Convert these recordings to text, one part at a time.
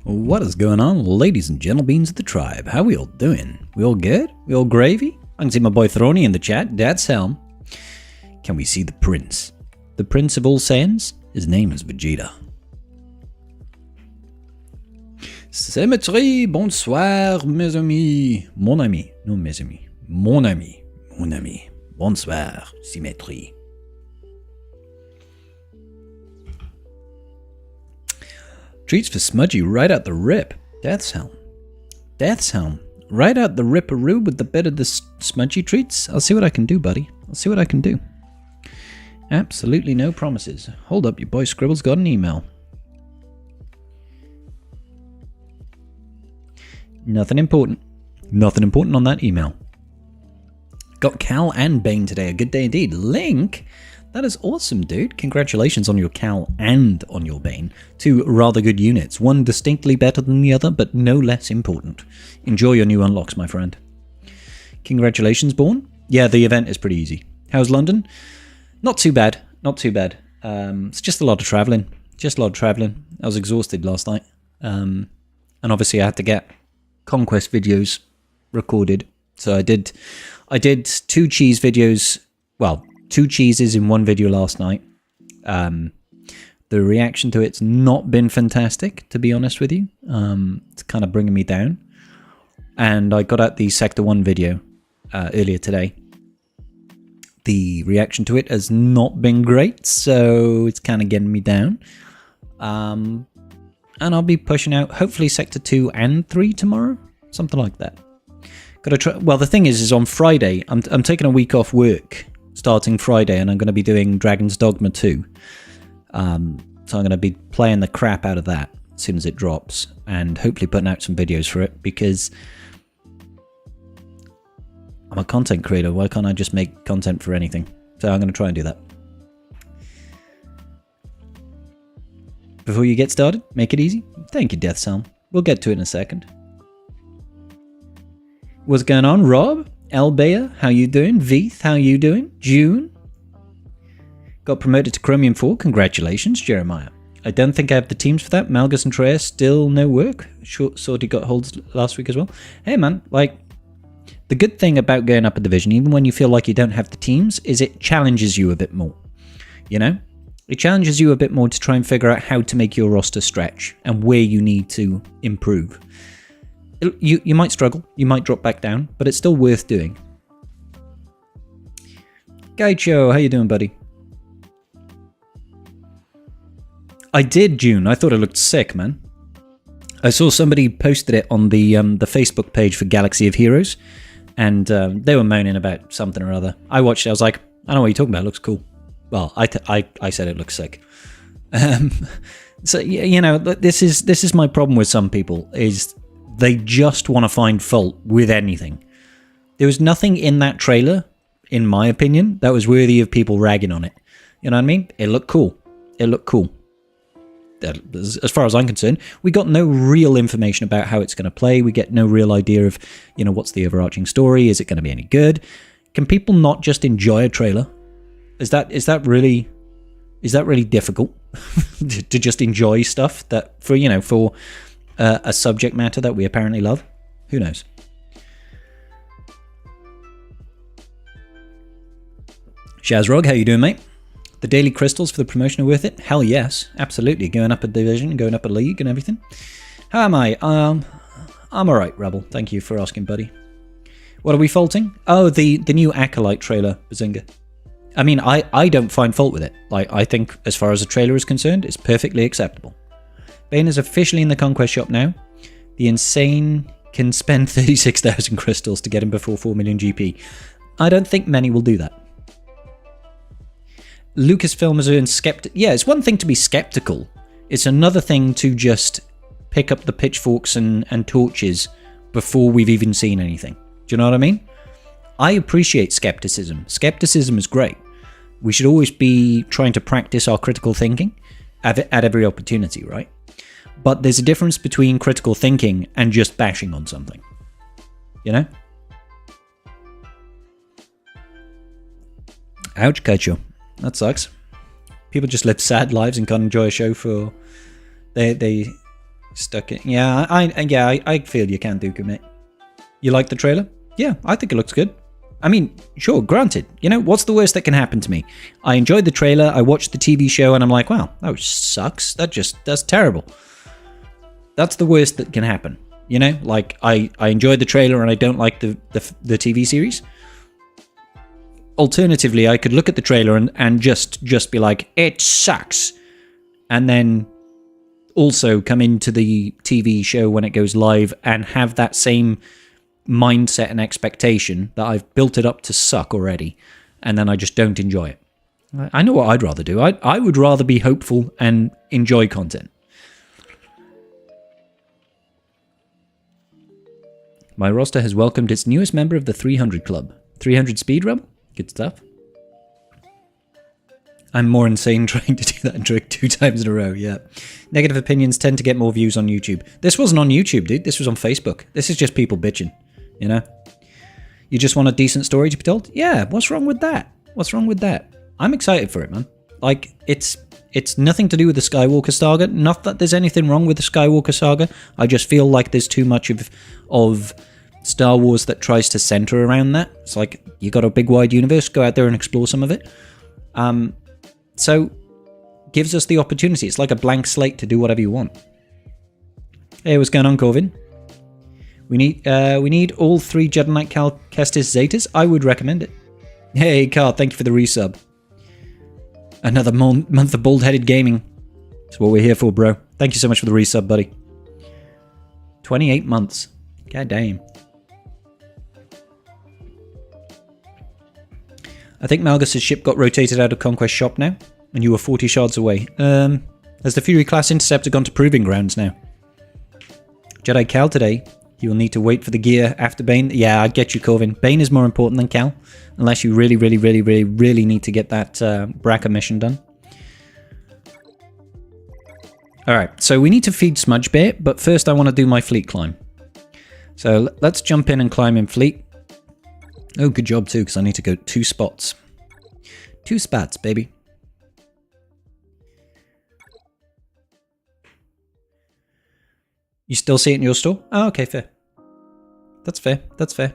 What is going on, ladies and gentlebeans of the tribe? How we all doing? We all good? We all gravy? I can see my boy Throny in the chat. That's Helm. Can we see the prince? The prince of all Saiyans? His name is Vegeta. Symmetry, bonsoir, mes amis. Mon ami. No, mes amis. Mon ami. Mon ami. Bonsoir, Symmetry. Treats for Smudgy right out the rip. Death's Helm. Death's Helm. Right out the ripperoo with the bit of the Smudgy treats. I'll see what I can do, buddy. I'll see what I can do. Absolutely no promises. Hold up, your boy Scribble's got an email. Nothing important. Nothing important on that email. Got Cal and Bane today. A good day indeed. Link? That is awesome, dude. Congratulations on your Cal and on your Bane. Two rather good units. One distinctly better than the other, but no less important. Enjoy your new unlocks, my friend. Congratulations, Born. Yeah, the event is pretty easy. How's London? Not too bad. Not too bad. It's just a lot of travelling. Just a lot of travelling. I was exhausted last night. And obviously I had to get Conquest videos recorded. So I did 2 cheese videos. Well, 2 cheeses in one video last night. The reaction to it's not been fantastic, to be honest with you. It's kind of bringing me down. And I got out the Sector 1 video earlier today. The reaction to it has not been great, so it's kind of getting me down. And I'll be pushing out hopefully Sector 2 and 3 tomorrow, something like that. Gotta try. Well, the thing is on Friday, I'm taking a week off work. Starting Friday, and I'm going to be doing Dragon's Dogma 2. So I'm going to be playing the crap out of that as soon as it drops, and hopefully putting out some videos for it, because I'm a content creator. Why can't I just make content for anything? So I'm going to try and do that. Before you get started, make it easy. Thank you, Death Sound. We'll get to it in a second. What's going on, Rob? Elbea, how you doing? Veeth, how you doing? June? Got promoted to Chromium 4. Congratulations, Jeremiah. I don't think I have the teams for that. Malgus and Treya still no work. Sorty got holds last week as well. Hey, man, like, the good thing about going up a division, even when you feel like you don't have the teams, is it challenges you a bit more. You know? It challenges you a bit more to try and figure out how to make your roster stretch and where you need to improve. You might struggle, you might drop back down, but it's still worth doing. Gaicho, how you doing, buddy? I did, June. I thought it looked sick, man. I saw somebody posted it on the Facebook page for Galaxy of Heroes, and they were moaning about something or other. I watched it, I was like, I know what you're talking about, it looks cool. Well, I said it looks sick. So, you know, this is my problem with some people, is they just want to find fault with anything. There was nothing in that trailer, in my opinion, that was worthy of people ragging on it. You know what I mean? It looked cool. It looked cool. As far as I'm concerned, we got no real information about how it's going to play. We get no real idea of, you know, what's the overarching story. Is it going to be any good? Can people not just enjoy a trailer? Is that really difficult to just enjoy stuff that for a subject matter that we apparently love? Who knows? Shazrog, how you doing, mate? The daily crystals for the promotion are worth it? Hell yes, absolutely. Going up a division, going up a league and everything. How am I? I'm alright, Rebel. Thank you for asking, buddy. What are we faulting? Oh, the new Acolyte trailer, Bazinga. I mean, I don't find fault with it. Like, I think as far as the trailer is concerned, it's perfectly acceptable. Bane is officially in the Conquest shop now. The insane can spend 36,000 crystals to get him before 4 million GP. I don't think many will do that. Lucasfilm has earned skeptic. Yeah, it's one thing to be skeptical. It's another thing to just pick up the pitchforks and torches before we've even seen anything. Do you know what I mean? I appreciate skepticism. Skepticism is great. We should always be trying to practice our critical thinking at every opportunity, right? But there's a difference between critical thinking and just bashing on something. You know? Ouch, Kaicho. That sucks. People just live sad lives and can't enjoy a show for... They Stuck it. Yeah, I feel you can, Dooku, mate. You like the trailer? Yeah, I think it looks good. I mean, sure, granted. You know, what's the worst that can happen to me? I enjoyed the trailer, I watched the TV show, and I'm like, wow, that sucks. That's terrible. That's the worst that can happen. You know, like, I enjoyed the trailer and I don't like the TV series. Alternatively, I could look at the trailer and just be like, it sucks. And then also come into the TV show when it goes live and have that same mindset and expectation that I've built it up to suck already, and then I just don't enjoy it. I know what I'd rather do. I would rather be hopeful and enjoy content. My roster has welcomed its newest member of the 300 Club. 300 speed run? Good stuff. I'm more insane trying to do that trick 2 times in a row, yeah. Negative opinions tend to get more views on YouTube. This wasn't on YouTube, dude. This was on Facebook. This is just people bitching, you know? You just want a decent story to be told? Yeah, what's wrong with that? What's wrong with that? I'm excited for it, man. Like, it's nothing to do with the Skywalker saga. Not that there's anything wrong with the Skywalker saga. I just feel like there's too much of Star Wars that tries to center around that. It's like, you got a big wide universe, go out there and explore some of it. So, gives us the opportunity. It's like a blank slate to do whatever you want. Hey, what's going on, Corvin? We need all 3 Jedi Knight Cal Kestis Zetas. I would recommend it. Hey, Carl, thank you for the resub. Another month of bald-headed gaming. That's what we're here for, bro. Thank you so much for the resub, buddy. 28 months. God damn. I think Malgus' ship got rotated out of Conquest shop now, and you were 40 shards away. Has the Fury class interceptor gone to proving grounds now? Jedi Cal today. You will need to wait for the gear after Bane. Yeah, I get you, Corvin. Bane is more important than Cal, unless you really need to get that Braca mission done. Alright, so we need to feed Smudge Bear, but first I want to do my fleet climb. So let's jump in and climb in fleet. Oh, good job too, because I need to go 2 spots. 2 spots, baby. You still see it in your store? Oh, okay, fair. That's fair, that's fair.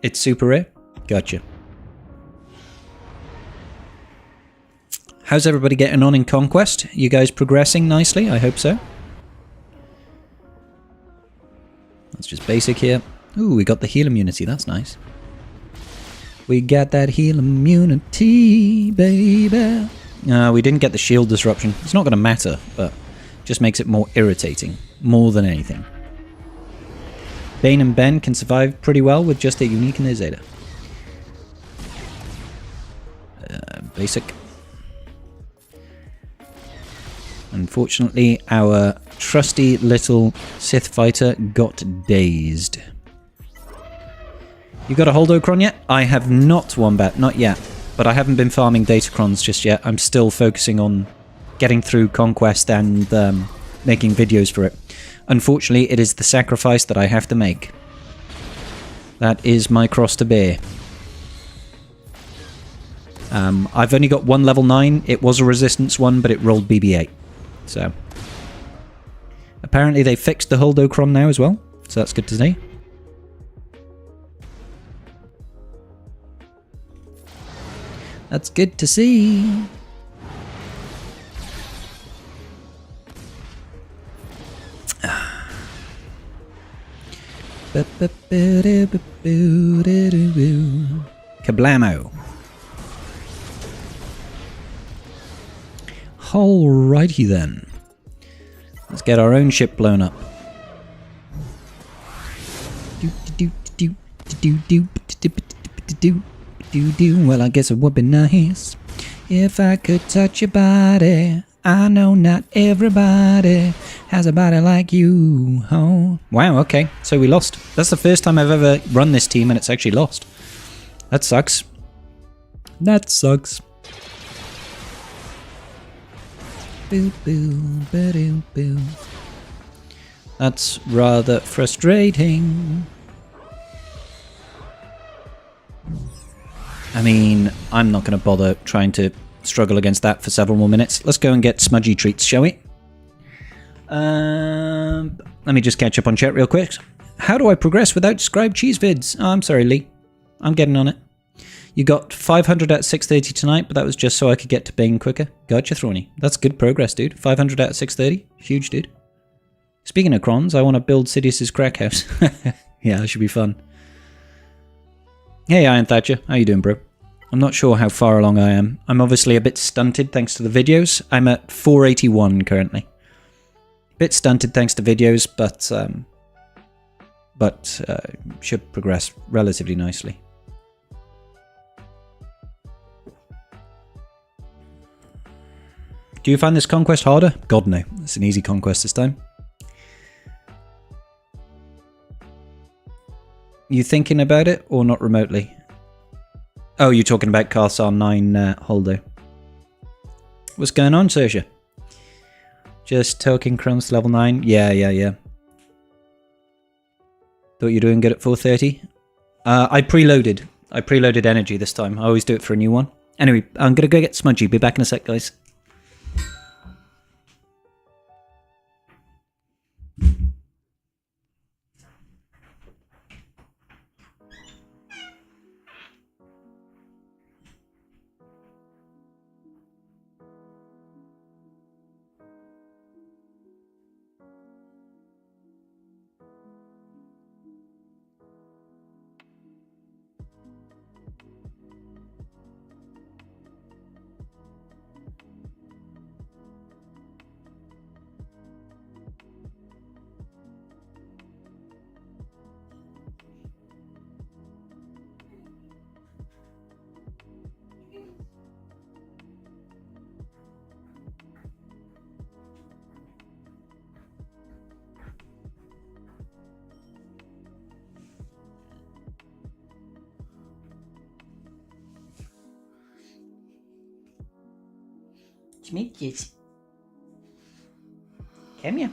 It's super rare? Gotcha. How's everybody getting on in Conquest? You guys progressing nicely? I hope so. That's just basic here. Ooh, we got the heal immunity. That's nice. We got that heal immunity, baby. We didn't get the shield disruption. It's not going to matter, but just makes it more irritating, more than anything. Bane and Ben can survive pretty well with just a unique in their Zeta. Basic. Unfortunately, our trusty little Sith fighter got dazed. You got a Holdocron yet? I have not, Wombat, not yet. But I haven't been farming Datacrons just yet. I'm still focusing on getting through Conquest and making videos for it. Unfortunately, it is the sacrifice that I have to make. That is my cross to bear. I've only got 1 level 9. It was a resistance one, but it rolled BB-8. So, apparently they fixed the Holdocron now as well. So that's good to see. That's good to see. Kablamo. Alrighty then. Let's get our own ship blown up. Well, I guess it would be nice if I could touch your body. I know not everybody has a body like you. Oh, wow, okay. So we lost. That's the first time I've ever run this team and it's actually lost. That sucks. That sucks. Boo, boo, ba-doo, boo. That's rather frustrating. I mean, I'm not going to bother trying to struggle against that for several more minutes. Let's go and get smudgy treats, shall we? Let me just catch up on chat real quick. How do I progress without described cheese vids? Oh, I'm sorry, Lee. I'm getting on it. You got 500 at 6:30 tonight, but that was just so I could get to Bane quicker. Gotcha, Thrawny. That's good progress, dude. 500 at 6:30. Huge, dude. Speaking of crons, I want to build Sidious's crack house. Yeah, that should be fun. Hey, Iron Thatcher. How you doing, bro? I'm not sure how far along I am. I'm obviously a bit stunted thanks to the videos. I'm at 481 currently. Bit stunted thanks to videos, but should progress relatively nicely. Do you find this conquest harder? God no, it's an easy conquest this time. You thinking about it or not remotely? Oh, you're talking about Carsar 9 Holdo. What's going on, Saoirse? Just talking crumbs level 9? Yeah. Thought you were doing good at 4:30? I preloaded energy this time. I always do it for a new one. Anyway, I'm going to go get Smudgy. Be back in a sec, guys. Smitjes. Come here.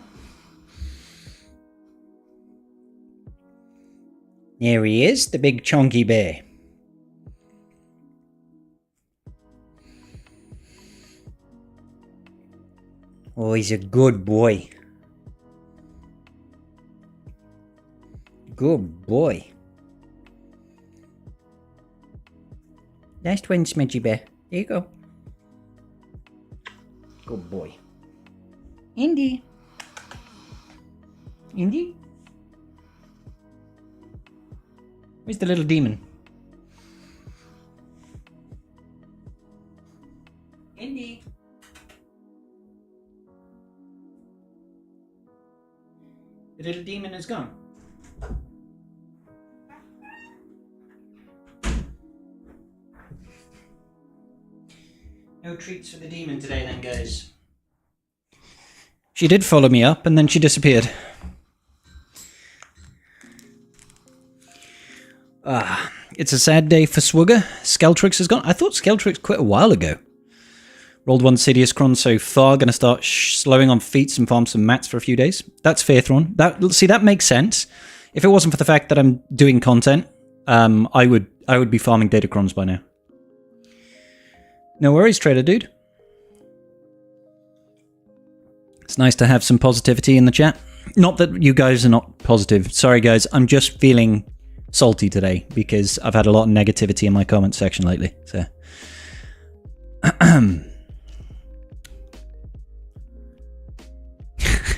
There he is, the big chunky bear. Oh, he's a good boy. Good boy. Last one, Smudgy Bear. There you go. Good boy. Indy. Indy? Where's the little demon? Indy. The little demon is gone. No treats for the demon today then, guys. She did follow me up and then she disappeared. It's a sad day for Swugger. Skeltrix is gone. I thought Skeltrix quit a while ago. Rolled one Sidious Cron so far. Gonna start slowing on feats and farm some mats for a few days. That's fair, Thrawn. That makes sense. If it wasn't for the fact that I'm doing content, I would be farming Datacrons by now. No worries, Trader Dude. It's nice to have some positivity in the chat. Not that you guys are not positive. Sorry, guys. I'm just feeling salty today because I've had a lot of negativity in my comment section lately. So,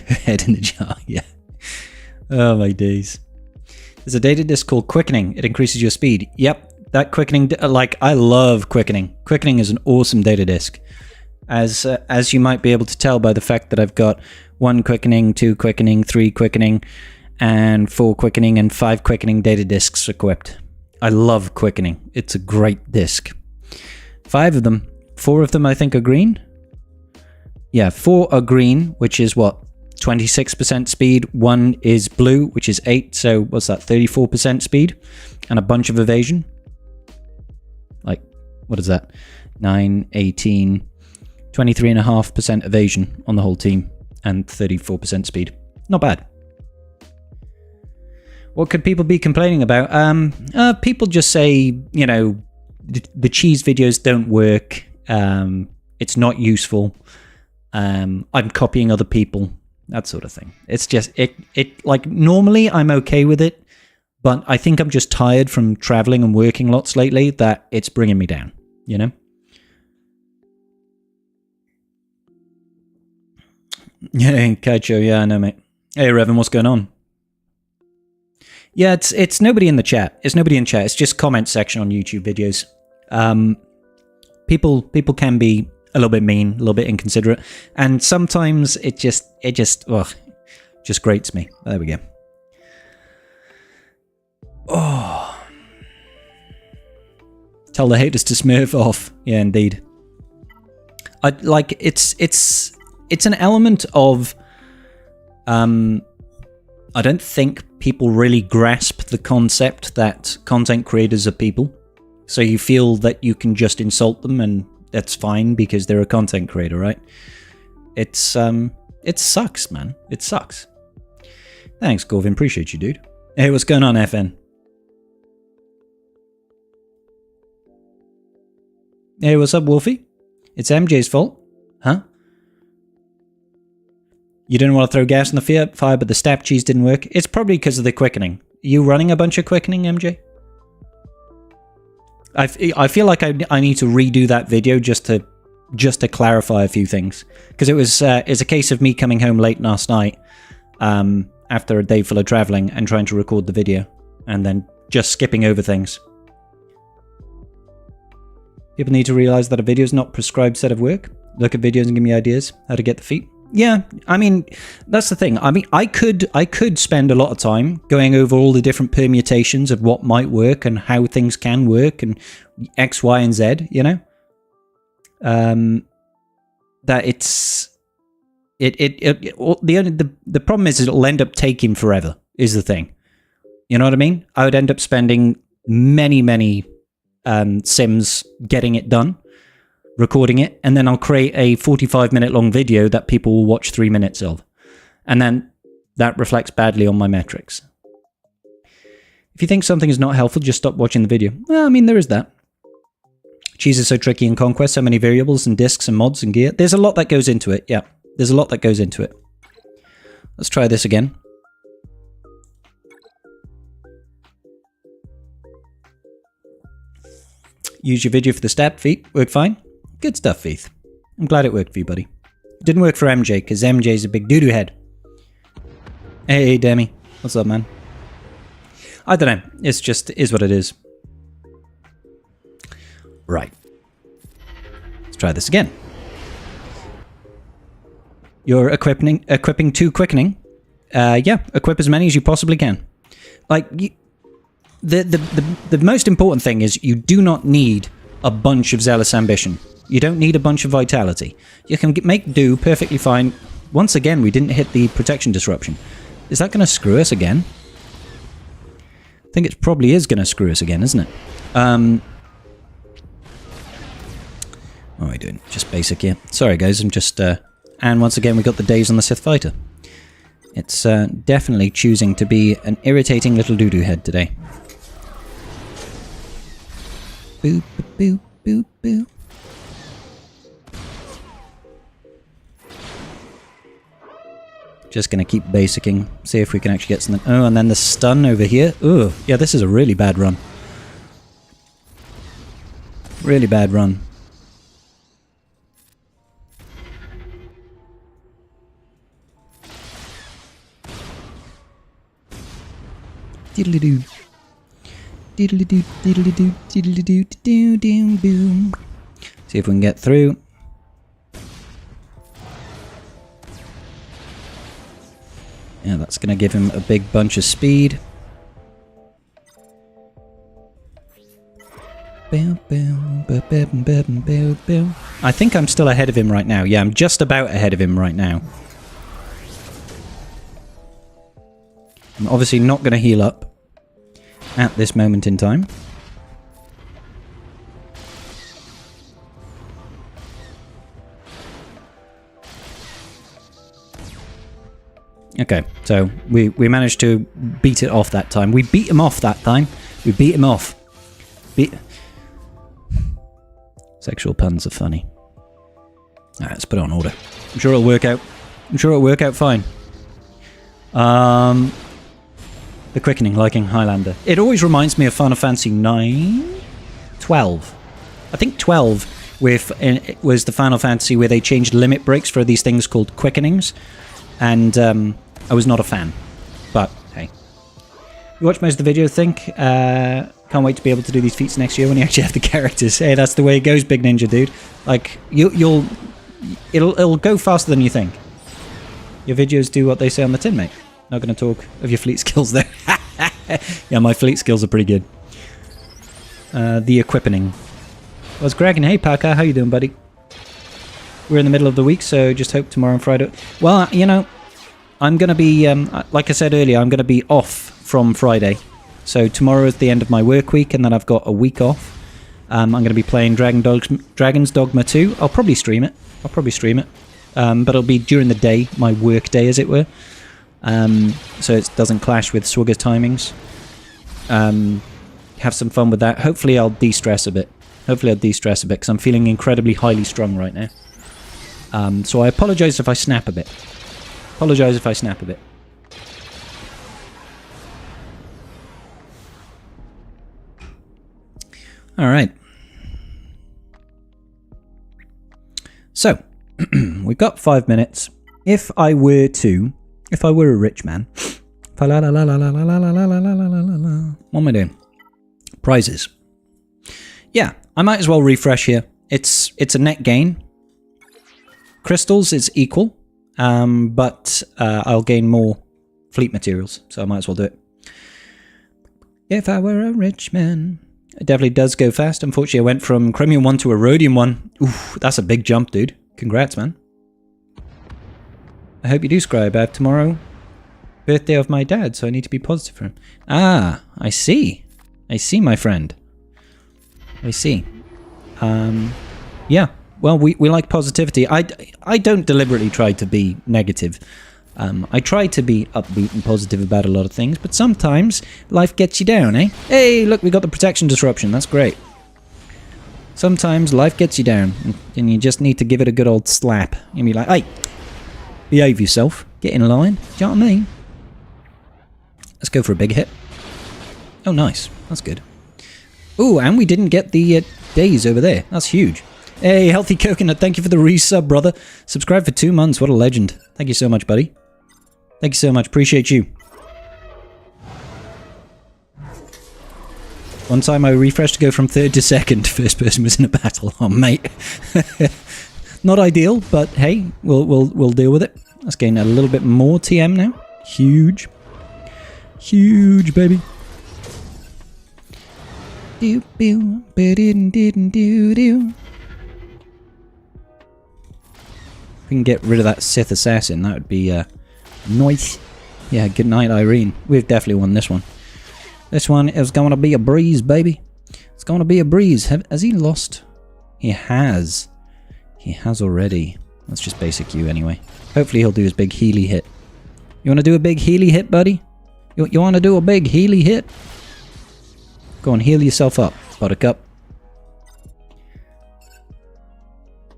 head in the jar. Yeah. Oh my days. There's a data disc called Quickening. It increases your speed. Yep. That quickening, like, I love quickening. Quickening is an awesome data disk. As you might be able to tell by the fact that I've got 1 quickening, 2 quickening, 3 quickening, and 4 quickening, and 5 quickening data disks equipped. I love quickening. It's a great disk. 5 of them. 4 of them I think are green. Yeah, 4 are green, which is what? 26% speed. 1 is blue, which is 8. So what's that? 34% speed. And a bunch of evasion. Like, what is that? 9, 18, 23.5% evasion on the whole team and 34% speed. Not bad. What could people be complaining about? People just say, you know, the cheese videos don't work. It's not useful. I'm copying other people. that sort of thing. It's just, it like, normally I'm okay with it, but I think I'm just tired from traveling and working lots lately that it's bringing me down, you know? Yeah, Kaicho, yeah, I know, mate. Hey, Revan, what's going on? Yeah, it's nobody in the chat. It's nobody in chat. It's just comment section on YouTube videos. People can be a little bit mean, a little bit inconsiderate, and sometimes it just grates me. There we go. Oh, tell the haters to smurf off. Yeah, indeed. I like it's an element of I don't think people really grasp the concept that content creators are people. So you feel that you can just insult them and that's fine because they're a content creator, right? It sucks, man. It sucks. Thanks, Corvin. Appreciate you, dude. Hey, what's going on, FN? Hey, what's up, Wolfie? It's MJ's fault. Huh? You didn't want to throw gas in the fire, but the snap cheese didn't work. It's probably because of the quickening. Are you running a bunch of quickening, MJ? I feel like I need to redo that video just to clarify a few things, because it's a case of me coming home late last night after a day full of traveling and trying to record the video, and then just skipping over things. People need to realize that a video is not a prescribed set of work. Look at videos and give me ideas how to get the feat. Yeah, I mean, that's the thing. I mean, I could spend a lot of time going over all the different permutations of what might work and how things can work and X, Y, and Z, you know? That the problem is it'll end up taking forever, is the thing. You know what I mean? I would end up spending many sims getting it done, recording it, and then I'll create a 45-minute long video that people will watch 3 minutes of. And then that reflects badly on my metrics. If you think something is not helpful, just stop watching the video. Well, I mean, there is that. Cheese is so tricky in Conquest, so many variables and discs and mods and gear. There's a lot that goes into it, yeah. There's a lot that goes into it. Let's try this again. Use your video for the stab feat. Worked fine. Good stuff, Feith. I'm glad it worked for you, buddy. It didn't work for MJ, because MJ's a big doo-doo head. Hey, Demi. What's up, man? I don't know. It's just, is what it is. Right. Let's try this again. You're equipping 2 quickening. Yeah, equip as many as you possibly can. Like, the most important thing is you do not need a bunch of zealous ambition. You don't need a bunch of vitality. You can make do perfectly fine. Once again, we didn't hit the protection disruption. Is that going to screw us again? I think it probably is going to screw us again, isn't it? What are we doing? Just basic here. Sorry, guys. I'm just... and once again, we got the days on the Sith Fighter. It's definitely choosing to be an irritating little doo-doo head today. Boop, boop, boop, boop. Just going to keep basicking, see if we can actually get something. Oh, and then the stun over here. Oh, yeah, this is a really bad run. Really bad run. Diddly-doo. Diddly-doo, diddly-doo, diddly-doo, doo-doo, boom. See if we can get through. Yeah, that's going to give him a big bunch of speed. I think I'm still ahead of him right now. Yeah, I'm just about ahead of him right now. I'm obviously not going to heal up at this moment in time. Okay, so we managed to beat it off that time. We beat him off that time. We beat him off. Sexual puns are funny. Alright, let's put it on order. I'm sure it'll work out. I'm sure it'll work out fine. The quickening, liking Highlander. It always reminds me of Final Fantasy 9? 12. I think 12 it was the Final Fantasy where they changed limit breaks for these things called quickenings. And I was not a fan. But, hey. You watch most of the video, think? Can't wait to be able to do these feats next year when you actually have the characters. Hey, that's the way it goes, Big Ninja, dude. Like, it'll go faster than you think. Your videos do what they say on the tin, mate. Not going to talk of your fleet skills there. Yeah, my fleet skills are pretty good. The equipping. Well, it's Greg, and hey, Parker, how you doing, buddy? We're in the middle of the week, so just hope tomorrow and Friday... Well, you know, I'm going to be, like I said earlier, I'm going to be off from Friday. So tomorrow is the end of my work week, and then I've got a week off. I'm going to be playing Dragon's Dogma 2. I'll probably stream it. But it'll be during the day, my work day, as it were. So it doesn't clash with Swigger's timings. Have some fun with that. Hopefully I'll de-stress a bit. Because I'm feeling incredibly highly strung right now. So I apologise if I snap a bit. Alright. So, we've got 5 minutes. If I were a rich man... What am I doing? Prizes. Yeah, I might as well refresh here. It's a net gain. Crystals is equal, but I'll gain more fleet materials, so I might as well do it. If I were a rich man... It definitely does go fast. Unfortunately, I went from Chromium 1 to a Rhodium 1. Oof, that's a big jump, dude. Congrats, man. I hope you do, Scribe. I have tomorrow birthday of my dad, so I need to be positive for him. Ah, I see. I see, my friend. I see. Yeah. Well, we like positivity. I don't deliberately try to be negative. I try to be upbeat and positive about a lot of things, but sometimes life gets you down, eh? Hey, look, we got the protection disruption. That's great. Sometimes life gets you down, and you just need to give it a good old slap. And be like, hey, behave yourself. Get in line. Do you know what I mean? Let's go for a big hit. Oh, nice. That's good. Ooh, and we didn't get the days over there. That's huge. Hey, Healthy Coconut, thank you for the resub, brother. Subscribe for 2 months. What a legend. Thank you so much, buddy. Thank you so much. Appreciate you. One time I refreshed to go from 3rd to 2nd. First person was in a battle. Oh, mate. Not ideal, but hey, we'll deal with it. Let's gain a little bit more TM now. Huge. Huge, baby. Do do do. If we can get rid of that Sith assassin, that would be nice. Yeah, good night, Irene. We've definitely won this one. This one is going to be a breeze, baby. It's going to be a breeze. Has he lost? He has. He has already. That's just basic you anyway. Hopefully he'll do his big Healy hit. You want to do a big Healy hit, buddy? You want to do a big Healy hit? Go and heal yourself up, Buttercup.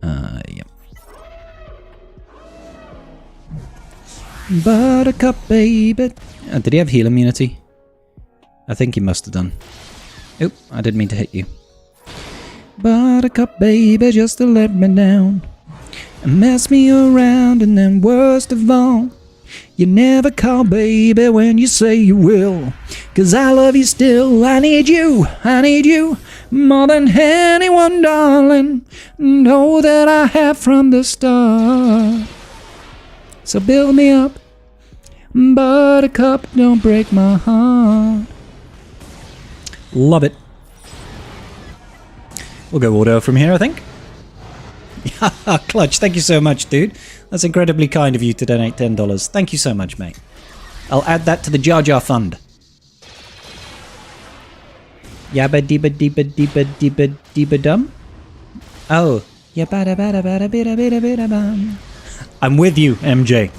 Yep. Buttercup, baby. Did he have heal immunity? I think he must have done. Oop, I didn't mean to hit you. Buttercup, baby, just to let me down and mess me around, and then worst of all, you never call, baby, when you say you will. 'Cause I love you still. I need you more than anyone, darling. Know that I have from the start. So build me up, Buttercup, don't break my heart. Love it. We'll go auto from here, I think. Clutch, thank you so much, dude. That's incredibly kind of you to donate $10. Thank you so much, mate. I'll add that to the Jar Jar fund. Yabba dibba dibba dibba dibba dibba dum? Oh. Yabba da ba da ba da bida bida bida bum. I'm with you, MJ.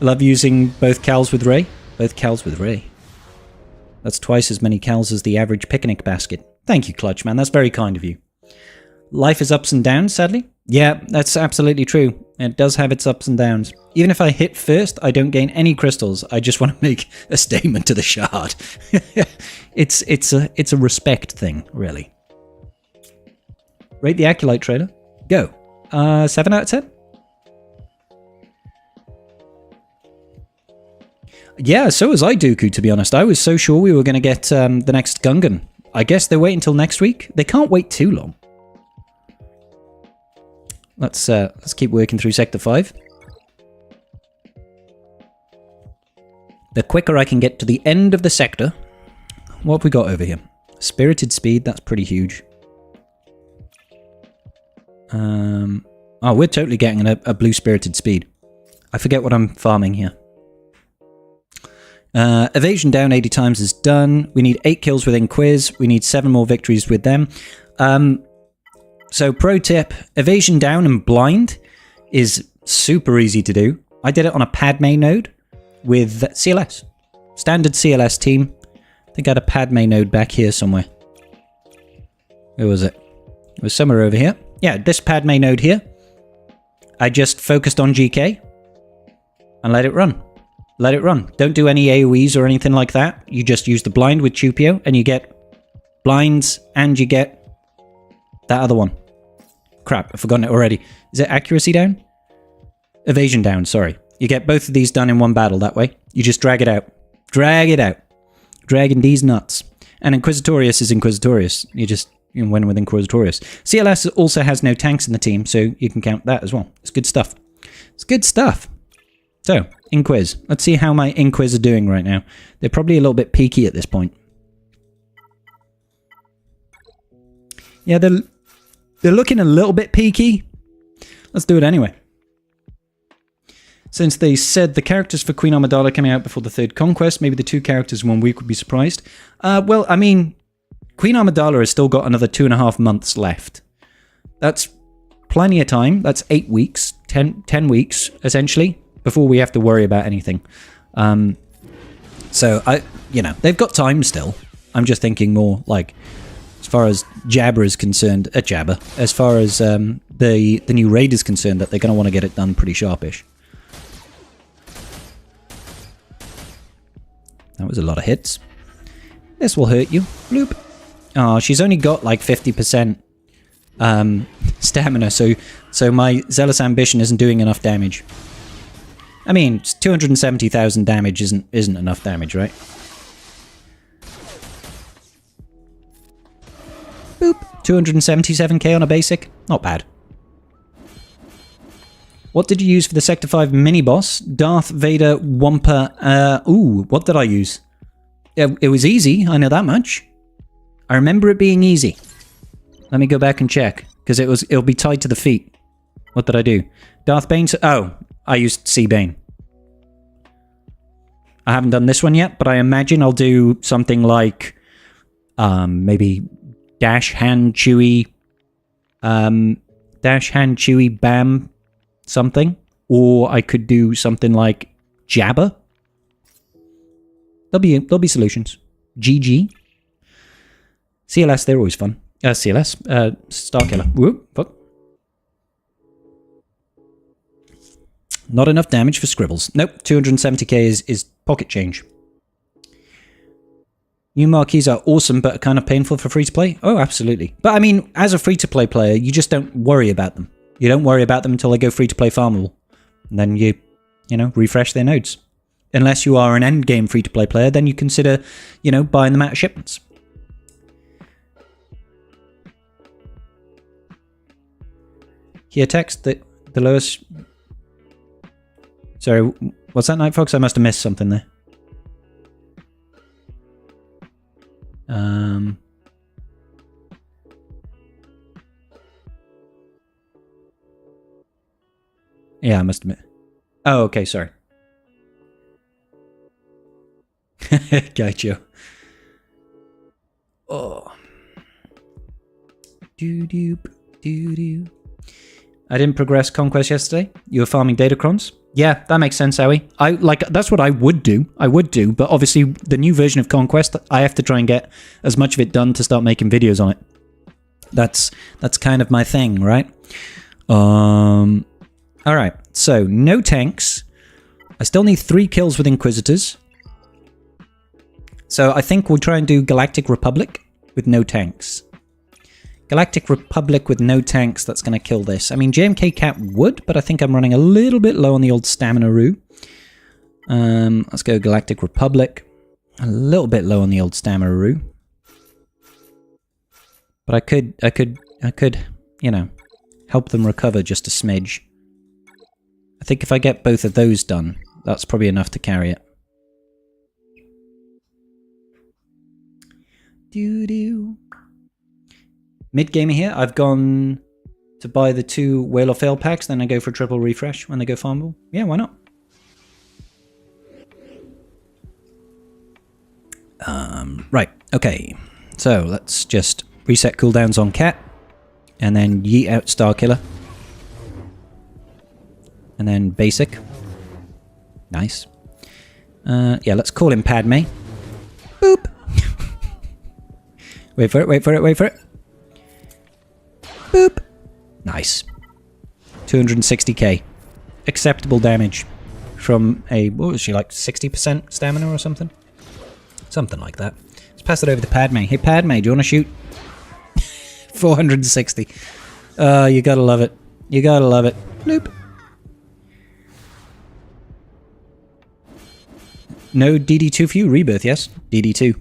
Love using both cows with Ray. Both cows with Ray. That's twice as many cows as the average picnic basket. Thank you, Clutch, man. That's very kind of you. Life is ups and downs, sadly. Yeah, that's absolutely true. It does have its ups and downs. Even if I hit first, I don't gain any crystals. I just want to make a statement to the shard. It's a respect thing, really. Rate the Acolyte trailer. Go. 7 out of 10? Yeah, so was I, Dooku, to be honest. I was so sure we were going to get the next Gungan. I guess they wait until next week. They can't wait too long. Let's keep working through Sector 5. The quicker I can get to the end of the sector... What have we got over here? Spirited Speed, that's pretty huge. Oh, we're totally getting a blue Spirited Speed. I forget what I'm farming here. Evasion down 80 times is done. We need 8 kills with Inquiz. We need 7 more victories with them. So pro tip, evasion down and blind is super easy to do. I did it on a Padme node with CLS. Standard CLS team. I think I had a Padme node back here somewhere. Where was it? It was somewhere over here. Yeah, this Padme node here. I just focused on GK and let it run. Let it run. Don't do any AoEs or anything like that. You just use the blind with Chupio and you get blinds and you get that other one. Crap, I've forgotten it already. Is it accuracy down? Evasion down, sorry. You get both of these done in one battle that way. You just drag it out. Drag it out. Dragging these nuts. And Inquisitorius is Inquisitorius. You just win with Inquisitorius. CLS also has no tanks in the team, so you can count that as well. It's good stuff. It's good stuff. So, Inquiz. Let's see how my Inquiz are doing right now. They're probably a little bit peaky at this point. Yeah, they're looking a little bit peaky. Let's do it anyway. Since they said the characters for Queen Amidala coming out before the 3rd Conquest, maybe the 2 characters in 1 week would be surprised. Well, I mean, Queen Amidala has still got another 2.5 months left. That's plenty of time. That's 8 weeks, 10 weeks, essentially, before we have to worry about anything. So, they've got time still. I'm just thinking more like... As far as Jabba is concerned, as far as the new raid is concerned, that they're going to want to get it done pretty sharpish. That was a lot of hits. This will hurt you. Bloop. Oh, she's only got like 50% stamina, so my Zealous Ambition isn't doing enough damage. I mean, 270,000 damage isn't enough damage, right? Boop. 277k on a basic. Not bad. What did you use for the Sector 5 mini-boss? Darth Vader Wampa. What did I use? It was easy, I know that much. I remember it being easy. Let me go back and check, because it'll be tied to the feet. What did I do? Darth Bane... Oh, I used C. Bane. I haven't done this one yet, but I imagine I'll do something like... maybe... Dash Hand Chewy... Dash Hand Chewy Bam... something. Or I could do something like... Jabba? There'll be solutions. GG. CLS, they're always fun. CLS, Starkiller. Whoop, fuck. Not enough damage for Scribbles. Nope, 270k is pocket change. New marquees are awesome, but kind of painful for free-to-play? Oh, absolutely. But I mean, as a free-to-play player, you just don't worry about them. You don't worry about them until they go free-to-play farmable. And then you refresh their nodes. Unless you are an endgame free-to-play player, then you consider, buying them out of shipments. Here, text, the lowest... Sorry, what's that, Night Fox? I must have missed something there. Yeah, I must admit. Oh, okay, sorry. Gotcha. Oh. Doo-doo. I didn't progress Conquest yesterday. You were farming Datacrons? Yeah, that makes sense, Owie. That's what I would do. But obviously the new version of Conquest, I have to try and get as much of it done to start making videos on it. That's kind of my thing, right? Alright, so no tanks. I still need 3 kills with Inquisitors. So I think we'll try and do Galactic Republic with no tanks. Galactic Republic with no tanks, that's going to kill this. I mean, JMK Cat would, but I think I'm running a little bit low on the old stamina-roo. Let's go Galactic Republic. A little bit low on the old stamina-roo. But I could, you know, help them recover just a smidge. I think if I get both of those done, that's probably enough to carry it. Doo-doo. Mid-gamer here, I've gone to buy the 2 Whale or Fail packs, then I go for a triple refresh when they go farmable. Yeah, why not? Right, okay. So, let's just reset cooldowns on Cat. And then yeet out Starkiller. And then basic. Nice. Yeah, let's call him Padme. Boop! Wait for it, wait for it, wait for it. Boop! Nice. 260k. Acceptable damage. From a, what was she, like 60% stamina or something? Something like that. Let's pass it over to Padme. Hey Padme, do you want to shoot? 460. You gotta love it. You gotta love it. Bloop. No DD2 for you? Rebirth, yes. DD2.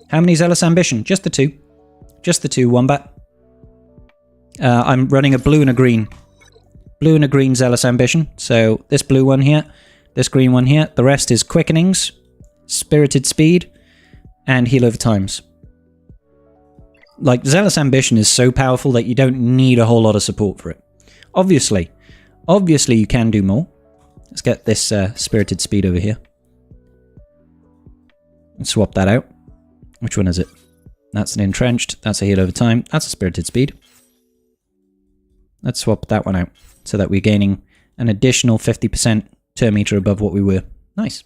How many Zealous Ambition? Just the 2. Just the 2, Wombat. I'm running a blue and a green. Blue and a green Zealous Ambition. So this blue one here, this green one here. The rest is Quickenings, Spirited Speed, and Heal Over Times. Like, Zealous Ambition is so powerful that you don't need a whole lot of support for it. Obviously you can do more. Let's get this Spirited Speed over here. Let's swap that out. Which one is it? That's an Entrenched. That's a Heal Over Time. That's a Spirited Speed. Let's swap that one out so that we're gaining an additional 50% turn meter above what we were. Nice.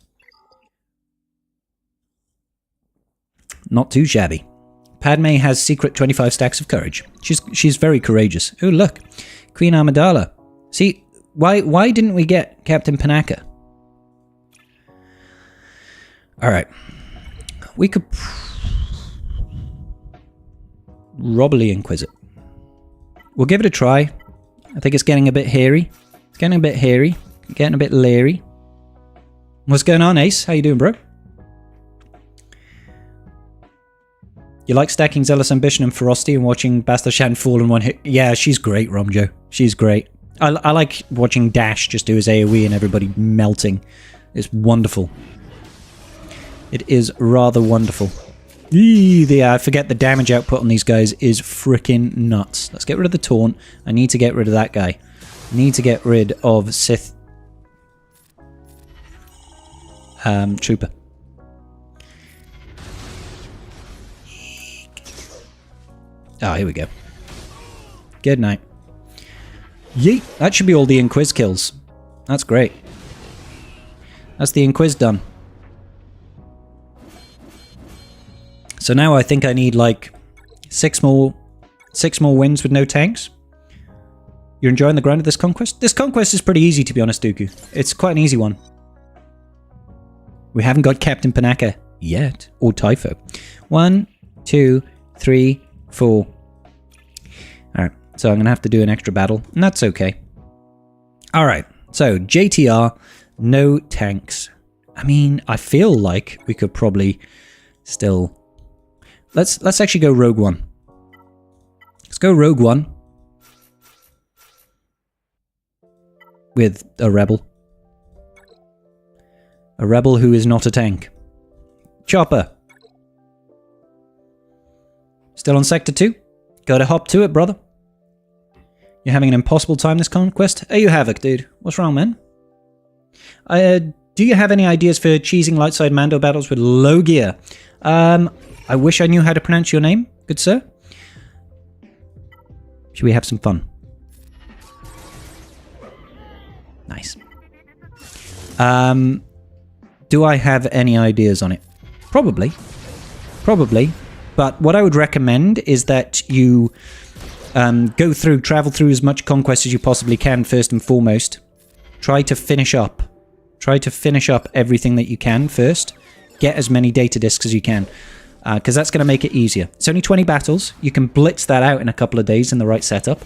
Not too shabby. Padme has secret 25 stacks of courage. She's very courageous. Oh, look. Queen Amidala. See, why didn't we get Captain Panaka? Alright. We could probably Inquisit. We'll give it a try. I think it's getting a bit hairy. It's getting a bit hairy. Getting a bit leery. What's going on, Ace? How you doing, bro? You like stacking Zealous Ambition and Ferocity and watching Bastard Shan fall in one hit? Yeah, she's great, Romjo. She's great. I like watching Dash just do his AoE and everybody melting. It's wonderful. It is rather wonderful. I forget the damage output on these guys is freaking nuts. Let's get rid of the taunt. I need to get rid of that guy. I need to get rid of Sith Trooper. Oh, here we go. Good night. Yeet! That should be all the Inquis kills. That's great. That's the Inquis done. So now I think I need like 6 more wins with no tanks. You're enjoying the grind of this conquest? This conquest is pretty easy, to be honest, Dooku. It's quite an easy one. We haven't got Captain Panaka yet, or Typho. 1, 2, 3, 4. Alright, so I'm going to have to do an extra battle, and that's okay. Alright, so JTR, no tanks. I mean, I feel like we could probably still... Let's actually go Rogue One. Let's go Rogue One. With a rebel. A rebel who is not a tank. Chopper. Still on Sector 2? Gotta hop to it, brother. You're having an impossible time this conquest? Are you Havoc, dude? What's wrong, man? Do you have any ideas for cheesing lightside Mando battles with low gear? I wish I knew how to pronounce your name, good sir. Should we have some fun? Nice. Do I have any ideas on it? Probably. Probably. But what I would recommend is that you Travel through as much Conquest as you possibly can, first and foremost. Try to finish up. Try to finish up everything that you can first. Get as many data discs as you can. Because that's going to make it easier. It's only 20 battles. You can blitz that out in a couple of days in the right setup.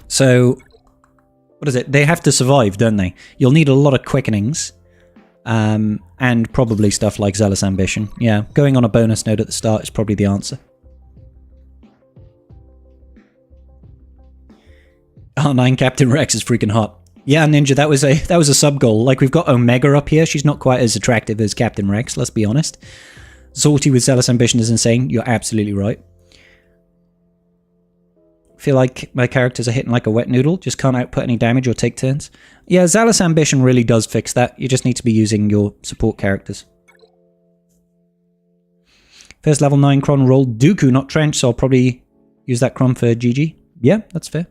So, what is it? They have to survive, don't they? You'll need a lot of quickenings. And probably stuff like Zealous Ambition. Yeah, going on a bonus node at the start is probably the answer. Oh, 9 Captain Rex is freaking hot. Yeah, Ninja, that was a sub goal. Like, we've got Omega up here. She's not quite as attractive as Captain Rex, let's be honest. Zorti with Zealous Ambition is insane. You're absolutely right. Feel like my characters are hitting like a wet noodle. Just can't output any damage or take turns. Yeah, Zealous Ambition really does fix that. You just need to be using your support characters. First level 9 Cron rolled Dooku, not Trench, so I'll probably use that Cron for GG. Yeah, that's fair.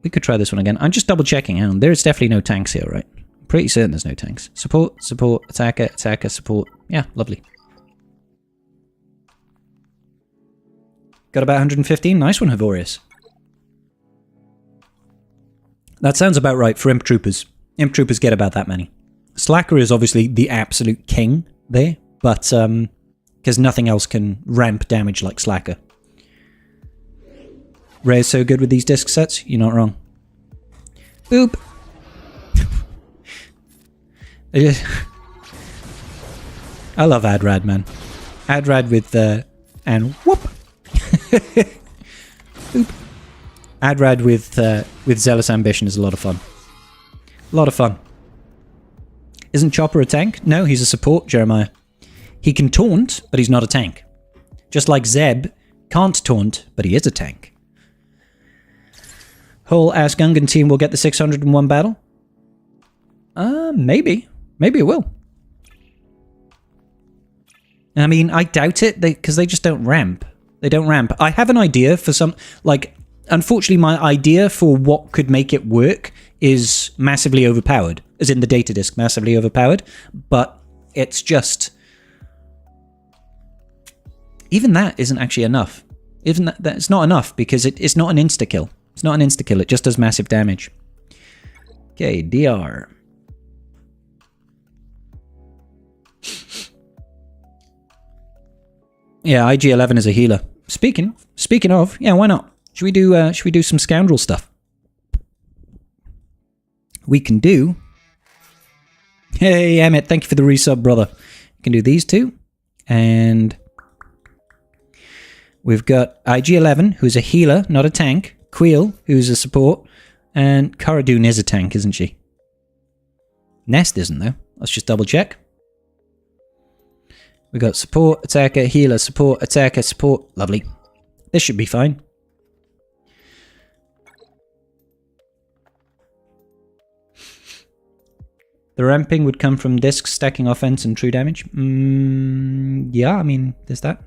We could try this one again. I'm just double checking. Hang on. There's definitely no tanks here, right? I'm pretty certain there's no tanks. Support, support, attacker, attacker, support. Yeah, lovely. Got about 115. Nice one, Havorius. That sounds about right for Imp Troopers. Imp Troopers get about that many. Slacker is obviously the absolute king there, but because nothing else can ramp damage like Slacker. Ray's so good with these disc sets, you're not wrong. Boop. I love Adrad, man. Adrad with and whoop. Boop. Adrad with Zealous Ambition is a lot of fun. A lot of fun. Isn't Chopper a tank? No, he's a support, Jeremiah. He can taunt, but he's not a tank. Just like Zeb can't taunt, but he is a tank. Whole Ass Gungan team will get the 601 battle? Maybe. Maybe it will. I mean, I doubt it, because they just don't ramp. They don't ramp. I have an idea for some... Like, unfortunately, my idea for what could make it work is massively overpowered. As in the data disk, massively overpowered. But it's just... Even that isn't actually enough. Even that's not enough, because it's not an insta-kill. It's not an insta-kill, it just does massive damage. Okay, DR. Yeah, IG-11 is a healer. Speaking of, yeah, why not? Should we do some scoundrel stuff? We can do... Hey, Emmett, thank you for the resub, brother. We can do these two. And... we've got IG-11, who's a healer, not a tank. Queel, who's a support, and Cara Dune is a tank, isn't she? Nest isn't, though. Let's just double check. We got support, attacker, healer, support, attacker, support. Lovely. This should be fine. The ramping would come from discs, stacking offense, and true damage. Yeah, I mean, there's that.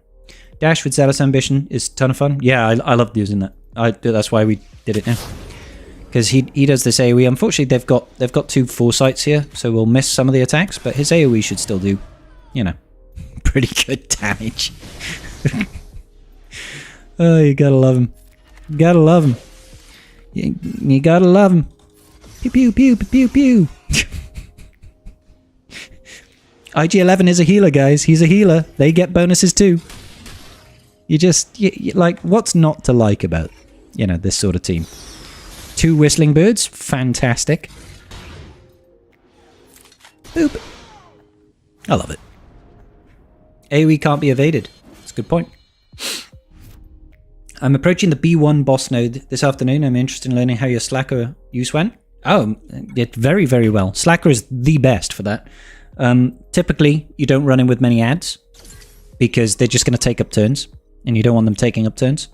Dash with Zealous Ambition is a ton of fun. Yeah, I love using that. That's why we did it now. Because he does this AoE. Unfortunately, they've got 2 foresights here, so we'll miss some of the attacks, but his AoE should still do, you know, pretty good damage. Oh, you gotta love him. You gotta love him. You gotta love him. Pew pew pew pew pew. IG-11 is a healer, guys. He's a healer. They get bonuses too. Like, what's not to like about, you know, this sort of team? 2 Whistling Birds, fantastic. Boop. I love it. AoE can't be evaded. That's a good point. I'm approaching the B1 boss node this afternoon. I'm interested in learning how your Slacker use went. Oh, it very, very well. Slacker is the best for that. Typically, you don't run in with many ads because they're just going to take up turns. And you don't want them taking up turns.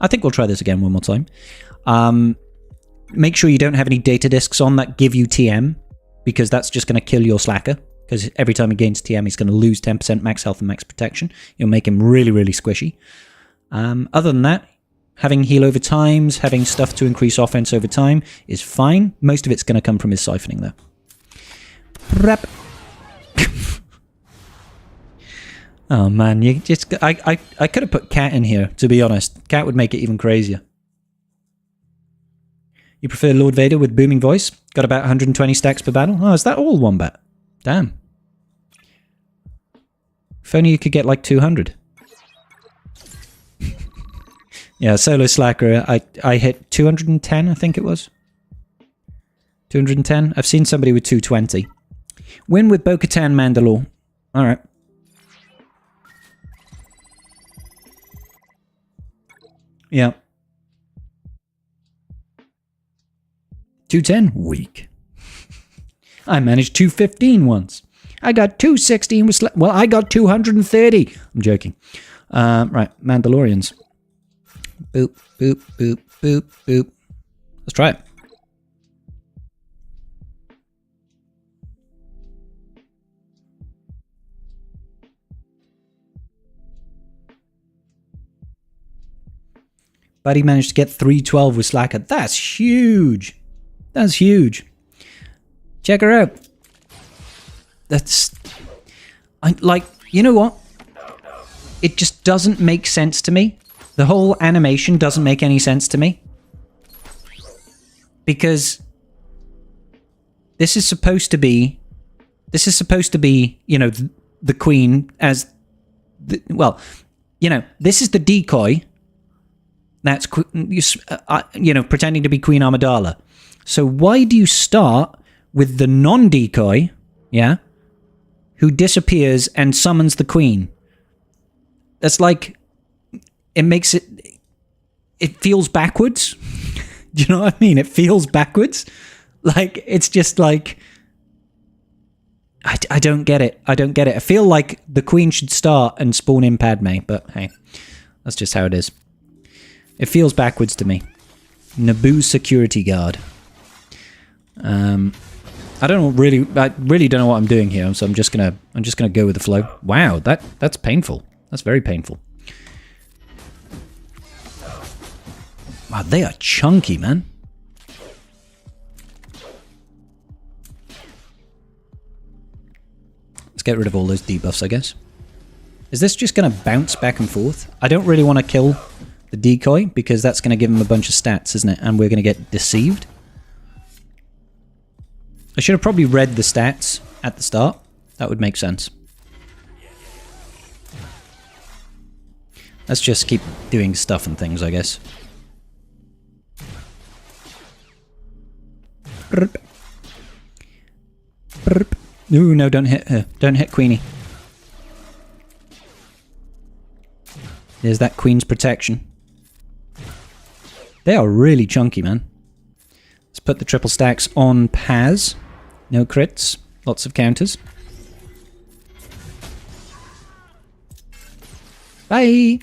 I think we'll try this again one more time. Make sure you don't have any data discs on that give you TM, because that's just going to kill your Slacker. Because every time he gains TM, he's going to lose 10% max health and max protection. You'll make him really, really squishy. Other than that, having heal over times, having stuff to increase offense over time is fine. Most of it's going to come from his siphoning, though. Oh man, you just I could have put Cat in here, to be honest. Cat would make it even crazier. You prefer Lord Vader with booming voice? Got about 120 stacks per battle? Oh, is that all Wombat? Damn. If only you could get like 200. Yeah, Solo Slacker, I hit 210, I think it was. 210? I've seen somebody with 220. Win with Bo-Katan Mandalore. Alright. Yeah. 210? Weak. I managed 215 once. I got 216 with well, I got 230. I'm joking. Right, Mandalorians. Boop, boop, boop, boop, boop. Let's try it. Buddy managed to get 312 with Slacker. That's huge. That's huge. Check her out. That's... like, you know what? It just doesn't make sense to me. The whole animation doesn't make any sense to me. Because this is supposed to be... you know, the queen as... well, you know, this is the decoy... That's, you know, pretending to be Queen Amidala. So why do you start with the non-decoy, yeah, who disappears and summons the queen? That's like, it makes it, it feels backwards. Do you know what I mean? It feels backwards. Like, it's just like, I don't get it. I don't get it. I feel like the queen should start and spawn in Padme, but hey, that's just how it is. It feels backwards to me. Naboo security guard. I really don't know what I'm doing here, so I'm just gonna go with the flow. Wow, that's painful. That's very painful. Wow, they are chunky, man. Let's get rid of all those debuffs, I guess. Is this just gonna bounce back and forth? I don't really want to kill the decoy, because that's going to give him a bunch of stats, isn't it? And we're going to get deceived. I should have probably read the stats at the start. That would make sense. Let's just keep doing stuff and things, I guess. Ooh, no, don't hit her. Don't hit Queenie. There's that Queen's protection. They are really chunky, man. Let's put the triple stacks on Paz. No crits. Lots of counters. Bye!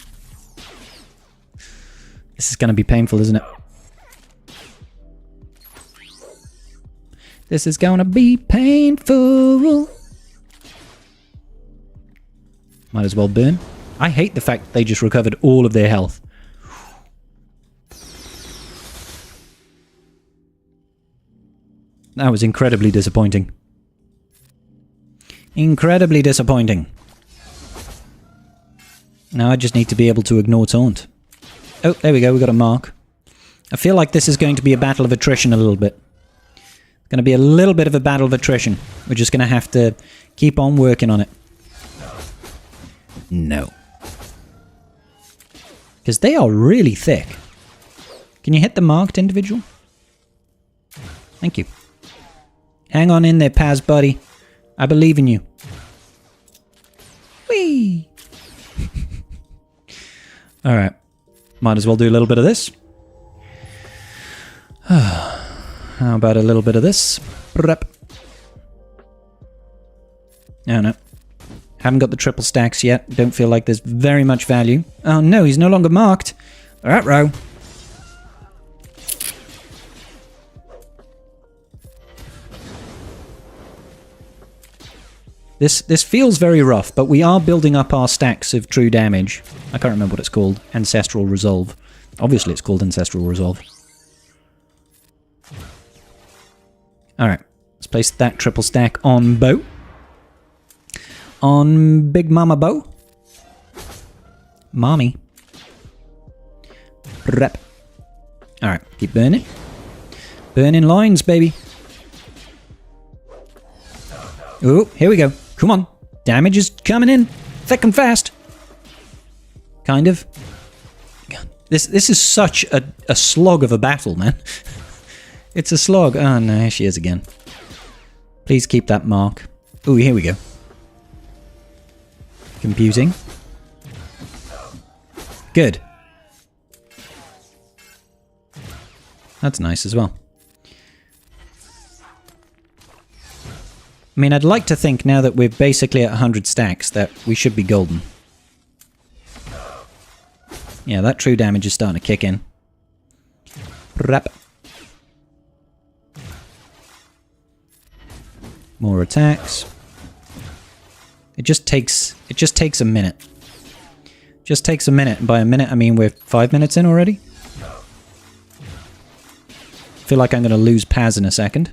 This is going to be painful, isn't it? This is going to be painful. Might as well burn. I hate the fact they just recovered all of their health. That was incredibly disappointing. Incredibly disappointing. Now I just need to be able to ignore taunt. Oh, there we go, we got a mark. I feel like this is going to be a battle of attrition a little bit. It's going to be a little bit of a battle of attrition. We're just going to have to keep on working on it. No. Because they are really thick. Can you hit the marked individual? Thank you. Hang on in there, Paz, buddy. I believe in you. Whee! Alright. Might as well do a little bit of this. How about a little bit of this? Oh no. Haven't got the triple stacks yet. Don't feel like there's very much value. Oh no, he's no longer marked. Ruh-roh. This feels very rough, but we are building up our stacks of true damage. I can't remember what it's called. Ancestral Resolve. Obviously it's called Ancestral Resolve. Alright, let's place that triple stack on Bo. On Big Mama Bo. Mommy. Rep. Alright, keep burning. Burning lines, baby. Oh, here we go. Come on. Damage is coming in. Thick and fast. Kind of. God, this is such a slog of a battle, man. It's a slog. Oh, no, here she is again. Please keep that mark. Oh, here we go. Confusing. Good. That's nice as well. I mean, I'd like to think now that we're basically at 100 stacks that we should be golden. Yeah, that true damage is starting to kick in. Rap. More attacks. It just takes a minute. Just takes a minute, and by a minute I mean we're 5 minutes in already. Feel like I'm going to lose Paz in a second.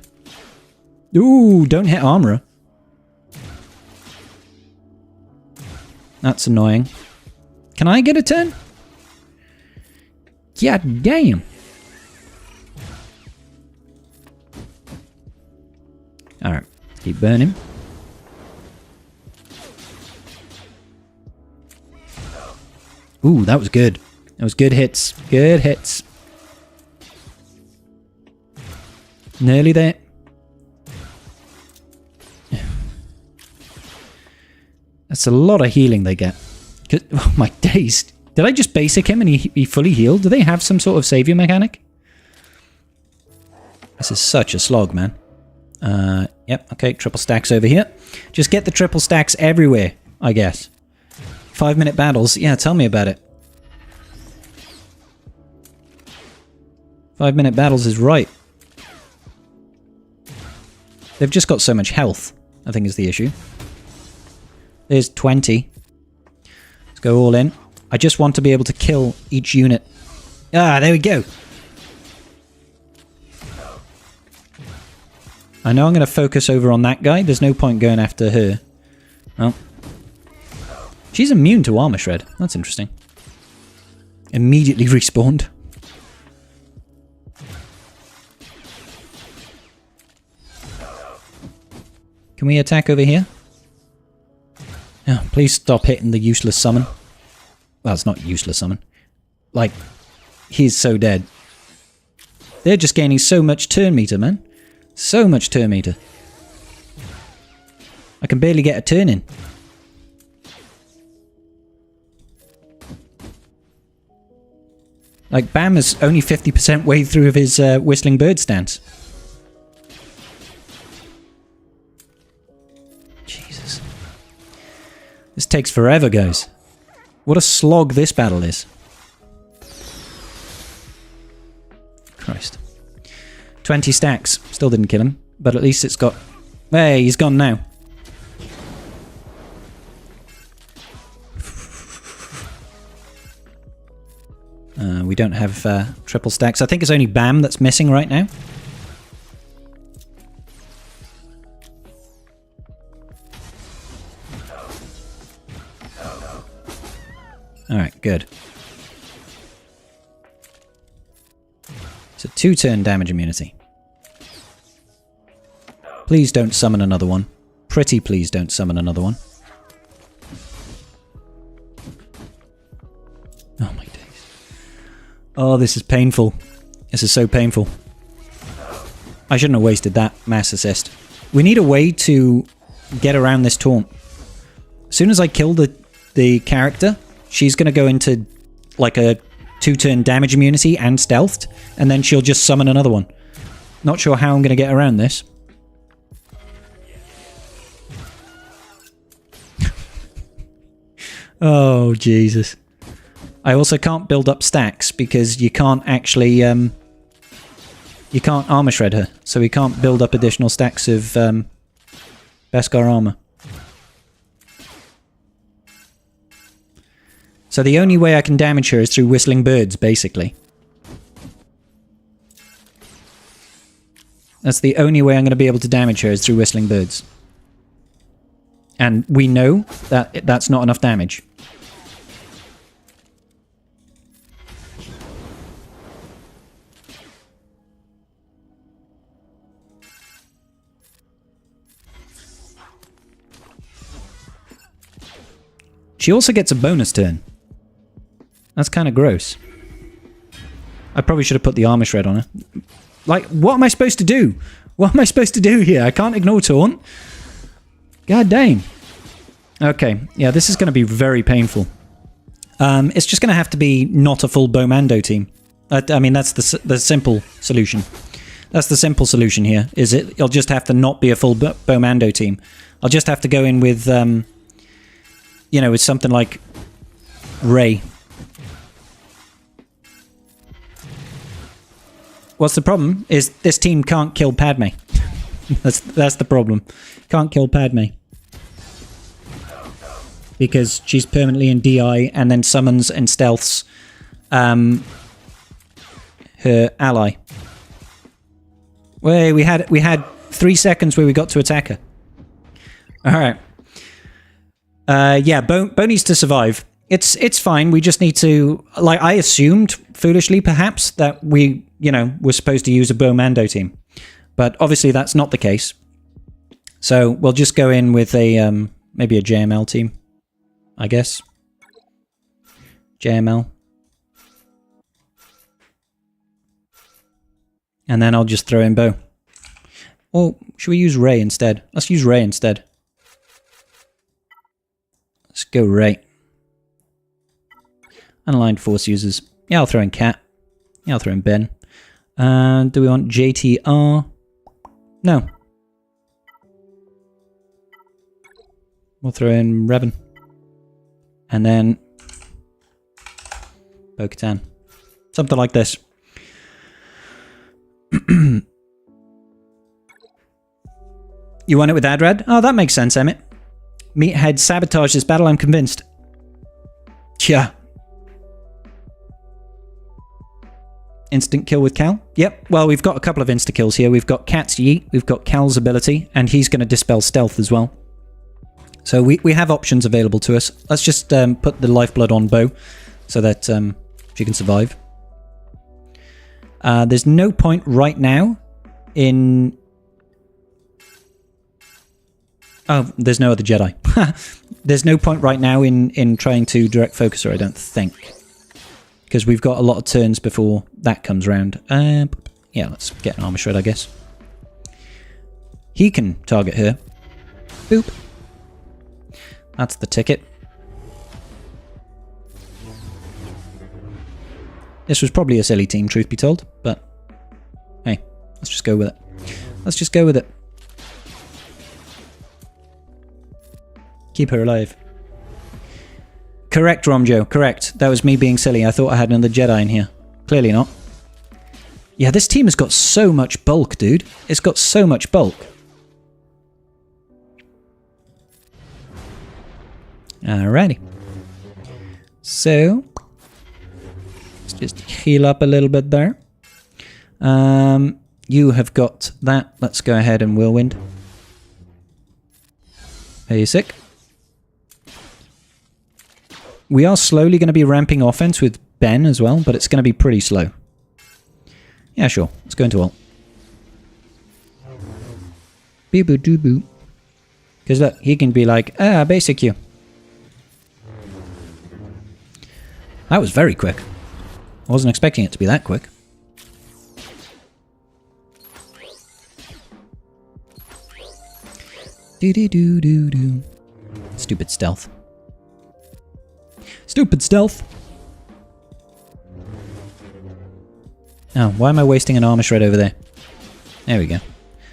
Ooh, don't hit armorer. That's annoying. Can I get a turn? God damn. Alright, keep burning. Ooh, that was good. That was good hits. Good hits. Nearly there. That's a lot of healing they get. Oh my days. Did I just basic him and he fully healed? Do they have some sort of savior mechanic? This is such a slog, man. Yep, okay, triple stacks over here. Just get the triple stacks everywhere, I guess. 5-minute battles. Yeah, tell me about it. 5-minute battles is right. They've just got so much health, I think is the issue. There's 20. Let's go all in. I just want to be able to kill each unit. Ah, there we go. I know I'm going to focus over on that guy. There's no point going after her. Oh. She's immune to armor shred. That's interesting. Immediately respawned. Can we attack over here? Oh, please stop hitting the useless summon. Well, it's not useless summon. Like, he's so dead. They're just gaining so much turn meter, man. So much turn meter. I can barely get a turn in. Like, Bam is only 50% way through of his Whistling Bird stance. Jesus. This takes forever, guys. What a slog this battle is. Christ. 20 stacks. Still didn't kill him. But at least it's got... Hey, he's gone now. We don't have triple stacks. I think it's only Bam that's missing right now. Alright, good. It's a 2-turn damage immunity. Please don't summon another one. Pretty please don't summon another one. Oh my days. Oh, this is painful. This is so painful. I shouldn't have wasted that mass assist. We need a way to get around this taunt. As soon as I kill the character, she's going to go into like a 2-turn damage immunity and stealthed, and then she'll just summon another one. Not sure how I'm going to get around this. Oh, Jesus. I also can't build up stacks because you can't actually... you can't armor shred her, so we can't build up additional stacks of Beskar armor. So the only way I can damage her is through Whistling Birds, basically. That's the only way I'm going to be able to damage her is through Whistling Birds. And we know that that's not enough damage. She also gets a bonus turn. That's kind of gross. I probably should have put the armor shred on her. Like, what am I supposed to do? What am I supposed to do here? I can't ignore taunt. God dang. Okay, yeah, this is going to be very painful. It's just going to have to be not a full Bowmando team. I mean, that's the simple solution. That's the simple solution here, is it? You'll just have to not be a full Bowmando team. I'll just have to go in with, you know, with something like Rey. What's the problem? Is this team can't kill Padme. That's the problem. Can't kill Padme. Because she's permanently in DI and then summons and stealths her ally. Wait, we had 3 seconds where we got to attack her. Alright. Yeah, Bo needs to survive. It's fine. We just need to... Like, I assumed, foolishly perhaps, that we, you know, were supposed to use a Bowmando team. But obviously that's not the case. So we'll just go in with a maybe a JML team, I guess. JML. And then I'll just throw in Bo. Or should we use Rey instead? Let's use Rey instead. Let's go Rey. Unaligned Force users. Yeah, I'll throw in Cat. Yeah, I'll throw in Ben. Do we want JTR? No. We'll throw in Revan. And then Bo-Katan. Something like this. You want it with Adrad? Oh, that makes sense, Emmett. Meathead sabotage this battle, I'm convinced. Yeah. Instant kill with Cal? Yep. Well, we've got a couple of insta-kills here. We've got Cat's Yeet, we've got Cal's ability, and he's going to dispel stealth as well. So we have options available to us. Let's just put the lifeblood on Bo so that she can survive. There's no point right now in... Oh, there's no other Jedi. There's no point right now in trying to direct focus her, I don't think. Because we've got a lot of turns before that comes round. Yeah, let's get an armor shred, I guess. He can target her. Boop. That's the ticket. This was probably a silly team, truth be told, but hey, let's just go with it. Let's just go with it. Keep her alive. Correct, Romjo, correct. That was me being silly. I thought I had another Jedi in here. Clearly not. Yeah, this team has got so much bulk, dude. It's got so much bulk. Alrighty. So, let's just heal up a little bit there. You have got that. Let's go ahead and whirlwind. Basic. We are slowly going to be ramping offense with Ben as well, but it's going to be pretty slow. Yeah, sure. Let's go into ult. Boo-boo-doo-boo. Because look, he can be like, basic you. That was very quick. I wasn't expecting it to be that quick. Do-do-do-do-do. Stupid stealth. Stupid stealth! Oh, why am I wasting an armor shred over there? There we go.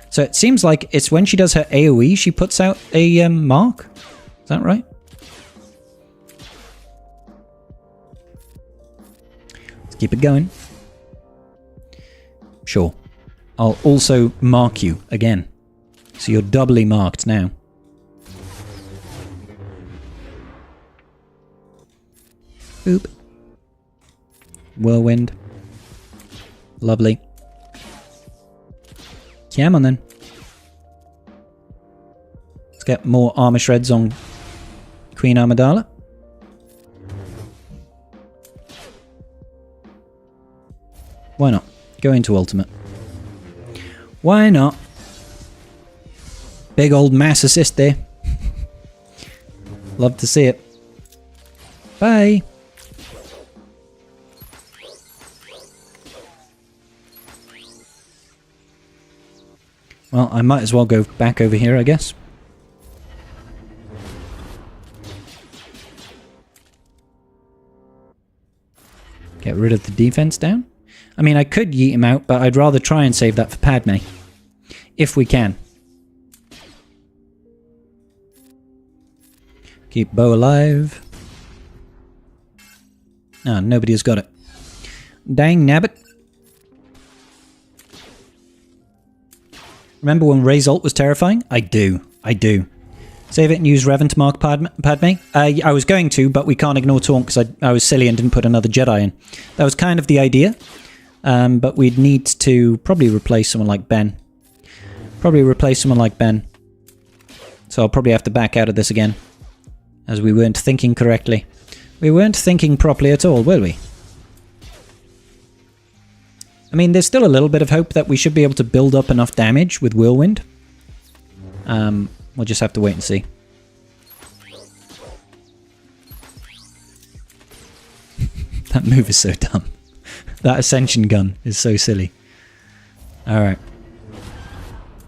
So it seems like it's when she does her AoE, she puts out a mark? Is that right? Let's keep it going. Sure. I'll also mark you again. So you're doubly marked now. Boop. Whirlwind. Lovely. Come on then. Let's get more armor shreds on Queen Amidala. Why not? Go into ultimate. Why not? Big old mass assist there. Love to see it. Bye. Well, I might as well go back over here, I guess. Get rid of the defense down. I mean, I could yeet him out, but I'd rather try and save that for Padme. If we can. Keep Bo alive. Ah, nobody has got it. Dang nabbit. Remember when Ray's ult was terrifying? I do. I do. Save it and use Revan to mark Padme? I was going to, but we can't ignore Taunt because I was silly and didn't put another Jedi in. That was kind of the idea. But we'd need to probably replace someone like Ben. So I'll probably have to back out of this again. As we weren't thinking correctly. We weren't thinking properly at all, were we? I mean, there's still a little bit of hope that we should be able to build up enough damage with Whirlwind. We'll just have to wait and see. That move is so dumb. That Ascension gun is so silly. Alright.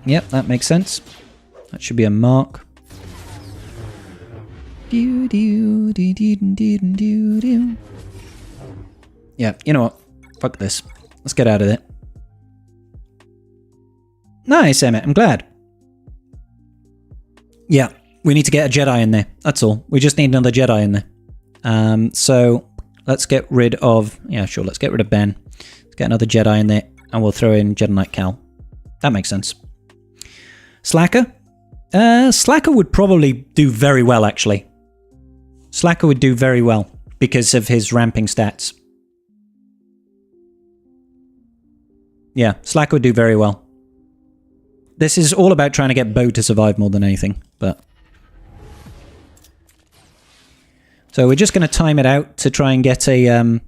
Yep, that makes sense. That should be a mark. Yeah, you know what? Fuck this. Let's get out of it. Nice, Emmett. I'm glad. Yeah, we need to get a Jedi in there. That's all. We just need another Jedi in there. So let's get rid of... Yeah, sure. Let's get rid of Ben. Let's get another Jedi in there. And we'll throw in Jedi Knight Cal. That makes sense. Slacker? Slacker would probably do very well, actually. Slacker would do very well because of his ramping stats. Yeah, Slacker would do very well. This is all about trying to get Bo to survive more than anything, but... So we're just going to time it out to try and get a...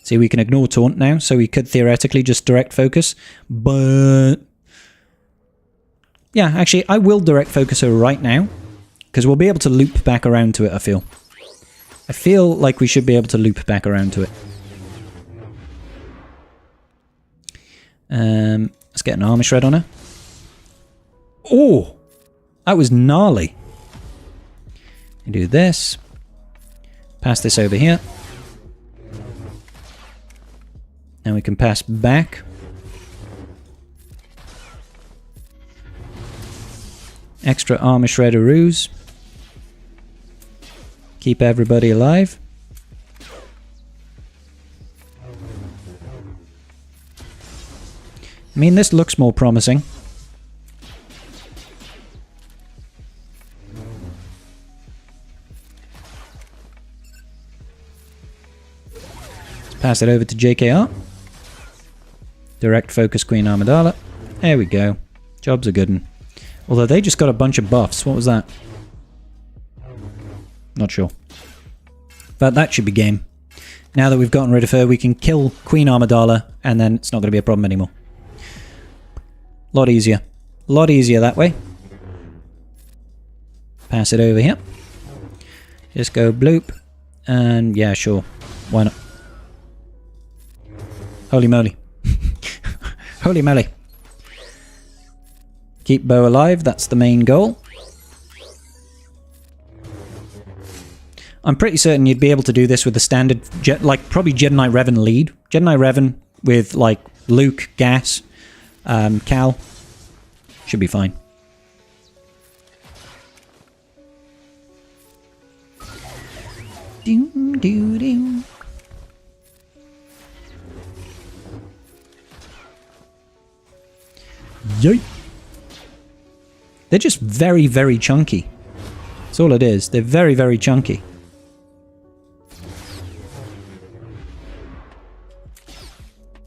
See, we can ignore Taunt now, so we could theoretically just direct focus, but... Yeah, actually, I will direct focus her right now, because we'll be able to loop back around to it, I feel. I feel like we should be able to loop back around to it. Let's get an armor shred on her. Oh! That was gnarly. Do this. Pass this over here. Now we can pass back. Extra armor shredderoos. Keep everybody alive. I mean, this looks more promising. Let's pass it over to JKR. Direct focus Queen Amidala. There we go. Job's a good one. Although they just got a bunch of buffs. What was that? Not sure. But that should be game. Now that we've gotten rid of her, we can kill Queen Amidala, and then it's not going to be a problem anymore. Lot easier. A lot easier that way. Pass it over here. Just go bloop. And yeah, sure. Why not? Holy moly. Holy moly. Keep Bo alive. That's the main goal. I'm pretty certain you'd be able to do this with the standard, like probably Jedi Knight Revan lead. Jedi Knight Revan with like Luke, Gas, Cal. Should be fine. Doo, doo, doo. Yay! They're just very, very chunky. That's all it is. They're very, very chunky.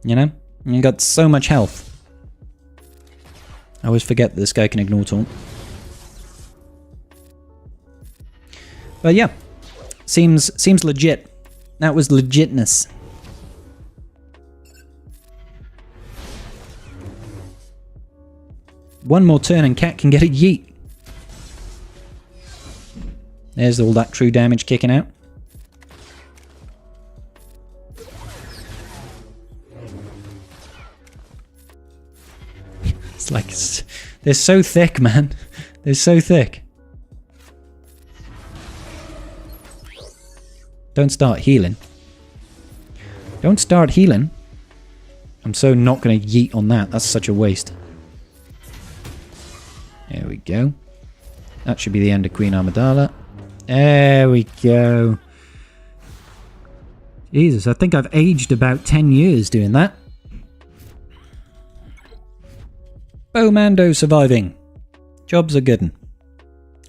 You know? You got so much health. I always forget that this guy can ignore taunt. But yeah. Seems legit. That was legitness. One more turn and Cat can get a yeet. There's all that true damage kicking out. It's like... they're so thick, man. They're so thick. Don't start healing. Don't start healing. I'm so not going to yeet on that. That's such a waste. There we go. That should be the end of Queen Amidala. There we go. Jesus, I think I've aged about 10 years doing that. Bowmando surviving. Jobs are good.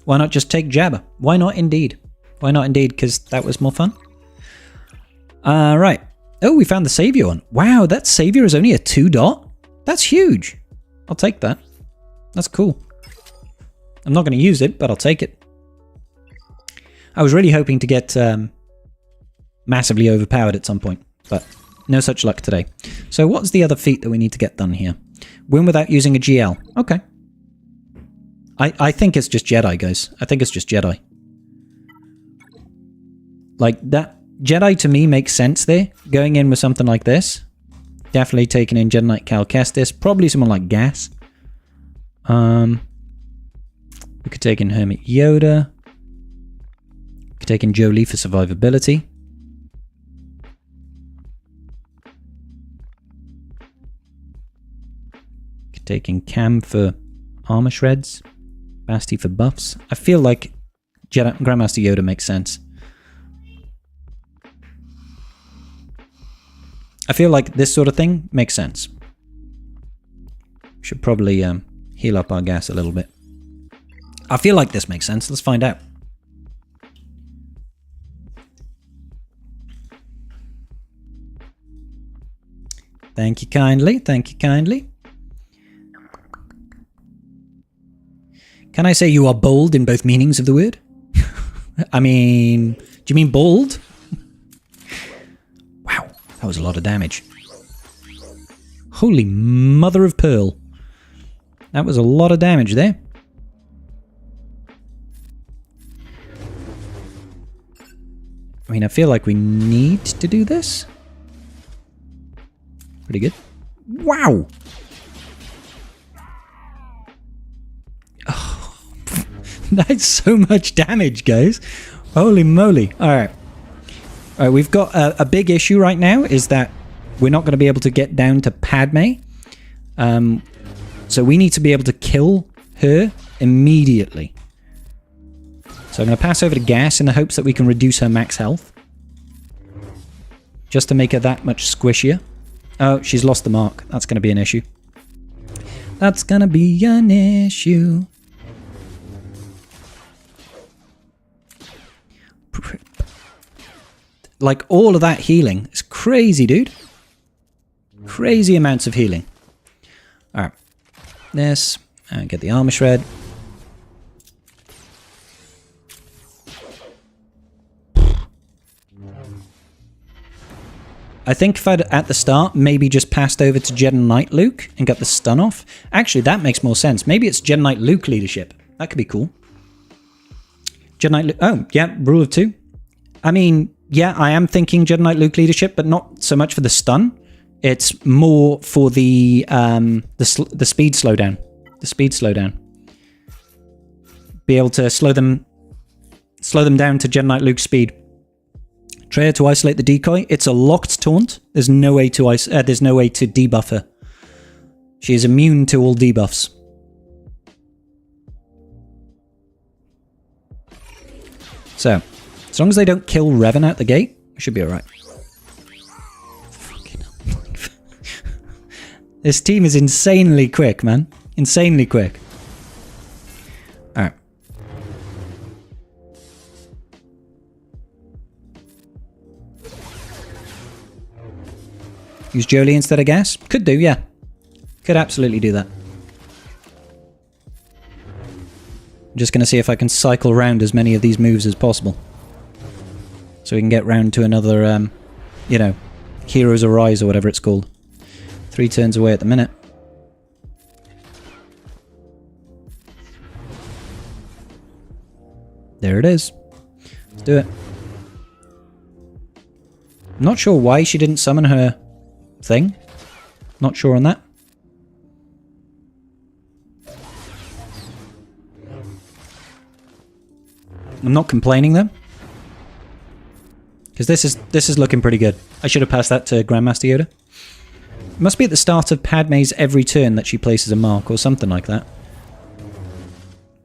Why not just take Jabba? Why not indeed? Why not indeed? Because that was more fun. Right. Oh, we found the Savior one. Wow, that Savior is only a 2 dot? That's huge. I'll take that. That's cool. I'm not going to use it, but I'll take it. I was really hoping to get massively overpowered at some point, but no such luck today. So what's the other feat that we need to get done here? Win without using a GL. Okay. I think it's just Jedi, guys. I think it's just Jedi. Like, that Jedi to me makes sense there. Going in with something like this. Definitely taking in Jedi Knight Cal Kestis. Probably someone like Gas. We could take in Hermit Yoda. We could take in Jolie for survivability. We could take in Cam for armor shreds. Basti for buffs. I feel like Grandmaster Yoda makes sense. I feel like this sort of thing makes sense. Should probably heal up our gas a little bit. I feel like this makes sense. Let's find out. Thank you kindly. Thank you kindly. Can I say you are bold in both meanings of the word? I mean, do you mean bold? Wow, that was a lot of damage. Holy mother of pearl. That was a lot of damage there. I mean, I feel like we need to do this. Pretty good. Wow! Oh, that's so much damage, guys. Holy moly. Alright. Alright, we've got a big issue right now, is that we're not going to be able to get down to Padme. So we need to be able to kill her immediately. So I'm going to pass over to Gas in the hopes that we can reduce her max health. Just to make her that much squishier. Oh, she's lost the mark. That's going to be an issue. That's going to be an issue. Like, all of that healing is crazy, dude. Crazy amounts of healing. Alright. This. And get the armor shred. I think if I'd, at the start, maybe just passed over to Jedi Knight Luke and got the stun off. Actually, that makes more sense. Maybe it's Jedi Knight Luke leadership. That could be cool. Jedi Knight Luke. Oh, yeah, rule of 2. I mean, yeah, I am thinking Jedi Knight Luke leadership, but not so much for the stun. It's more for the speed slowdown. The speed slowdown. Be able to slow them down to Jedi Knight Luke's speed. Treya to isolate the decoy. It's a locked taunt. There's no way to debuff her. She is immune to all debuffs. So, as long as they don't kill Revan out the gate, we should be alright. This team is insanely quick, man. Insanely quick. Alright. Use Jolie instead of Gas? Could do, yeah. Could absolutely do that. I'm just going to see if I can cycle around as many of these moves as possible. So we can get round to another, you know, Heroes Arise or whatever it's called. 3 turns away at the minute. There it is. Let's do it. I'm not sure why she didn't summon her thing. Not sure on that. I'm not complaining though, because this is looking pretty good. I should have passed that to Grandmaster Yoda. It must be at the start of Padme's every turn that she places a mark or something like that.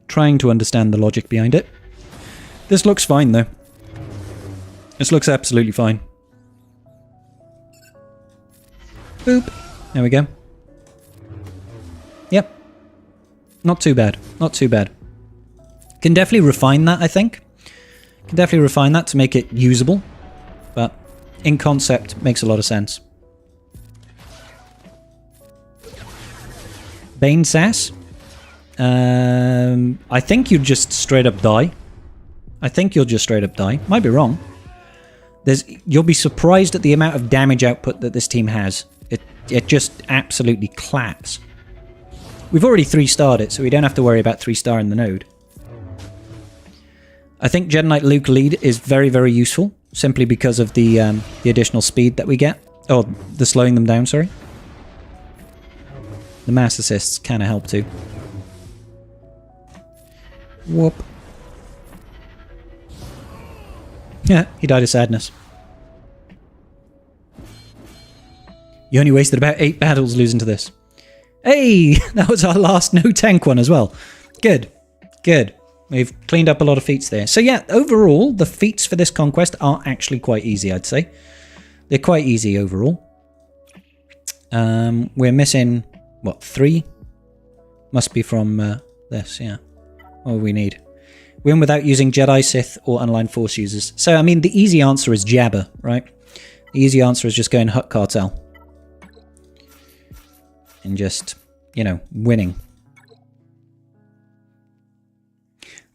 Trying to understand the logic behind it. This looks fine though. This looks absolutely fine. Boop. There we go. Yep. Not too bad. Not too bad. Can definitely refine that, I think. Can definitely refine that to make it usable. But in concept, makes a lot of sense. Bane Sass. I think you'd just straight up die. I think you'll just straight up die. Might be wrong. You'll be surprised at the amount of damage output that this team has. It just absolutely claps. We've already 3-starred it, so we don't have to worry about 3-starring the node. I think Jedi Knight Luke lead is very, very useful, simply because of the additional speed that we get. Oh, the slowing them down, sorry. The mass assists kind of help too. Whoop. Yeah, he died of sadness. You only wasted about 8 battles losing to this. Hey! That was our last no-tank one as well. Good. Good. We've cleaned up a lot of feats there. So yeah, overall, the feats for this conquest are actually quite easy, I'd say. They're quite easy overall. We're missing, what, 3? Must be from this, yeah. What do we need? Win without using Jedi, Sith, or Unaligned Force users. So, I mean, the easy answer is Jabba, right? The easy answer is just going Hutt Cartel. And just, you know, winning.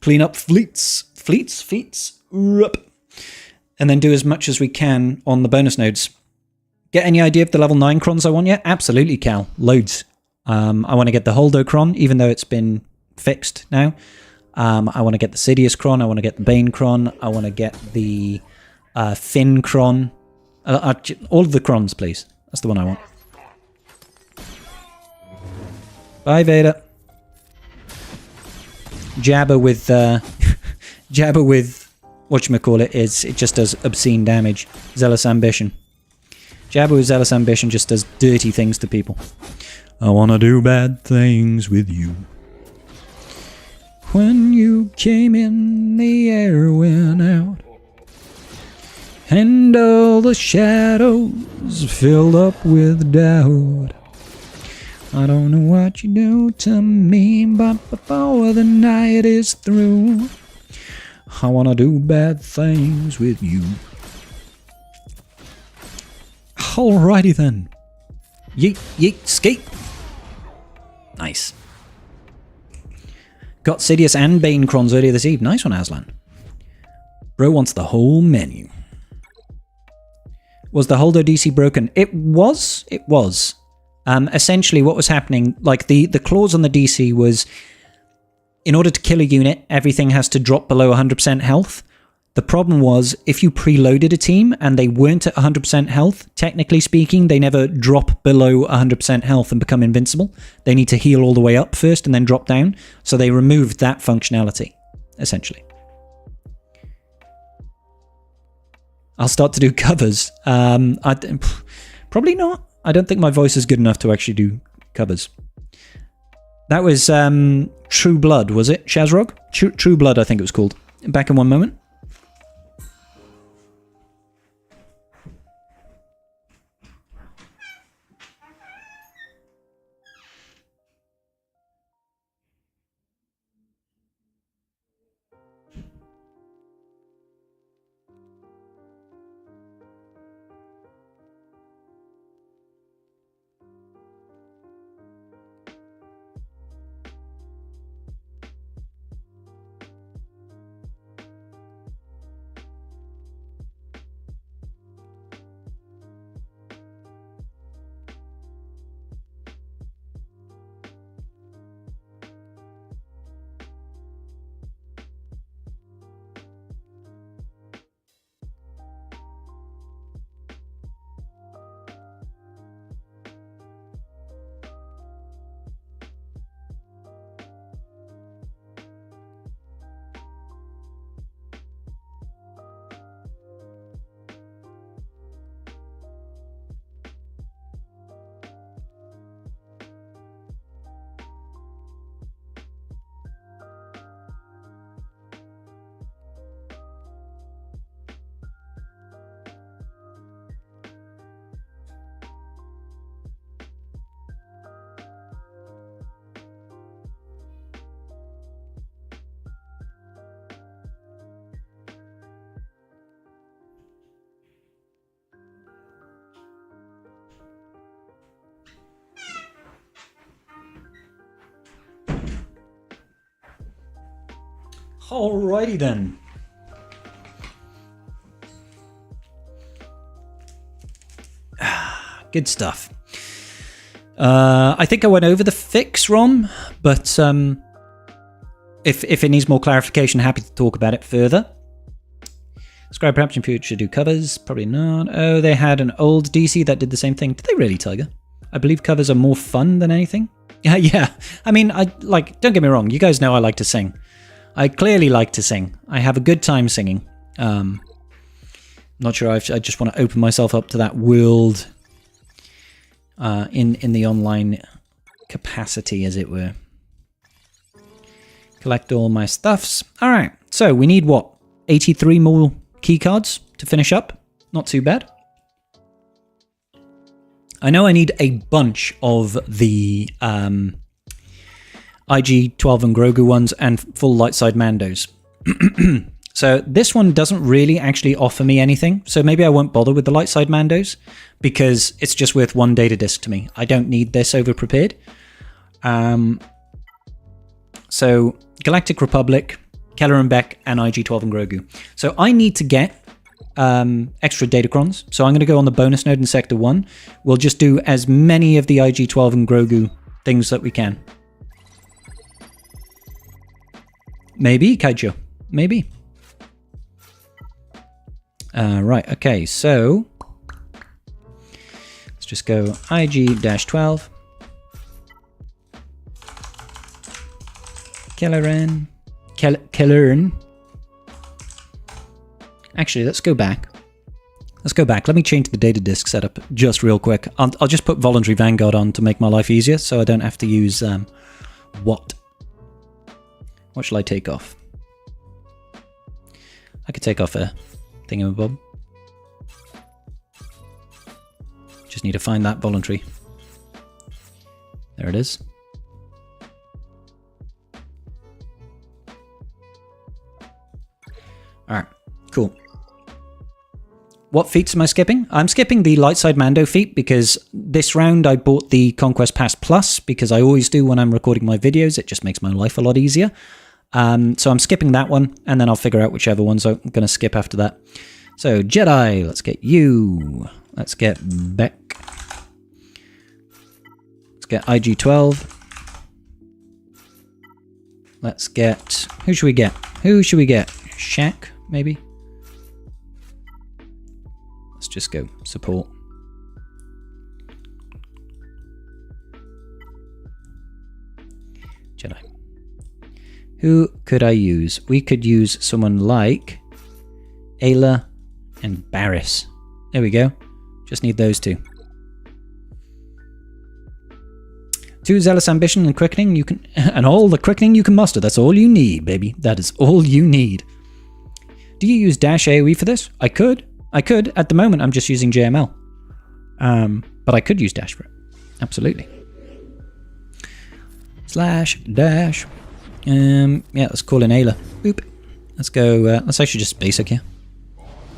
Clean up fleets. Feats. And then do as much as we can on the bonus nodes. Get any idea of the level 9 crons I want yet? Absolutely, Cal. Loads. I want to get the Holdo cron, even though it's been fixed now. I want to get the Sidious cron. I want to get the Bane cron. I want to get the Finn cron. All of the crons, please. That's the one I want. Bye, Vader. Jabba with Jabba with whatchamacallit is it just does obscene damage. Zealous Ambition. Jabba with Zealous Ambition just does dirty things to people. I wanna do bad things with you. When you came in, the air went out, and all the shadows filled up with doubt. I don't know what you do to me, but before the night is through, I wanna do bad things with you. Alrighty then. Yeet, yeet, skate. Nice. Got Sidious and Bane crons earlier this eve. Nice one, Aslan. Bro wants the whole menu. Was the Holdo DC broken? It was. It was. Essentially, what was happening, like the clause on the DC was, in order to kill a unit, everything has to drop below 100% health. The problem was, if you preloaded a team and they weren't at 100% health, technically speaking, they never drop below 100% health and become invincible. They need to heal all the way up first and then drop down. So they removed that functionality, essentially. I'll start to do covers. Probably not. I don't think my voice is good enough to actually do covers. That was True Blood, was it? Shazrog? True Blood, I think it was called. Back in one moment. Alrighty then. Good stuff. I think I went over the fix, Rom, but if it needs more clarification, happy to talk about it further. Scribe perhaps in future do covers, probably not. Oh, they had an old DC that did the same thing. Did they really, Tiger? I believe covers are more fun than anything. Yeah. I mean, don't get me wrong. You guys know I like to sing. I clearly like to sing. I have a good time singing. Not sure. I just want to open myself up to that world in the online capacity, as it were. Collect all my stuffs. All right. So we need what? 83 more keycards to finish up. Not too bad. I know I need a bunch of the IG-12 and Grogu ones and full light side Mandos. So this one doesn't really actually offer me anything. So maybe I won't bother with the light side Mandos because it's just worth one data disk to me. I don't need this over prepared. So Galactic Republic, Keller and Beck, and IG-12 and Grogu. So I need to get extra datacrons. So I'm going to go on the bonus node in Sector 1. We'll just do as many of the IG-12 and Grogu things that we can. Maybe, Kaijo. Maybe. Right, okay, so let's just go IG-12. Kelleran. Actually, let's go back. Let me change the data disk setup just real quick. I'll just put Voluntary Vanguard on to make my life easier, so I don't have to use what. What shall I take off? I could take off a thingamabob. Just need to find that voluntary. There it is. Alright, cool. What feats am I skipping? I'm skipping the light side Mando feat because this round I bought the Conquest Pass Plus because I always do when I'm recording my videos. It just makes my life a lot easier. So I'm skipping that one and then I'll figure out whichever ones I'm going to skip after that. So Jedi, let's get you. Let's get Beck. Let's get IG-12. Let's get... Who should we get? Shaq, maybe? Let's just go support. Jedi. Who could I use? We could use someone like Ayla and Barriss. There we go. Just need those two. 2 Zealous Ambition and Quickening. You can, and all the Quickening you can muster. That's all you need, baby. That is all you need. Do you use Dash AoE for this? I could. At the moment, I'm just using JML. But I could use Dash for it. Absolutely. /dash. Yeah, let's call in Ayla. Boop. Let's go. Let's actually just basic here.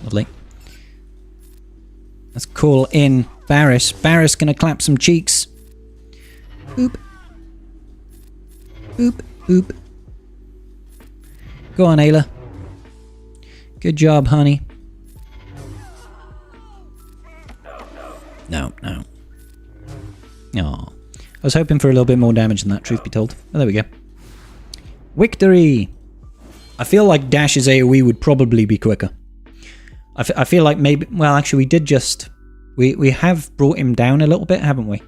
Lovely. Let's call in Barriss. Barriss gonna clap some cheeks. Boop. Boop. Boop. Go on, Ayla. Good job, honey. No. Aw. I was hoping for a little bit more damage than that, truth be told. Oh, there we go. Victory! I feel like Dash's AoE would probably be quicker. I feel like maybe... Well, actually, we did just... We have brought him down a little bit, haven't we?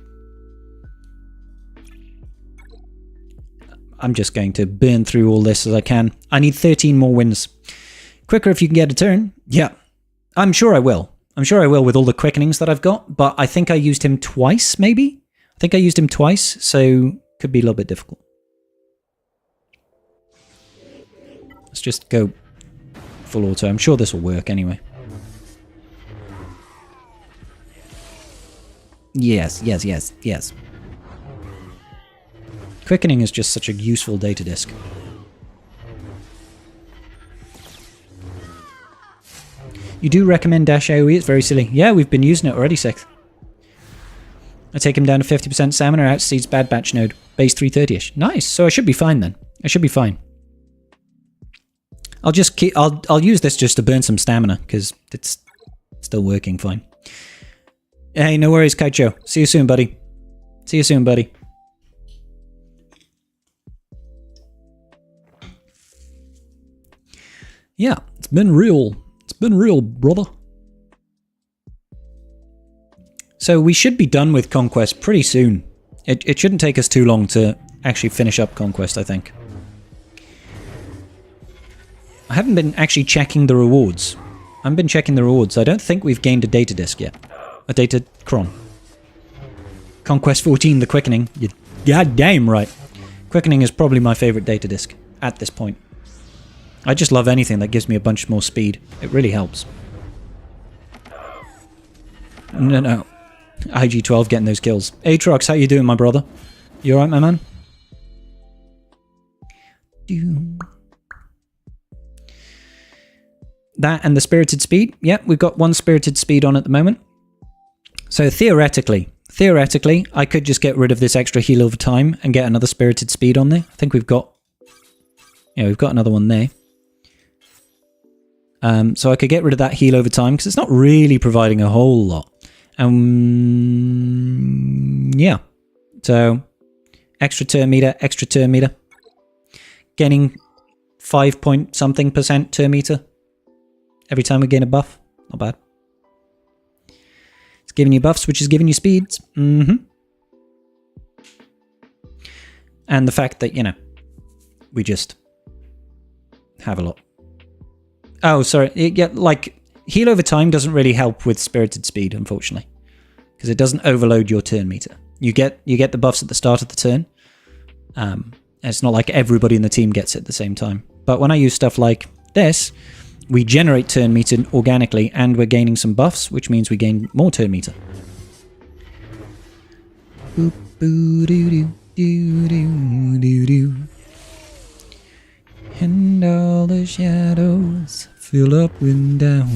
I'm just going to burn through all this as I can. I need 13 more wins. Quicker if you can get a turn. Yeah. I'm sure I will. I'm sure I will with all the quickenings that I've got, but I think I used him twice, maybe? I think I used him twice, so could be a little bit difficult. Let's just go full auto. I'm sure this will work anyway. Yes. Quickening is just such a useful data disk. You do recommend Dash AoE? It's very silly. Yeah, we've been using it already, 6th. I take him down to 50% salmon or outseeds Bad Batch node. Base 330-ish. Nice. So I should be fine then. I should be fine. I'll use this just to burn some stamina because it's still working fine. Hey, no worries, Kaicho. See you soon, buddy. See you soon, buddy. Yeah, it's been real. It's been real, brother. So we should be done with Conquest pretty soon. It shouldn't take us too long to actually finish up Conquest, I think. I haven't been actually checking the rewards. I haven't been checking the rewards. I don't think we've gained a data disc yet. A data cron. Conquest 14, the Quickening. You're goddamn right. Quickening is probably my favorite data disc at this point. I just love anything that gives me a bunch more speed. It really helps. No. IG-12 getting those kills. Aatrox, how you doing, my brother? You alright, my man? That and the Spirited Speed. Yep, we've got one Spirited Speed on at the moment. So theoretically, I could just get rid of this extra heal over time and get another Spirited Speed on there. I think we've got... Yeah, we've got another one there. So I could get rid of that heal over time because it's not really providing a whole lot. Yeah. So, extra turn meter. Gaining 5-point-something% turn meter every time we gain a buff. Not bad. It's giving you buffs, which is giving you speeds. And the fact that, you know, we just have a lot. Oh, sorry. Yeah, like, heal over time doesn't really help with Spirited Speed, unfortunately. Because it doesn't overload your turn meter. You get the buffs at the start of the turn. It's not like everybody in the team gets it at the same time. But when I use stuff like this, we generate turn meter organically and we're gaining some buffs, which means we gain more turn meter. Boop, boo, doo, doo, doo, doo, doo, doo. And all the shadows fill up and down.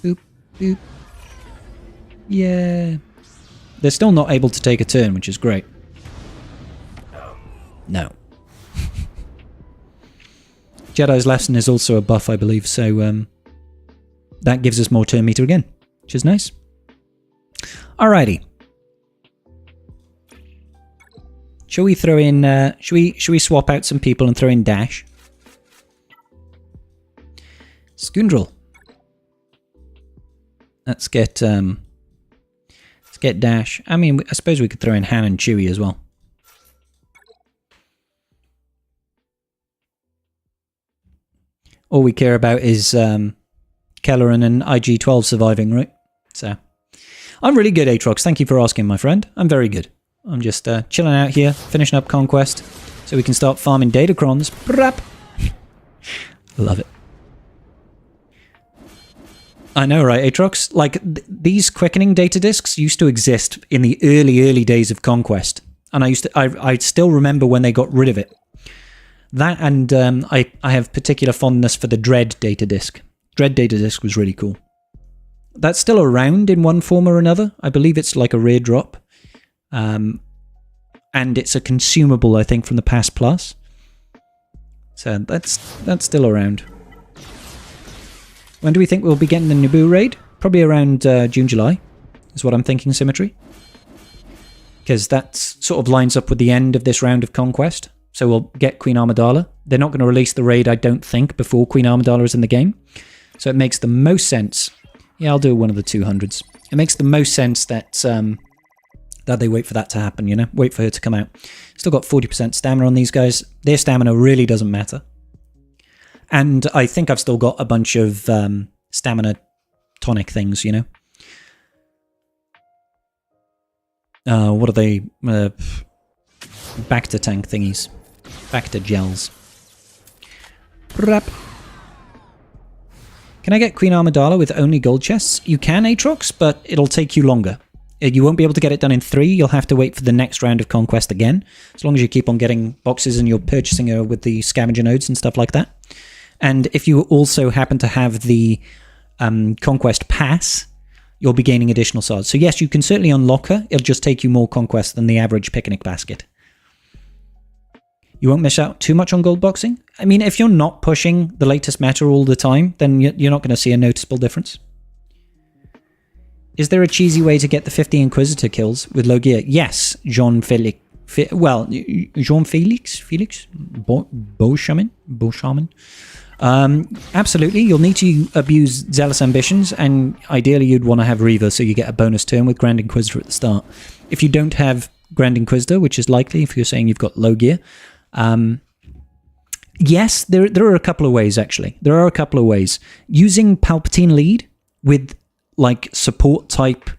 Boop, boop. Yeah. They're still not able to take a turn, which is great. No. Jedi's Lesson is also a buff, I believe, so that gives us more turn meter again, which is nice. Alrighty. Shall we throw in, should we swap out some people and throw in Dash? Scoundrel. Let's get Dash. I mean, I suppose we could throw in Han and Chewie as well. All we care about is Kelleran and IG-12 surviving, right? So, I'm really good, Aatrox. Thank you for asking, my friend. I'm very good. I'm just chilling out here, finishing up Conquest, so we can start farming datacrons. Love it. I know, right, Aatrox? Like, these Quickening data discs used to exist in the early days of Conquest. And I still remember when they got rid of it. That and I have particular fondness for the Dread data disc. Dread data disc was really cool. That's still around in one form or another. I believe it's like a rare drop. And it's a consumable, I think, from the Pass Plus. So that's still around. When do we think we'll be getting the Naboo raid? Probably around June, July, is what I'm thinking, Symmetry. Because that sort of lines up with the end of this round of Conquest. So we'll get Queen Amidala. They're not going to release the raid, I don't think, before Queen Amidala is in the game. So it makes the most sense. Yeah, I'll do one of the 200s. It makes the most sense that that they wait for that to happen, you know? Wait for her to come out. Still got 40% stamina on these guys. Their stamina really doesn't matter. And I think I've still got a bunch of stamina tonic things, you know? What are they? Back to tank thingies. Back to gels. Can I get Queen Amidala with only gold chests? You can, Aatrox, but it'll take you longer. You won't be able to get it done in 3. You'll have to wait for the next round of Conquest again. As long as you keep on getting boxes and you're purchasing her with the scavenger nodes and stuff like that. And if you also happen to have the Conquest Pass, you'll be gaining additional swords. So yes, you can certainly unlock her. It'll just take you more Conquest than the average picnic basket. You won't miss out too much on gold boxing. I mean, if you're not pushing the latest meta all the time, then you're not going to see a noticeable difference. Is there a cheesy way to get the 50 Inquisitor kills with low gear? Yes, Jean-Felix. Jean-Felix? Beauchamin? Absolutely. You'll need to abuse Zealous Ambitions, and ideally you'd want to have Reaver so you get a bonus turn with Grand Inquisitor at the start. If you don't have Grand Inquisitor, which is likely if you're saying you've got low gear, yes, there are a couple of ways, actually. There are a couple of ways. Using Palpatine lead with like support type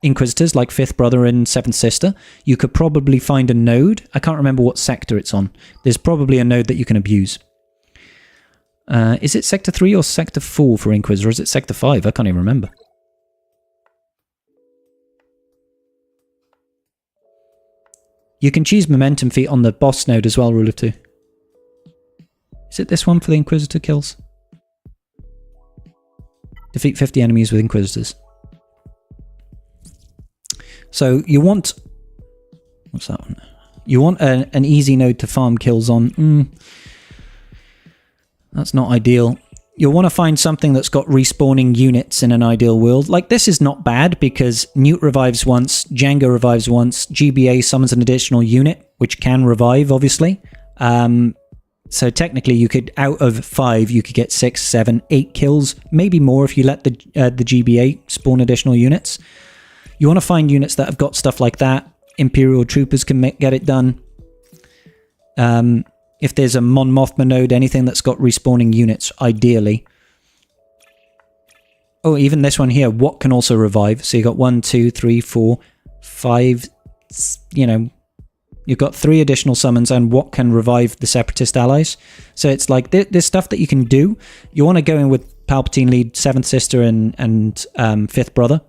Inquisitors like 5th Brother and 7th Sister, you could probably find a node. I can't remember what sector it's on. There's probably a node that you can abuse. Is it Sector 3 or Sector 4 for Inquisitor? Or is it Sector 5? I can't even remember. You can choose Momentum Feat on the boss node as well, Rule of 2. Is it this one for the Inquisitor kills? Defeat 50 enemies with Inquisitors. So you want... What's that one? You want an easy node to farm kills on. That's not ideal. You'll want to find something that's got respawning units in an ideal world. Like, this is not bad because Newt revives once, Django revives once, GBA summons an additional unit, which can revive, obviously. So technically, you could, out of 5, you could get 6, 7, 8 kills, maybe more if you let the GBA spawn additional units. You want to find units that have got stuff like that. Imperial Troopers can get it done. If there's a Mon Mothma node, anything that's got respawning units, ideally. Oh, even this one here, what can also revive? So you got 1, 2, 3, 4, 5, you know, you've got 3 additional summons, and what can revive the Separatist allies. So it's like, there's stuff that you can do. You want to go in with Palpatine lead, 7th Sister, and 5th Brother.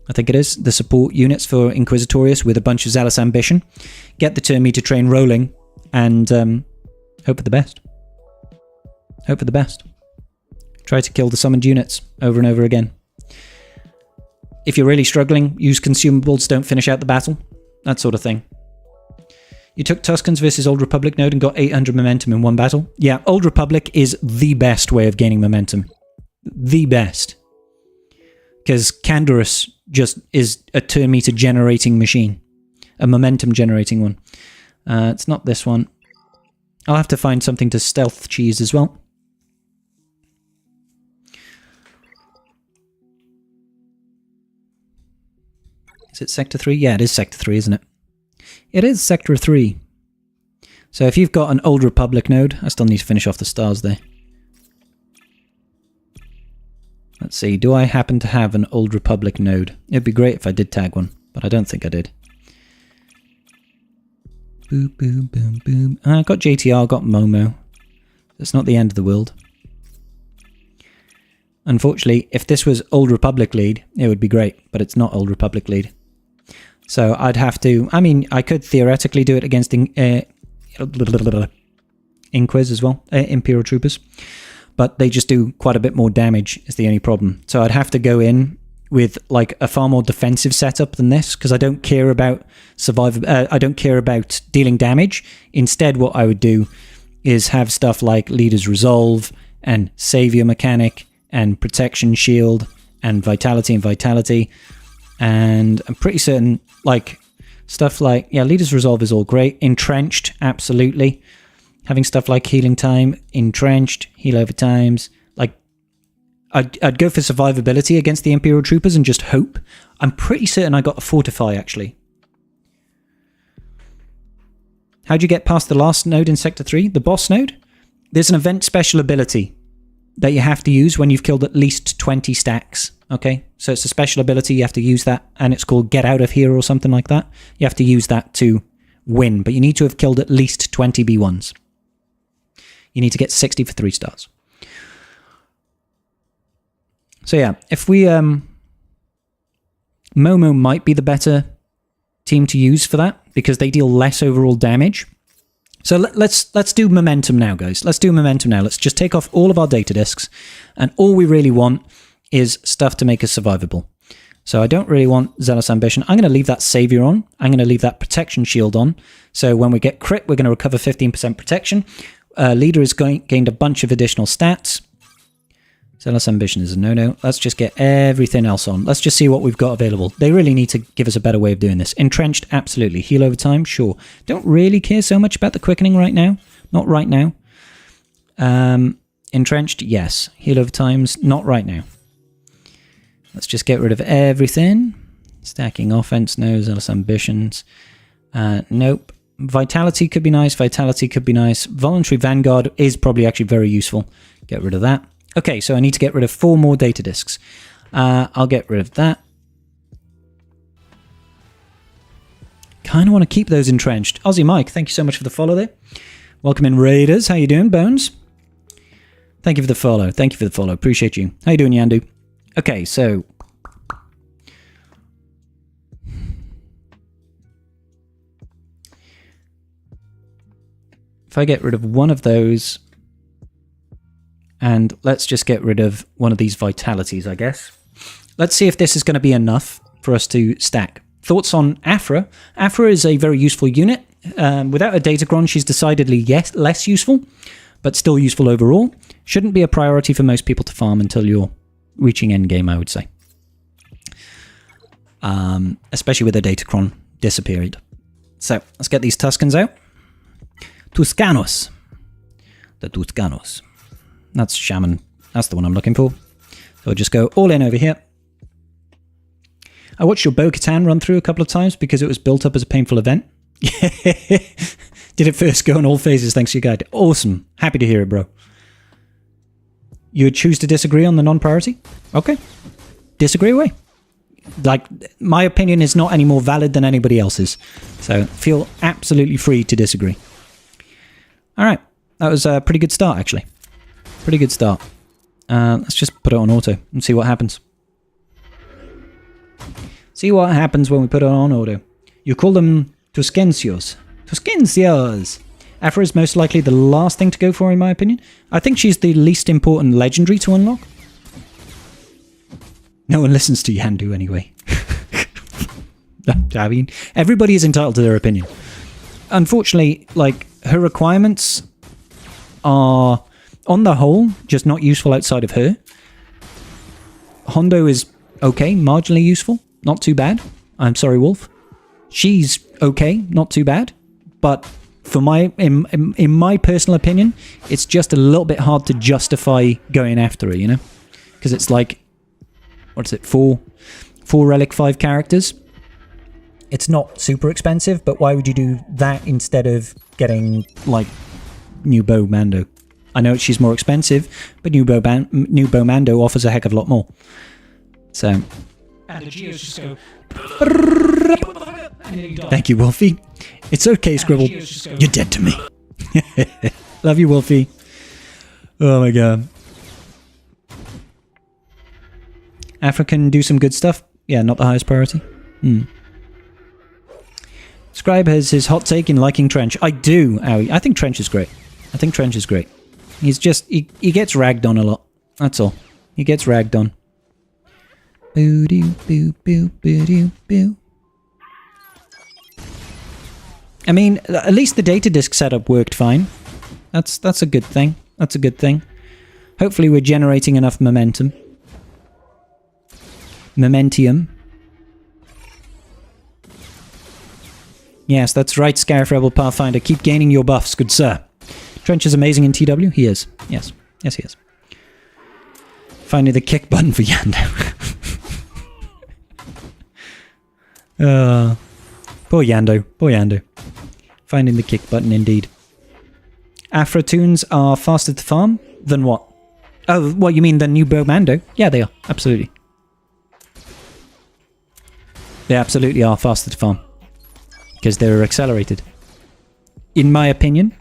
I think it is. The support units for Inquisitorius with a bunch of Zealous Ambition. Get the turn meter train rolling, and hope for the best. Hope for the best. Try to kill the summoned units over and over again. If you're really struggling, use consumables, don't finish out the battle. That sort of thing. You took Tuscans versus Old Republic node and got 800 momentum in one battle. Yeah, Old Republic is the best way of gaining momentum. The best. Because Canderous just is a turn meter generating machine. A momentum generating one. It's not this one. I'll have to find something to stealth cheese as well. Is it Sector 3? Yeah, it is Sector 3, isn't it? It is Sector 3. So if you've got an Old Republic node, I still need to finish off the stars there. Let's see, do I happen to have an Old Republic node? It'd be great if I did tag one, but I don't think I did. Boom, boom, boom, boom. I got JTR, got Momo. That's not the end of the world. Unfortunately, if this was Old Republic lead, it would be great, but it's not Old Republic lead. So I'd have to... I mean, I could theoretically do it against Inquis as well, Imperial Troopers. But they just do quite a bit more damage is the only problem. So I'd have to go in with like a far more defensive setup than this, because I don't care about I don't care about dealing damage. Instead, what I would do is have stuff like Leader's Resolve and Savior Mechanic and Protection Shield and Vitality. And I'm pretty certain like stuff like, yeah, Leader's Resolve is all great. Entrenched, absolutely. Having stuff like Healing Time, Entrenched, Heal over times. Like, I'd go for survivability against the Imperial Troopers and just hope. I'm pretty certain I got a Fortify, actually. How'd you get past the last node in Sector 3? The boss node? There's an event special ability that you have to use when you've killed at least 20 stacks. Okay? So it's a special ability, you have to use that, and it's called Get Out of Here or something like that. You have to use that to win, but you need to have killed at least 20 B1s. You need to get 60 for 3 stars. So yeah, if we... Momo might be the better team to use for that, because they deal less overall damage. So let's do momentum now, guys. Let's do momentum now. Let's just take off all of our data disks, and all we really want is stuff to make us survivable. So I don't really want Zealous Ambition. I'm going to leave that Savior on. I'm going to leave that Protection Shield on. So when we get crit, we're going to recover 15% protection. Leader has gained a bunch of additional stats. Zealous Ambition is a no-no. Let's just get everything else on. Let's just see what we've got available. They really need to give us a better way of doing this. Entrenched, absolutely. Heal over time, sure. Don't really care so much about the quickening right now. Not right now. Entrenched, yes. Heal over times, not right now. Let's just get rid of everything. Stacking offense, no. Zealous Ambitions. Nope. Vitality could be nice. Vitality could be nice. Voluntary Vanguard is probably actually very useful. Get rid of that. Okay, so I need to get rid of 4 more data discs. I'll get rid of that. Kind of want to keep those entrenched. Aussie Mike, thank you so much for the follow there. Welcome in, Raiders. How you doing, Bones? Thank you for the follow. Thank you for the follow. Appreciate you. How you doing, Yandu? Okay, so... if I get rid of one of those... and let's just get rid of one of these vitalities, I guess. Let's see if this is going to be enough for us to stack. Thoughts on Afra? Afra is a very useful unit. Without a Datacron, she's decidedly less useful, but still useful overall. Shouldn't be a priority for most people to farm until you're reaching endgame, I would say. Especially with the Datacron disappeared. So, let's get these Tuscans out. Tuscanos. The Tuscanos. That's Shaman. That's the one I'm looking for. So I'll just go all in over here. I watched your Bo-Katan run through a couple of times because it was built up as a painful event. Did it first go in all phases thanks to your guide. Awesome. Happy to hear it, bro. You would choose to disagree on the non-priority? Okay. Disagree away. Like, my opinion is not any more valid than anybody else's. So feel absolutely free to disagree. Alright. That was a pretty good start, actually. Pretty good start. Let's just put it on auto and see what happens. See what happens when we put it on auto. You call them Tuskencios. Tuskencios! Afra is most likely the last thing to go for, in my opinion. I think she's the least important legendary to unlock. No one listens to Yandu anyway. I mean, everybody is entitled to their opinion. Unfortunately, like, her requirements are... on the whole, just not useful outside of her. Hondo is okay, marginally useful. Not too bad. I'm sorry, Wolf. She's okay, not too bad. But for in my personal opinion, it's just a little bit hard to justify going after her, you know? Because it's like, what is it, 4 Relic 5 characters? It's not super expensive, but why would you do that instead of getting, like, new Bo Mando? I know she's more expensive, but new Bo Mando offers a heck of a lot more. So... and the Geos just go... thank you, Wolfie. It's okay, Scribble. You're dead to me. Love you, Wolfie. Oh my god. African do some good stuff. Yeah, not the highest priority. Scribe has his hot take in liking Trench. I do, Owie. I think Trench is great. I think Trench is great. He's just... he gets ragged on a lot. That's all. He gets ragged on. Boo doo boo boo boo doo boo. I mean, at least the data disk setup worked fine. That's a good thing. That's a good thing. Hopefully we're generating enough momentum. Momentium. Yes, that's right, Scarif Rebel Pathfinder. Keep gaining your buffs, good sir. Trench is amazing in TW? He is. Yes. Yes, he is. Finally the kick button for Yando. Poor Yando. Poor Yando. Finding the kick button, indeed. Afro tunes are faster to farm than what? Oh, what, you mean the new Bo Mando? Yeah, they are. Absolutely. They absolutely are faster to farm. Because they're accelerated. In my opinion,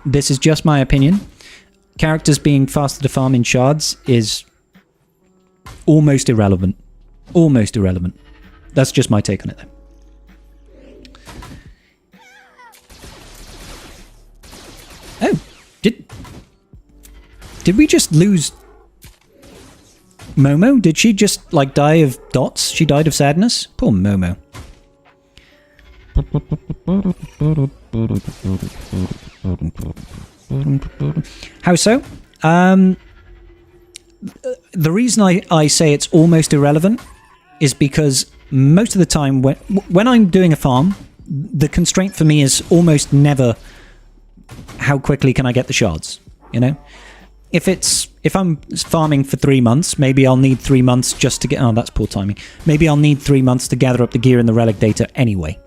this is just my opinion, characters being faster to farm in shards is almost irrelevant. Almost irrelevant. That's just my take on it, though. Oh, did we just lose Momo? Did she just, like, die of dots? She died of sadness? Poor Momo. How so? The reason I say it's almost irrelevant is because most of the time when I'm doing a farm, the constraint for me is almost never how quickly can I get the shards, you know? If I'm farming for 3 months, maybe I'll need 3 months just to get... Oh, that's poor timing. Maybe I'll need 3 months to gather up the gear and the relic data anyway.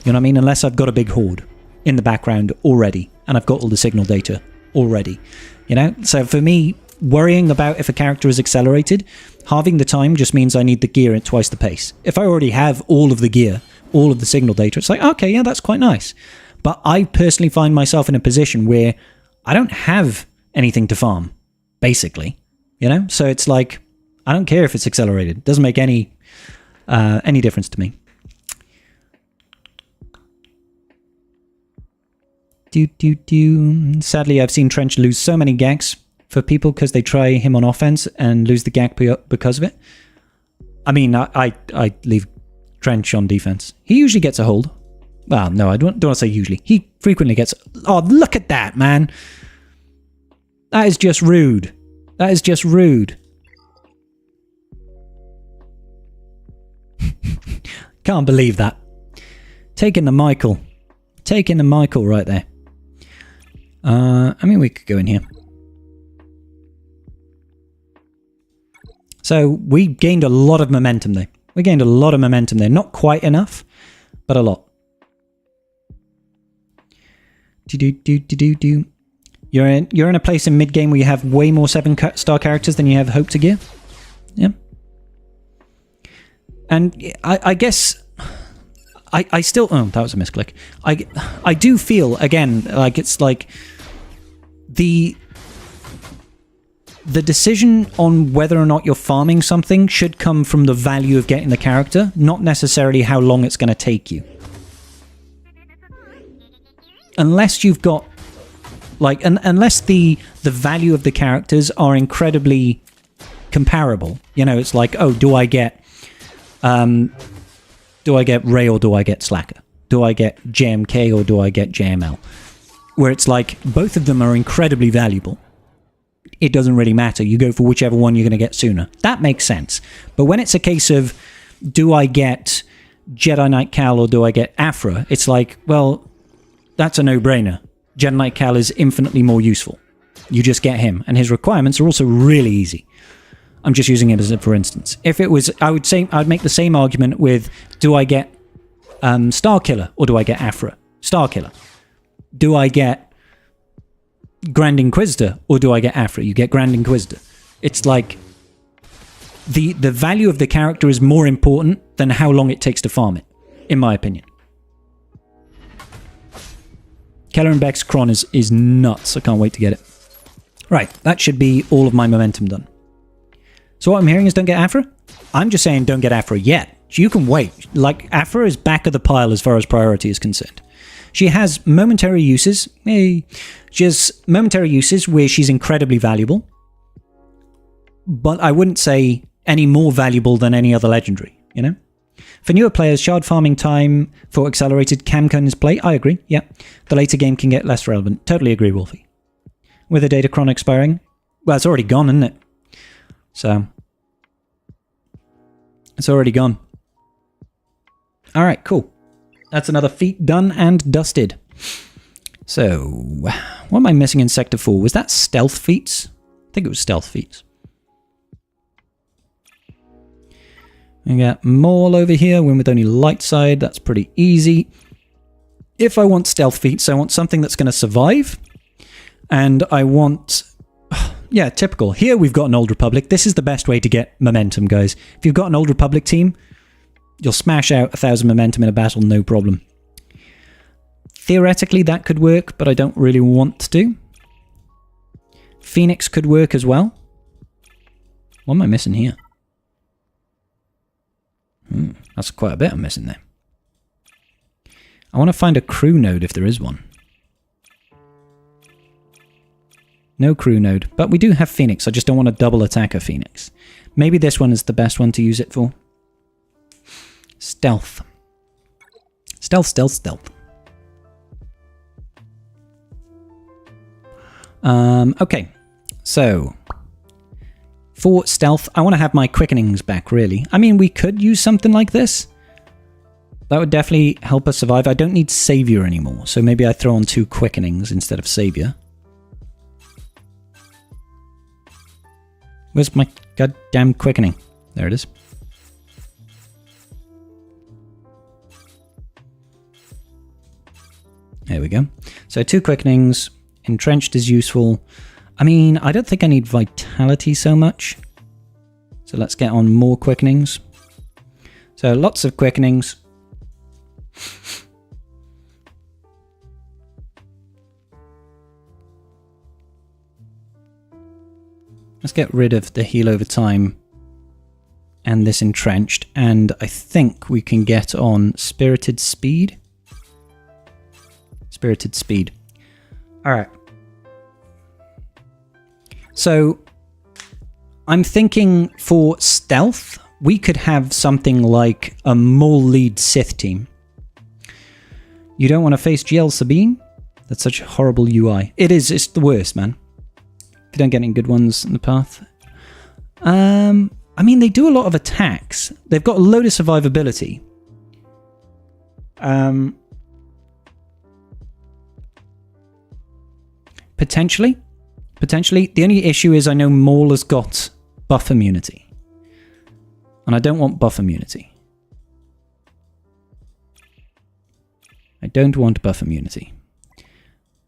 You know what I mean? Unless I've got a big horde in the background already, and I've got all the signal data already. You know? So for me, worrying about if a character is accelerated, halving the time just means I need the gear at twice the pace. If I already have all of the gear, all of the signal data, it's like, okay, yeah, that's quite nice. But I personally find myself in a position where I don't have anything to farm, basically, you know? So it's like, I don't care if it's accelerated. It doesn't make any difference to me. Sadly, I've seen Trench lose so many ganks for people because they try him on offense and lose the gank because of it. I mean, I leave Trench on defense. He usually gets a hold. Well, no, I don't want to say usually. He frequently gets... Oh, look at that, man. That is just rude. That is just rude. Can't believe that. Taking the Michael. Taking the Michael right there. I mean, we could go in here. So, we gained a lot of momentum there. We gained a lot of momentum there. Not quite enough, but a lot. You're in a place in mid-game where you have way more 7-star characters than you have hope to gear. Yeah. And I guess... I still... Oh, that was a misclick. I do feel, again, like it's like... The decision on whether or not you're farming something should come from the value of getting the character, not necessarily how long it's going to take you. Unless you've got... Like, unless the value of the characters are incredibly comparable. You know, it's like, oh, do I get Ray or do I get Slacker? Do I get JMK or do I get JML? Where it's like, both of them are incredibly valuable. It doesn't really matter. You go for whichever one you're going to get sooner. That makes sense. But when it's a case of, do I get Jedi Knight Cal or do I get Afra? It's like, well, that's a no-brainer. Jedi Knight Cal is infinitely more useful. You just get him. And his requirements are also really easy. I'm just using him as a for instance. If it was, I'd make the same argument with, do I get Star Killer or do I get Afra? Star Killer. Do I get Grand Inquisitor or do I get Afra? You get Grand Inquisitor. It's like the value of the character is more important than how long it takes to farm it, in my opinion. Keller and Beck's Kron is nuts. I can't wait to get it. Right, that should be all of my momentum done. So what I'm hearing is don't get Afra? I'm just saying don't get Afra yet. You can wait. Like, Afra is back of the pile as far as priority is concerned. She has momentary uses. She has momentary uses where she's incredibly valuable. But I wouldn't say any more valuable than any other legendary, you know? For newer players, shard farming time for accelerated can is play. I agree, yeah. The later game can get less relevant. Totally agree, Wolfie. With the data chron expiring? Well, it's already gone, isn't it? So, it's already gone. Alright, cool. That's another feat done and dusted. So, what am I missing in Sector 4? Was that stealth feats? I think it was stealth feats. We got Maul over here, win with only light side. That's pretty easy. If I want stealth feats, I want something that's going to survive. And I want... Yeah, typical. Here we've got an Old Republic. This is the best way to get momentum, guys. If you've got an Old Republic team, you'll smash out 1,000 momentum in a battle, no problem. Theoretically, that could work, but I don't really want to. Phoenix could work as well. What am I missing here? That's quite a bit I'm missing there. I want to find a crew node if there is one. No crew node, but we do have Phoenix. I just don't want to double attack a Phoenix. Maybe this one is the best one to use it for. Stealth Stealth, stealth, stealth. Okay, so for stealth, I want to have my quickenings back, really. I mean, we could use something like this. That would definitely help us survive. I don't need Savior anymore, so maybe I throw on 2 quickenings instead of Savior. Where's my goddamn quickening? There it is. There we go. So 2 quickenings. Entrenched is useful. I mean, I don't think I need Vitality so much. So let's get on more quickenings. So lots of quickenings. Let's get rid of the heal over time and this entrenched. And I think we can get on Spirited Speed. Spirited Speed. Alright. So, I'm thinking for stealth, we could have something like a mole lead Sith team. You don't want to face GL Sabine? That's such a horrible UI. It is, it's the worst, man. If you don't get any good ones in the path. I mean, they do a lot of attacks. They've got a load of survivability. Potentially. Potentially. The only issue is I know Maul has got buff immunity. And I don't want buff immunity. I don't want buff immunity.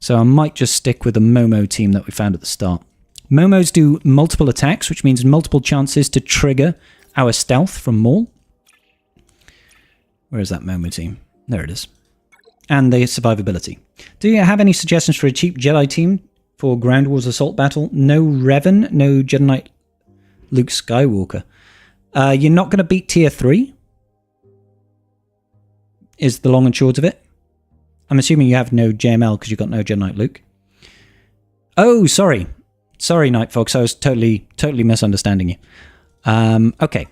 So I might just stick with the Momo team that we found at the start. Momos do multiple attacks, which means multiple chances to trigger our stealth from Maul. Where is that Momo team? There it is. And the survivability. Do you have any suggestions for a cheap Jedi team for Ground Wars Assault Battle? No Revan, no Jedi Knight Luke Skywalker. You're not going to beat tier 3? Is the long and short of it. I'm assuming you have no JML because you've got no Jedi Knight Luke. Oh, sorry. Sorry, Night Fox. I was totally misunderstanding you. Okay.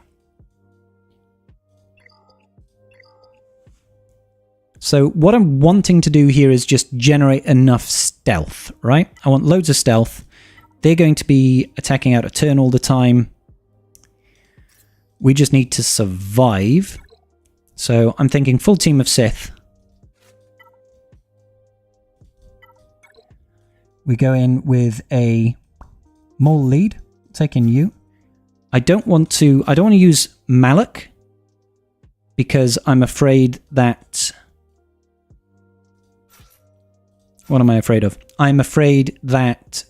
So what I'm wanting to do here is just generate enough stealth, right? I want loads of stealth. They're going to be attacking out of turn all the time. We just need to survive. So I'm thinking full team of Sith. We go in with a Maul lead, taking you. I don't want to use Malak because I'm afraid that... What am I afraid of? I'm afraid that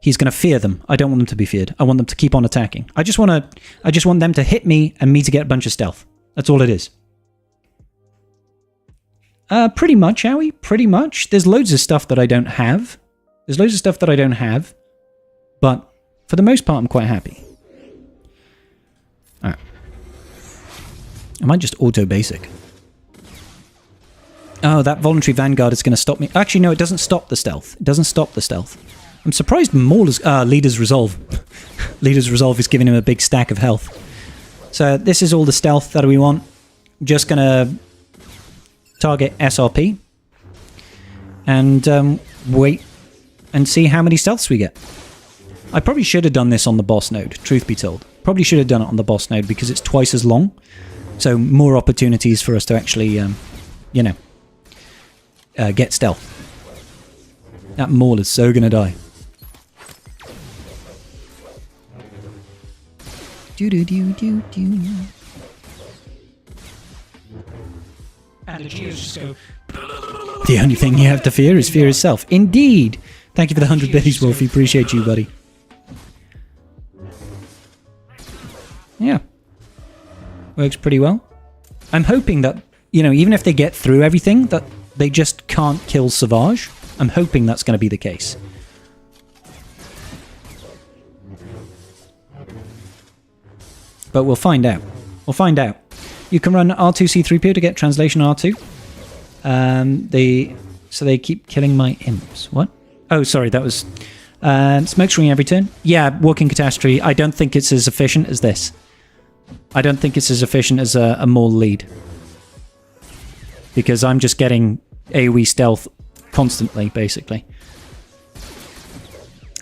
he's going to fear them. I don't want them to be feared. I want them to keep on attacking. I just want them to hit me and me to get a bunch of stealth. That's all it is. Pretty much, Howie. Pretty much. There's loads of stuff that I don't have. But for the most part, I'm quite happy. Alright. I might just auto-basic. Oh, that voluntary vanguard is going to stop me. Actually, no, it doesn't stop the stealth. It doesn't stop the stealth. I'm surprised Maul's... Leader's Resolve. Leader's Resolve is giving him a big stack of health. So this is all the stealth that we want. Just going to target SRP. And wait and see how many stealths we get. I probably should have done this on the boss node, truth be told. Probably should have done it on the boss node because it's twice as long. So more opportunities for us to actually, get stealth. That Maul is so gonna die. And the Geos just go... The only thing you have to fear is fear itself. Indeed! Thank you for the 100 biddies, Wolfie. Appreciate you, buddy. Yeah. Works pretty well. I'm hoping that, even if they get through everything, that they just can't kill Savage. I'm hoping that's going to be the case. But we'll find out. We'll find out. You can run R2C3PO to get translation R2. So they keep killing my imps. What? Oh, sorry, that was... smoke screen every turn? Yeah, Walking Catastrophe. I don't think it's as efficient as this. I don't think it's as efficient as a Maul lead. because I'm just getting AoE stealth constantly, basically.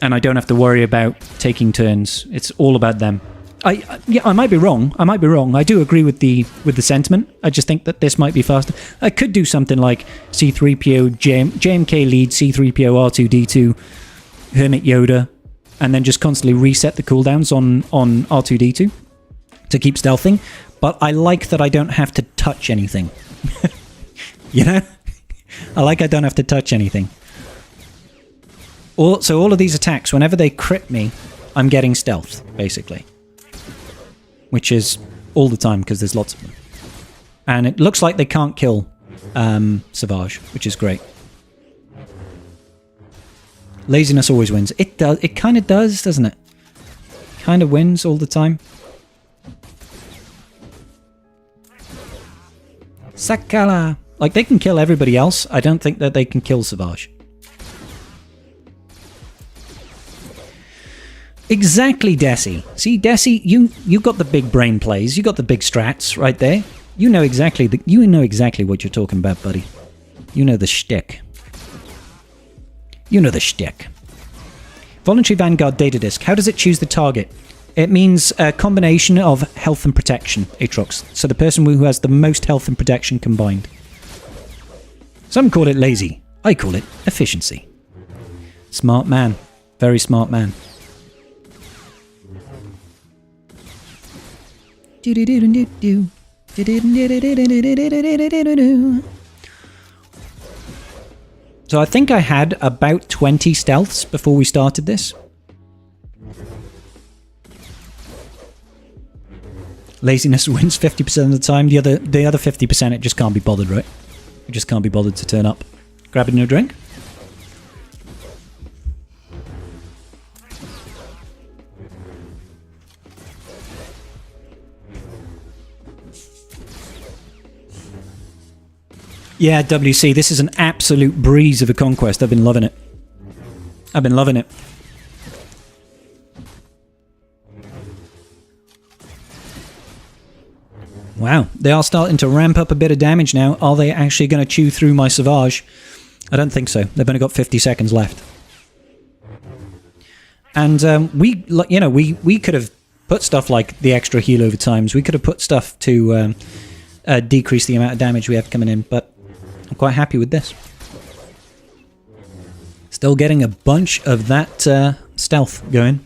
And I don't have to worry about taking turns. It's all about them. I might be wrong. I do agree with the sentiment. I just think that this might be faster. I could do something like C-3PO, JMK lead, C-3PO, R2-D2, Hermit Yoda, and then just constantly reset the cooldowns on R2-D2 to keep stealthing. But I like that I don't have to touch anything. You know? I don't have to touch anything. So all of these attacks, whenever they crit me, I'm getting stealth, basically. Which is all the time, because there's lots of them. And it looks like they can't kill Savage, which is great. Laziness always wins. It does. It kind of does, doesn't it? Kind of wins all the time. Sakala! Like, they can kill everybody else. I don't think that they can kill Savage. Exactly, Desi. See, Desi, you got the big brain plays. You got the big strats right there. You know exactly what you're talking about, buddy. You know the shtick. You know the shtick. Voluntary Vanguard data disk. How does it choose the target? It means a combination of health and protection, Aatrox. So the person who has the most health and protection combined. Some call it lazy. I call it efficiency. Smart man. Very smart man. So I think I had about 20 stealths before we started this. Laziness wins 50% of the time. The other 50%, it just can't be bothered, right? It just can't be bothered to turn up. Grabbing a drink. Yeah, WC, this is an absolute breeze of a conquest. I've been loving it. I've been loving it. Wow, they are starting to ramp up a bit of damage now. Are they actually going to chew through my Savage? I don't think so. They've only got 50 seconds left. And we could have put stuff like the extra heal over times. We could have put stuff to decrease the amount of damage we have coming in, but I'm quite happy with this. Still getting a bunch of that stealth going.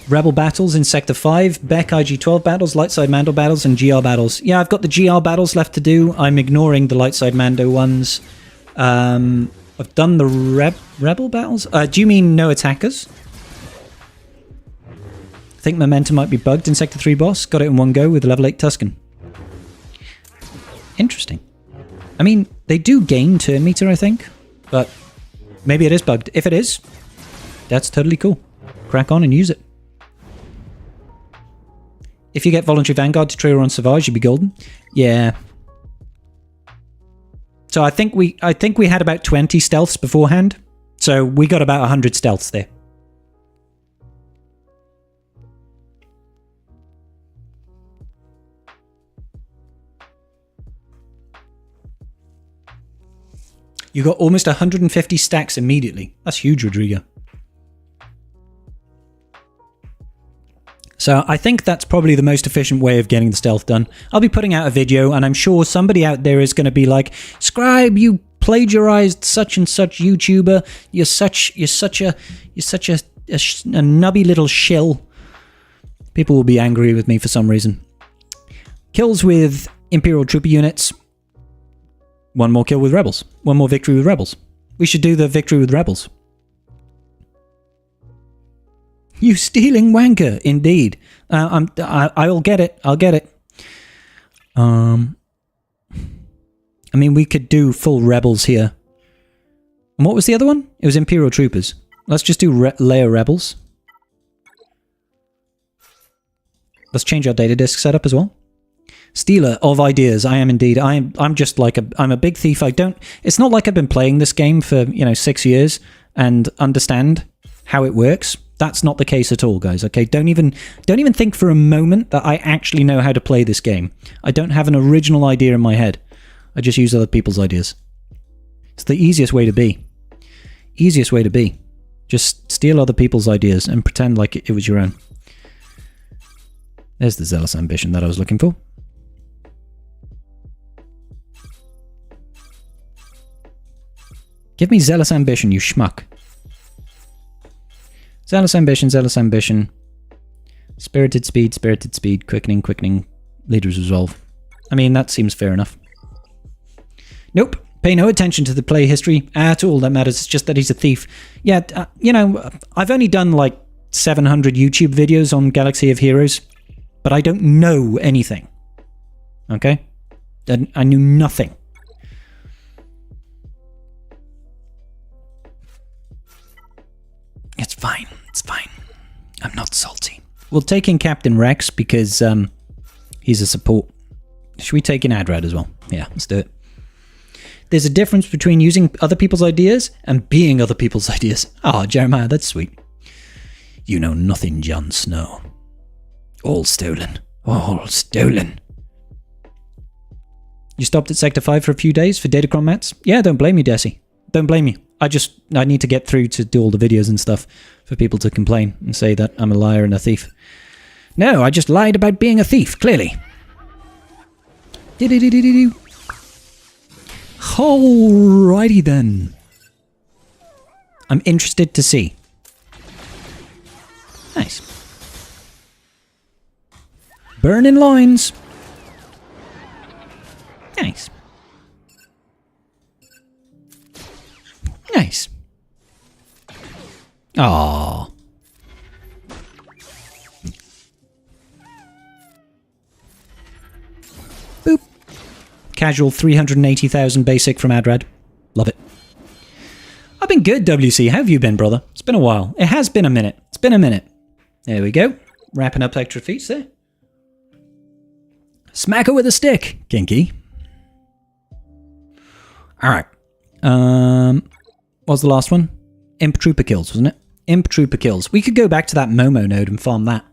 Rebel battles in Sector 5, Beck IG-12 battles, Lightside Mando battles, and GR battles. Yeah, I've got the GR battles left to do. I'm ignoring the Lightside Mando ones. I've done the Rebel battles. Do you mean no attackers? I think momentum might be bugged in Sector 3 boss. Got it in one go with level 8 Tusken. Interesting. I mean, they do gain turn meter, I think, but maybe it is bugged. If it is, that's totally cool. Crack on and use it. If you get Voluntary Vanguard to trigger on Savage, you'd be golden. Yeah. So I think we had about 20 stealths beforehand. So we got about 100 stealths there. You got almost 150 stacks immediately. That's huge, Rodrigo. So I think that's probably the most efficient way of getting the stealth done. I'll be putting out a video, and I'm sure somebody out there is going to be like, "Scribe, you plagiarized such and such YouTuber. You're such a nubby little shill." People will be angry with me for some reason. Kills with Imperial Trooper units. One more kill with Rebels. One more victory with Rebels. We should do the victory with Rebels. You stealing wanker, indeed. I'll get it. I'll get it. I mean, we could do full Rebels here. And what was the other one? It was Imperial Troopers. Let's just do layer Rebels. Let's change our data disk setup as well. Stealer of ideas. I am indeed. I'm just like I'm a big thief. It's not like I've been playing this game for 6 years and understand how it works. That's not the case at all, guys. Okay, don't even think for a moment that I actually know how to play this game. I don't have an original idea in my head. I just use other people's ideas. It's the easiest way to be. Easiest way to be. Just steal other people's ideas and pretend like it was your own. There's the zealous ambition that I was looking for. Give me zealous ambition, you schmuck. Zealous ambition, zealous ambition. Spirited speed, quickening, leader's resolve. I mean, that seems fair enough. Nope. Pay no attention to the play history at all. That matters. It's just that he's a thief. Yeah, you know, I've only done like 700 YouTube videos on Galaxy of Heroes, but I don't know anything. Okay? I knew nothing. It's fine. It's fine. I'm not salty. We'll take in Captain Rex because he's a support. Should we take in Adrad as well? Yeah, let's do it. There's a difference between using other people's ideas and being other people's ideas. Ah, oh, Jeremiah, that's sweet. You know nothing, Jon Snow. All stolen. All stolen. You stopped at Sector 5 for a few days for Datacron mats? Yeah, don't blame you, Desi. Don't blame you. I need to get through to do all the videos and stuff for people to complain and say that I'm a liar and a thief. No, I just lied about being a thief, clearly. Alrighty then. I'm interested to see. Nice. Burning loins. Nice. Nice. Aww. Boop. Casual 380,000 basic from Adrad. Love it. I've been good, WC. How have you been, brother? It's been a while. It has been a minute. It's been a minute. There we go. Wrapping up extra feats there. Smack her with a stick, Kinky. Alright. What was the last one? Imp Trooper kills, wasn't it? Imp Trooper kills. We could go back to that Momo node and farm that.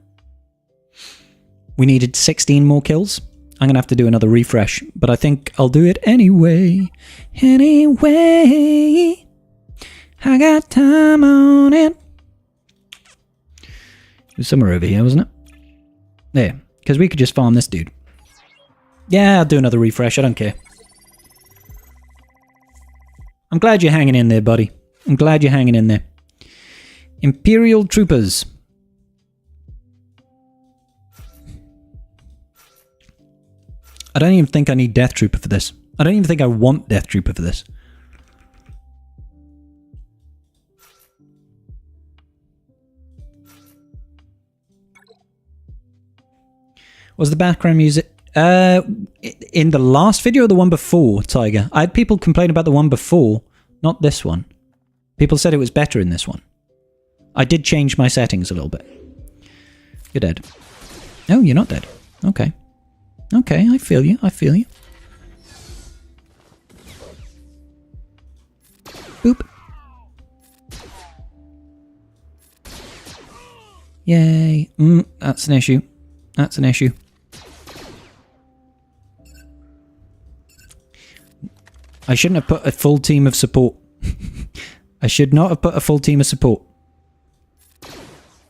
We needed 16 more kills. I'm going to have to do another refresh, but I think I'll do it anyway. Anyway. I got time on it. It was somewhere over here, wasn't it? There. Because we could just farm this dude. Yeah, I'll do another refresh. I don't care. I'm glad you're hanging in there, buddy. I'm glad you're hanging in there. Imperial Troopers. I don't even think I need Death Trooper for this. I don't even think I want Death Trooper for this. Was the background music... in the last video or the one before, Tiger? I had people complain about the one before, not this one. People said it was better in this one. I did change my settings a little bit. You're dead. No, you're not dead. Okay. Okay, I feel you. I feel you. Boop. Yay. That's an issue. That's an issue. I shouldn't have put a full team of support. I should not have put a full team of support.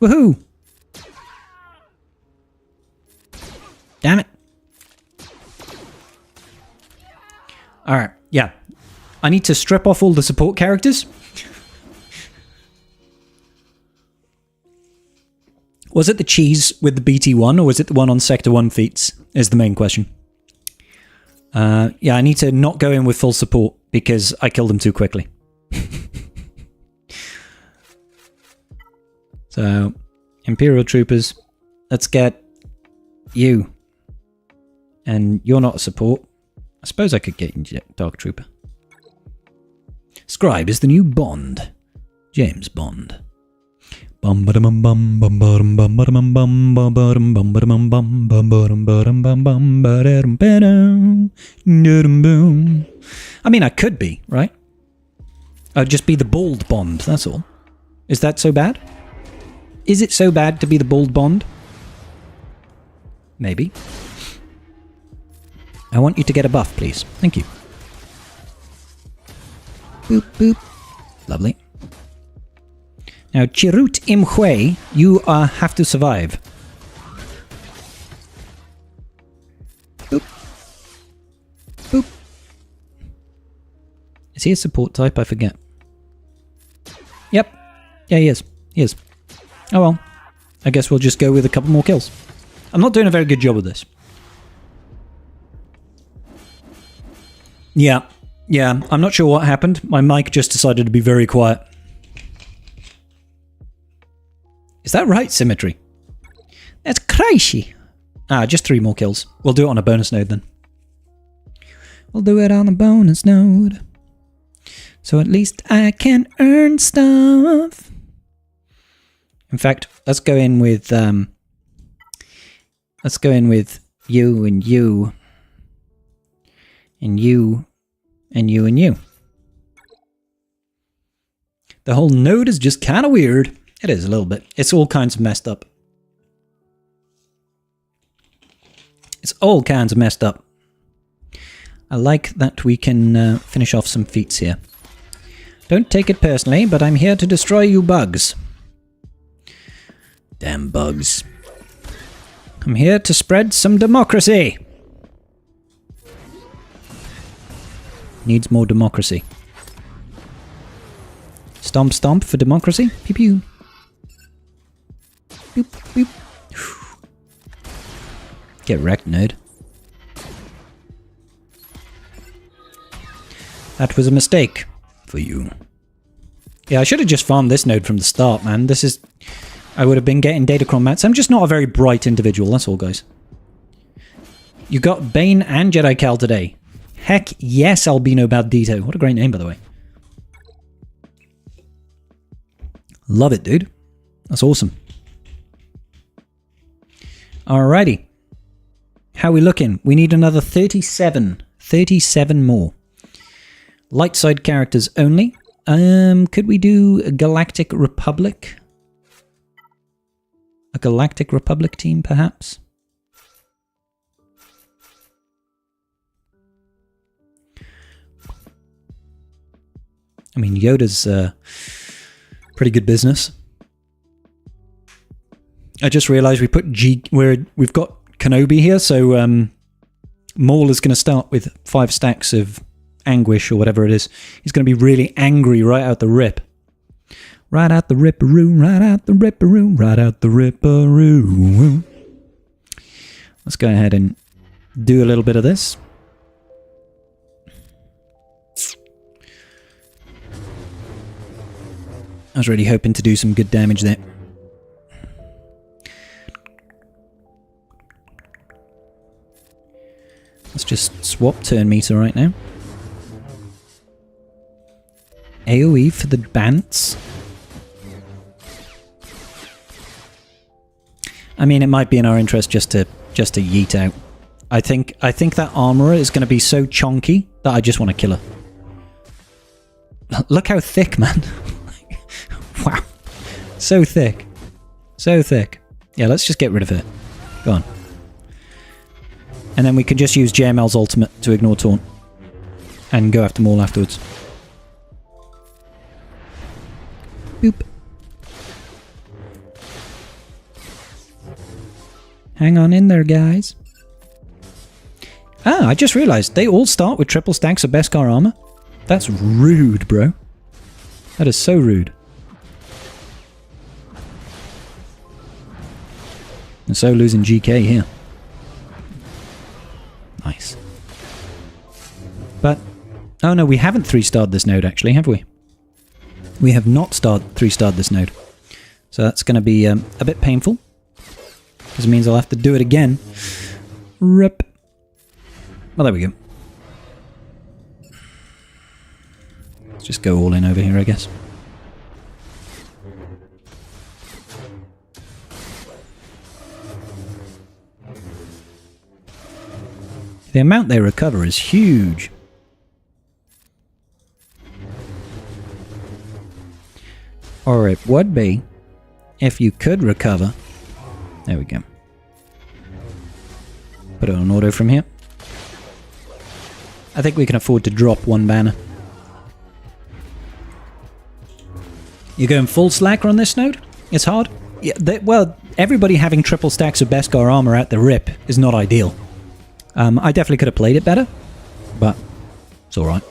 Woohoo! Damn it. Alright, yeah. I need to strip off all the support characters. Was it the cheese with the BT1 or was it the one on Sector 1 feats is the main question. Yeah, I need to not go in with full support because I killed them too quickly. So, Imperial Troopers, let's get you. And you're not a support. I suppose I could get you Dark Trooper. Scribe is the new Bond. James Bond. I mean, I could be, right? I'd just be the bald Bond, that's all. Is that so bad? Is it so bad to be the bald Bond? Maybe. I want you to get a buff, please. Thank you. Boop, boop. Lovely. Now, Chirut Imhui, you have to survive. Boop. Boop. Is he a support type? I forget. Yep. Yeah, he is. He is. Oh well. I guess we'll just go with a couple more kills. I'm not doing a very good job of this. Yeah. Yeah, I'm not sure what happened. My mic just decided to be very quiet. Is that right, Symmetry? That's crazy. Ah, just 3 more kills. We'll do it on a bonus node then. We'll do it on a bonus node. So at least I can earn stuff. In fact, let's go in with you and you. And you. And you and you. The whole node is just kind of weird. It is a little bit. It's all kinds of messed up. It's all kinds of messed up. I like that we can finish off some feats here. Don't take it personally, but I'm here to destroy you bugs. Damn bugs. I'm here to spread some democracy. Needs more democracy. Stomp stomp for democracy. Pew pew. Boop boop. Get wrecked, nerd. That was a mistake for you. Yeah, I should have just farmed this node from the start, man. This is... I would have been getting Datacron mats. I'm just not a very bright individual, that's all, guys. You got Bane and Jedi Cal today. Heck yes, Albino Bandito. What a great name, by the way. Love it, dude. That's awesome. Alrighty. How are we looking? We need another 37. 37 more. Light side characters only. Could we do a Galactic Republic? A Galactic Republic team, perhaps? I mean, Yoda's pretty good business. I just realized we put we've got Kenobi here, so Maul is going to start with 5 stacks of anguish or whatever it is. He's going to be really angry right out the rip. Right out the ripperoo, right out the ripperoo, right out the ripperoo. Let's go ahead and do a little bit of this. I was really hoping to do some good damage there. Let's just swap turn meter right now. AoE for the Bants. I mean, it might be in our interest just to yeet out. I think that armorer is going to be so chonky that I just want to kill her. Look how thick, man. Wow. So thick. So thick. Yeah, let's just get rid of her. Go on. And then we can just use JML's ultimate to ignore taunt. And go after Maul afterwards. Boop. Hang on in there, guys. Ah, I just realized they all start with triple stacks of Beskar armor. That's rude, bro. That is so rude. And so losing GK here. Nice. But, oh no, we haven't 3-starred this node actually, have we? We have not 3-starred this node. So that's going to be a bit painful. Because it means I'll have to do it again. Rip. Well, there we go. Let's just go all in over here, I guess. The amount they recover is huge. Or it would be if you could recover. There we go. Put it on auto from here. I think we can afford to drop one banner. You're going full slacker on this node? It's hard? Yeah, well, everybody having triple stacks of Beskar armor at the rip is not ideal. I definitely could have played it better, but it's alright.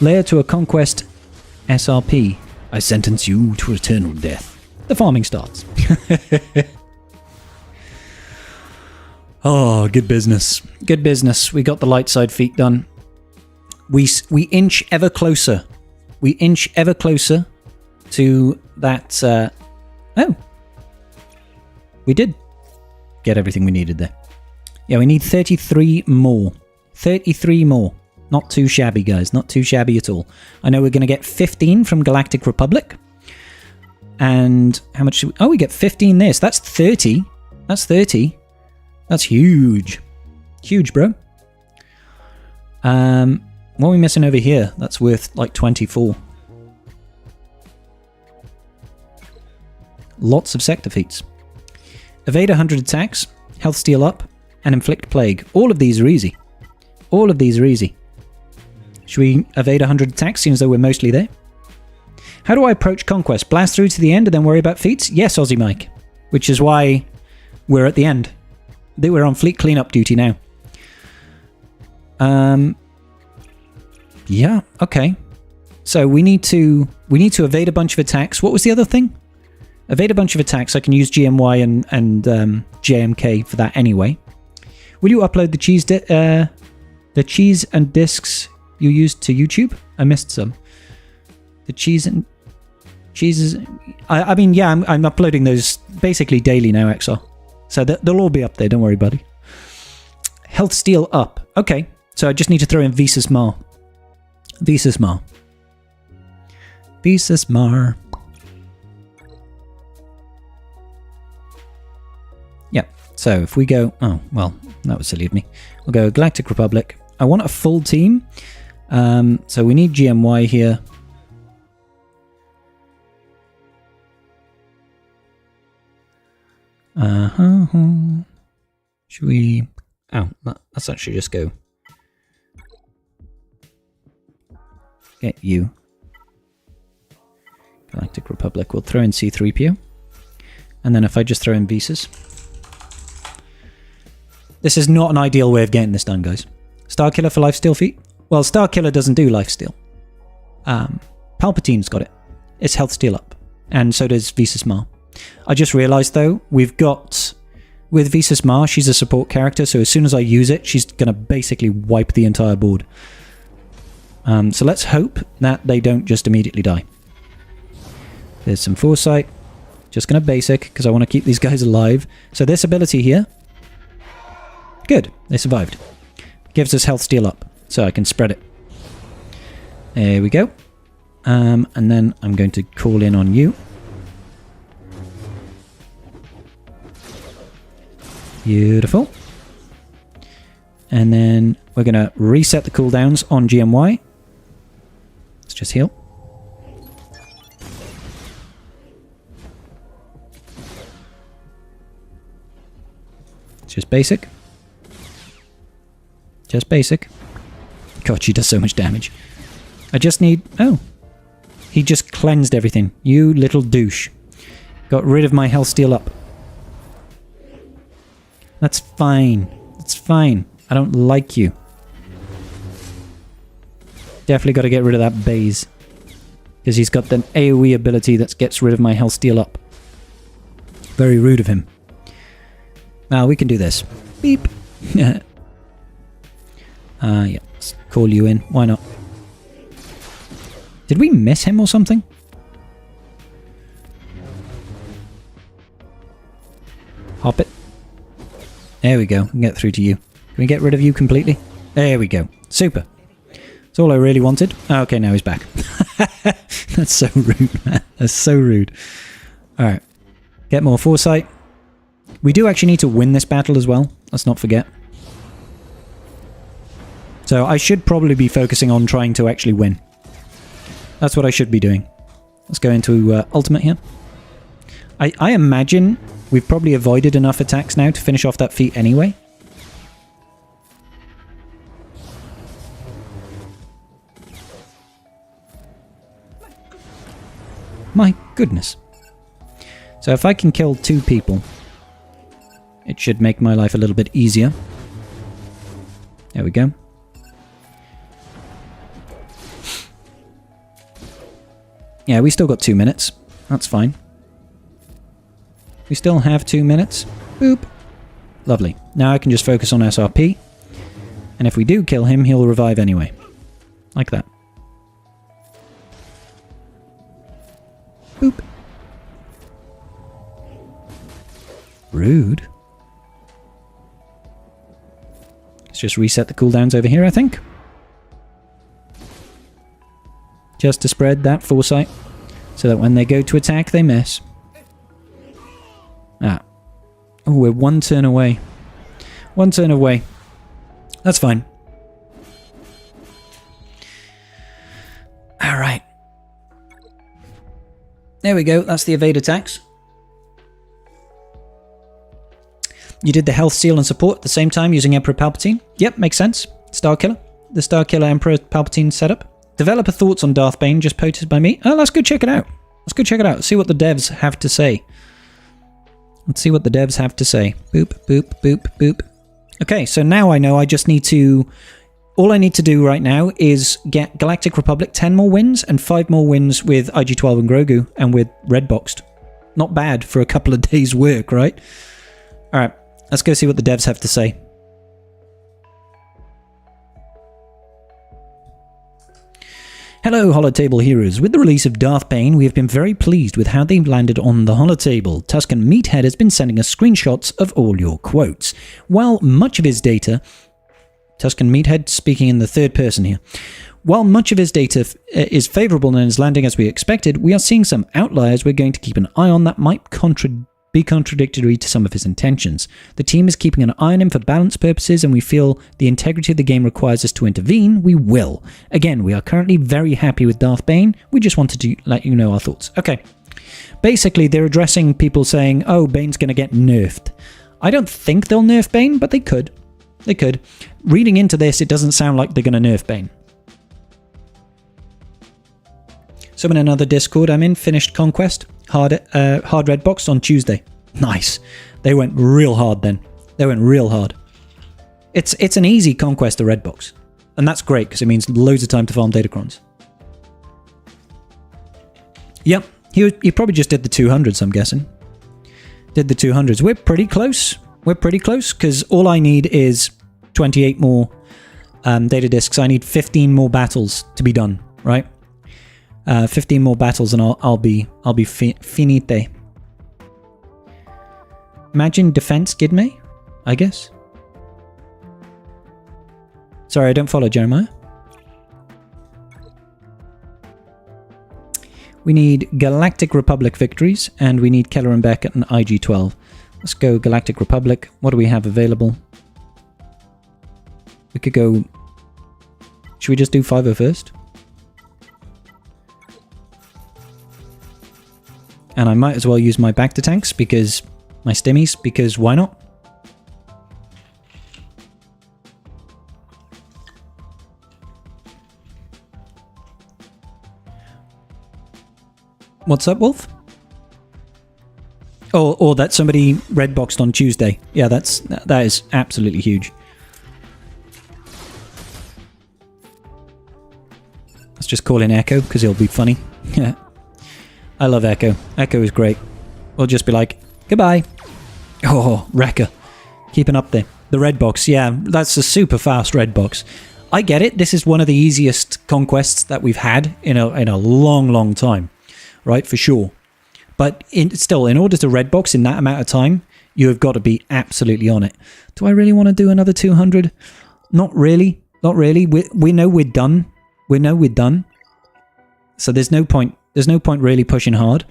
Layer to a Conquest SRP. I sentence you to eternal death. The farming starts. Oh, good business. Good business. We got the light side feat done. We inch ever closer. We inch ever closer to that... oh. We did get everything we needed there. Yeah, we need 33 more. 33 more. Not too shabby, guys. Not too shabby at all. I know we're going to get 15 from Galactic Republic. And how much... oh, we get 15 this. That's 30. That's 30. That's huge. Huge, bro. What are we missing over here? That's worth like 24. Lots of sector feats. Evade 100 attacks, health steal up, and inflict plague. All of these are easy. All of these are easy. Should we evade 100 attacks, seeing as though we're mostly there? How do I approach Conquest? Blast through to the end and then worry about feats? Yes, Aussie Mike. Which is why we're at the end. We're on fleet cleanup duty now. Yeah, okay. So we need to evade a bunch of attacks. What was the other thing? Evade a bunch of attacks. I can use GMY and JMK for that anyway. Will you upload the cheese and discs you used to YouTube? I missed some. The cheeses. I mean, yeah, I'm uploading those basically daily now, XR. So they'll all be up there. Don't worry, buddy. Health steal up. Okay, so I just need to throw in Visas Mar. Visas Mar. Visas Mar. Yeah. So if we go... oh, well, that was silly of me. We'll go Galactic Republic. I want a full team. So we need GMY here. Should we... oh, let's actually just go. Get you. Galactic Republic. We'll throw in C-3PO. And then if I just throw in Visas. This is not an ideal way of getting this done, guys. Starkiller for lifesteal feat? Well, Starkiller doesn't do lifesteal. Palpatine's got it. It's health steal up. And so does Visas Mar. I just realised, though, we've got... with Visas Mar, she's a support character, so as soon as I use it, she's going to basically wipe the entire board. So let's hope that they don't just immediately die. There's some foresight. Just going to basic, because I want to keep these guys alive. So this ability here... good, they survived. Gives us health steal up, so I can spread it. There we go. And then I'm going to call in on you. Beautiful. And then we're going to reset the cooldowns on GMY. Let's just heal. It's just basic. Just basic. God, she does so much damage. I just need... oh. He just cleansed everything. You little douche. Got rid of my health steal up. That's fine. That's fine. I don't like you. Definitely got to get rid of that Baze. Because he's got an AoE ability that gets rid of my health steal up. Very rude of him. Now we can do this. Beep. Yeah. Let's call you in. Why not? Did we miss him or something? Hop it. There we go. We can get through to you. Can we get rid of you completely? There we go. Super. That's all I really wanted. Oh, okay, now he's back. That's so rude, man. That's so rude. Alright. Get more foresight. We do actually need to win this battle as well. Let's not forget. So I should probably be focusing on trying to actually win. That's what I should be doing. Let's go into ultimate here. I imagine we've probably avoided enough attacks now to finish off that feat anyway. My goodness. So if I can kill 2 people, it should make my life a little bit easier. There we go. Yeah, we still got 2 minutes. That's fine. We still have 2 minutes. Boop. Lovely. Now I can just focus on SRP. And if we do kill him, he'll revive anyway. Like that. Boop. Rude. Let's just reset the cooldowns over here, I think. Just to spread that foresight, so that when they go to attack, they miss. Ah. Oh, we're 1 turn away. 1 turn away. That's fine. Alright. There we go, that's the evade attacks. You did the health seal and support at the same time using Emperor Palpatine? Yep, makes sense. Star Killer. The Star Killer Emperor Palpatine setup. Developer thoughts on Darth Bane just posted by me. Oh, let's go check it out. Let's go check it out. See what the devs have to say. Let's see what the devs have to say. Boop, boop, boop, boop. Okay, so now I know I just need to... All I need to do right now is get Galactic Republic 10 more wins and 5 more wins with IG-12 and Grogu and with Redboxed. Not bad for a couple of days' work, right? Alright, let's go see what the devs have to say. Hello, Holotable heroes. With the release of Darth Bane, we have been very pleased with how they've landed on the Holotable. Tuscan Meathead has been sending us screenshots of all your quotes. While much of his data... Tuscan Meathead speaking in the third person here. While much of his data is favourable and is landing as we expected, we are seeing some outliers we're going to keep an eye on that might be contradictory to some of his intentions. The team is keeping an eye on him for balance purposes, and we feel the integrity of the game requires us to intervene. We will. Again, we are currently very happy with Darth Bane. We just wanted to let you know our thoughts. Okay. Basically, they're addressing people saying, oh, Bane's going to get nerfed. I don't think they'll nerf Bane, but they could. They could. Reading into this, it doesn't sound like they're going to nerf Bane. So in another Discord I'm in, finished Conquest, hard Redbox on Tuesday. Nice. They went real hard then. They went real hard. It's an easy Conquest to Redbox. And that's great, because it means loads of time to farm Datacrons. Yep, he probably just did the 200s, I'm guessing. Did the 200s. We're pretty close. We're pretty close, because all I need is 28 more data discs. I need 15 more battles to be done, right? 15 more battles and I'll be finite. Imagine defense Gidme, I guess. Sorry, I don't follow Jeremiah. We need Galactic Republic victories, and we need Keller and Beck at an IG-12. Let's go Galactic Republic. What do we have available? We could go... Should we just do 5-0 first? And I might as well use my Bacta tanks, because... My stimmies, because why not? What's up, Wolf? Oh, or that somebody redboxed on Tuesday. Yeah, that is absolutely huge. Let's just call in Echo, because he'll be funny. Yeah. I love Echo. Echo is great. We'll just be like, goodbye. Oh, Wrecker. Keeping up there. The red box, yeah, that's a super fast red box. I get it. This is one of the easiest conquests that we've had in a long, long time. Right, for sure. But still, in order to red box in that amount of time, you have got to be absolutely on it. Do I really want to do another 200? Not really. Not really. We know we're done. We know we're done. So there's no point. There's no point really pushing hard.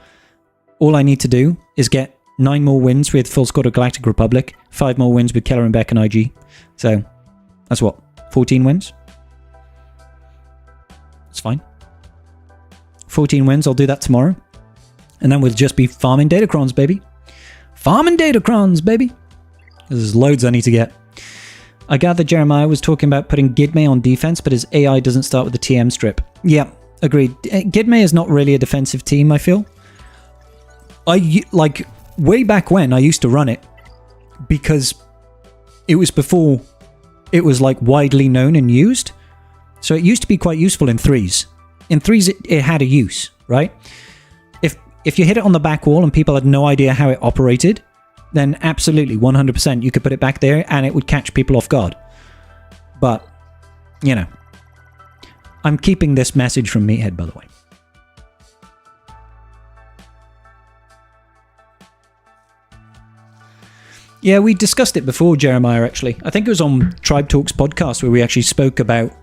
All I need to do is get 9 more wins with full squad of Galactic Republic, 5 more wins with Keller and Beck and IG. So that's what? 14 wins? That's fine. 14 wins. I'll do that tomorrow. And then we'll just be farming Datacrons, baby. Farming Datacrons, baby. There's loads I need to get. I gather Jeremiah was talking about putting Gidme on defense, but his AI doesn't start with the TM strip. Yeah, Agreed. Gidme is not really a defensive team, I feel. Like, way back when, I used to run it because it was before it was, like, widely known and used. So it used to be quite useful in threes. In threes, it had a use, right? If you hit it on the back wall and people had no idea how it operated, then absolutely, 100%, you could put it back there and it would catch people off guard. But, you know, I'm keeping this message from Meathead, by the way. Yeah, we discussed it before, Jeremiah, actually. I think it was on Tribe Talks podcast where we actually spoke about...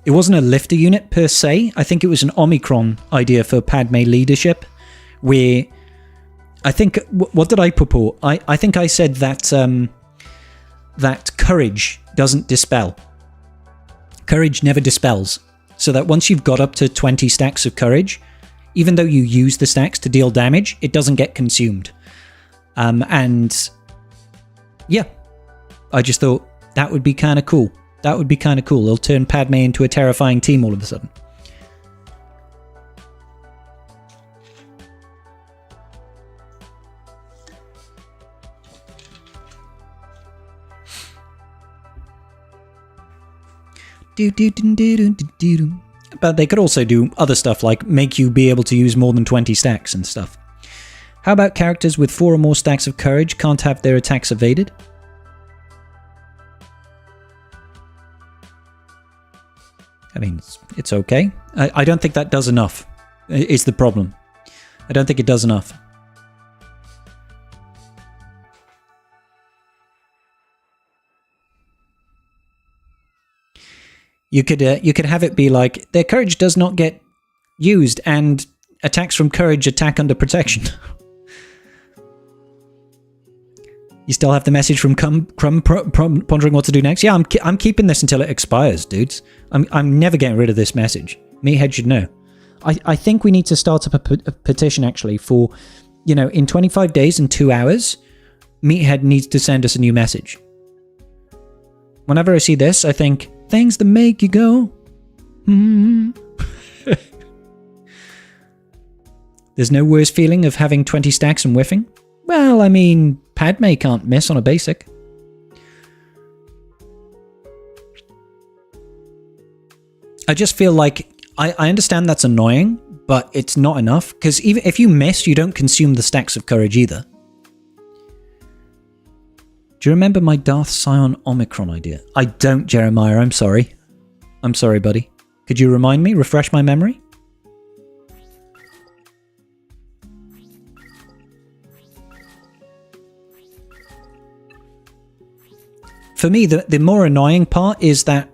it wasn't a lifter unit per se. I think it was an Omicron idea for Padme leadership, where... I think... What did I purport? I think I said that... that courage doesn't dispel. Courage never dispels. So that once you've got up to 20 stacks of courage, even though you use the stacks to deal damage, it doesn't get consumed. And yeah, I just thought that would be kind of cool. That would be kind of cool. It'll turn Padme into a terrifying team all of a sudden. But they could also do other stuff like make you be able to use more than 20 stacks and stuff. How about characters with 4 or more stacks of courage can't have their attacks evaded? I mean, it's okay. I don't think that does enough, is the problem. I don't think it does enough. You could have it be like, their courage does not get used and attacks from courage attack under protection. You still have the message from Crumb pondering what to do next? Yeah, I'm keeping this until it expires, dudes. I'm never getting rid of this message. Meathead should know. I think we need to start up a petition, actually, for, you know, in 25 days and 2 hours, Meathead needs to send us a new message. Whenever I see this, I think, things that make you go, There's no worse feeling of having 20 stacks and whiffing? Well, I mean, Padme can't miss on a basic. I just feel like, I understand that's annoying, but it's not enough, because even if you miss, you don't consume the stacks of courage either. Do you remember my Darth Scion Omicron idea? I don't, Jeremiah, I'm sorry. I'm sorry, buddy. Could you remind me, refresh my memory? For me, the more annoying part is that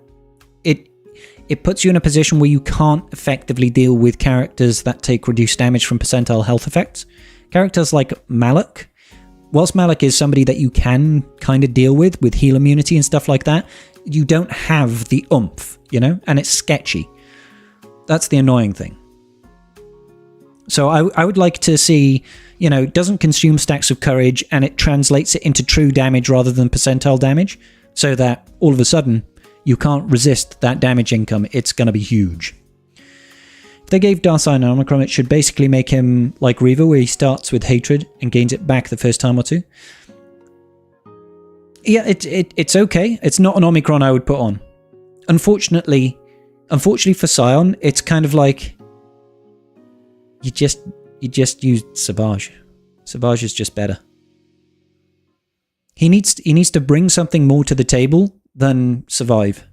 it puts you in a position where you can't effectively deal with characters that take reduced damage from percentile health effects. Characters like Malak, whilst Malak is somebody that you can kind of deal with heal immunity and stuff like that, you don't have the oomph, you know? And it's sketchy. That's the annoying thing. So I would like to see, you know, doesn't consume stacks of courage and it translates it into true damage rather than percentile damage, so that all of a sudden you can't resist that damage income. It's going to be huge. If they gave Darth Scion Omicron, it should basically make him like Reaver, where he starts with hatred and gains it back the first time or two. Yeah, it's okay. It's not an Omicron I would put on. Unfortunately for Scion, it's kind of like you just used Savage. Savage is just better. He needs to bring something more to the table than survive.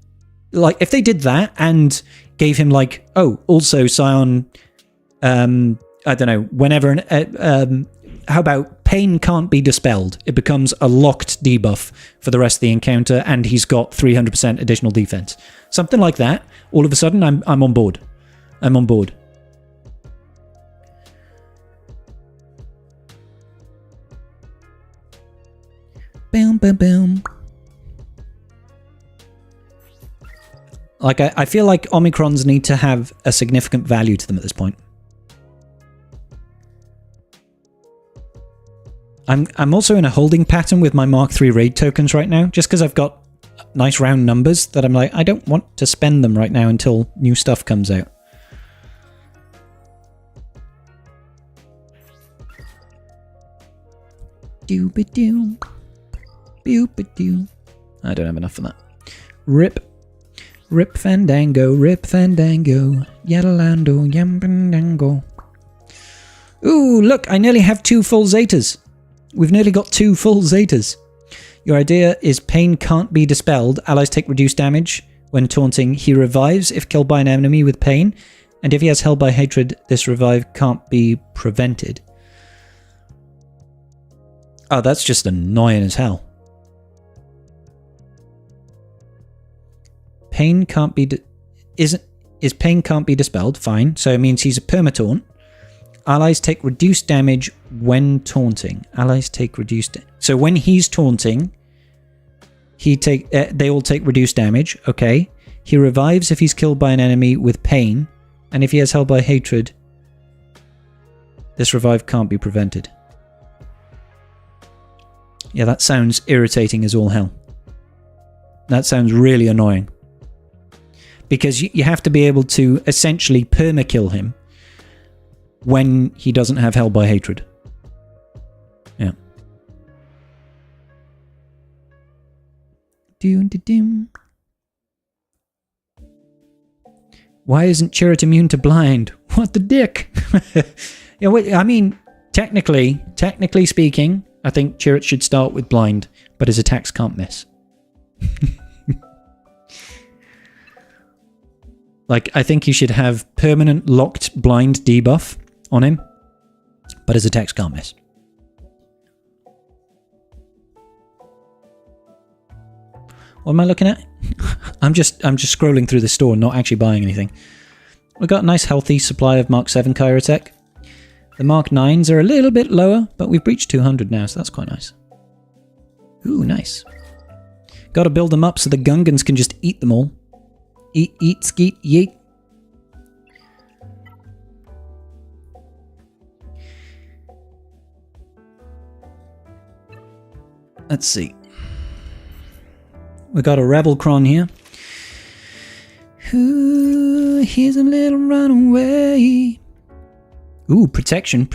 Like, if they did that and gave him like, oh, also Scion, I don't know, whenever, how about pain can't be dispelled? It becomes a locked debuff for the rest of the encounter and he's got 300% additional defense. Something like that. All of a sudden, I'm on board. I'm on board. Boom, boom, boom. Like, I feel like Omicrons need to have a significant value to them at this point. I'm also in a holding pattern with my Mark III raid tokens right now, just because I've got nice round numbers that I'm like, I don't want to spend them right now until new stuff comes out. Doo-ba-doo. Boop-a-doo. I don't have enough for that. Rip. Rip Fandango, Rip Fandango. Yadalando, Yambandango. Ooh, look, I nearly have 2 full Zetas. We've nearly got 2 full Zetas. Your idea is pain can't be dispelled. Allies take reduced damage when taunting. He revives if killed by an enemy with pain. And if he has held by hatred, this revive can't be prevented. Oh, that's just annoying as hell. Pain can't be... pain can't be dispelled. Fine. So it means he's a permataunt. Allies take reduced damage when taunting. Allies take reduced... So when he's taunting, they all take reduced damage. Okay. He revives if he's killed by an enemy with pain. And if he has held by hatred, this revive can't be prevented. Yeah, that sounds irritating as all hell. That sounds really annoying. Because you have to be able to essentially perma-kill him when he doesn't have held by hatred. Yeah. Doom-de-doom. Why isn't Chirrut immune to blind? What the dick? Yeah, wait, I mean, technically speaking, I think Chirrut should start with blind, but his attacks can't miss. Like, I think he should have permanent locked blind debuff on him, but his attacks can't miss. What am I looking at? I'm just scrolling through the store, not actually buying anything. We've got a nice healthy supply of Mark 7 Kyrotech. The Mark 9s are a little bit lower, but we've breached 200 now, so that's quite nice. Ooh, nice. Got to build them up so the Gungans can just eat them all. Eat, skeet, yeet. Let's see. We got a Rebel Cron here. Ooh, here's a little runaway. Ooh, protection.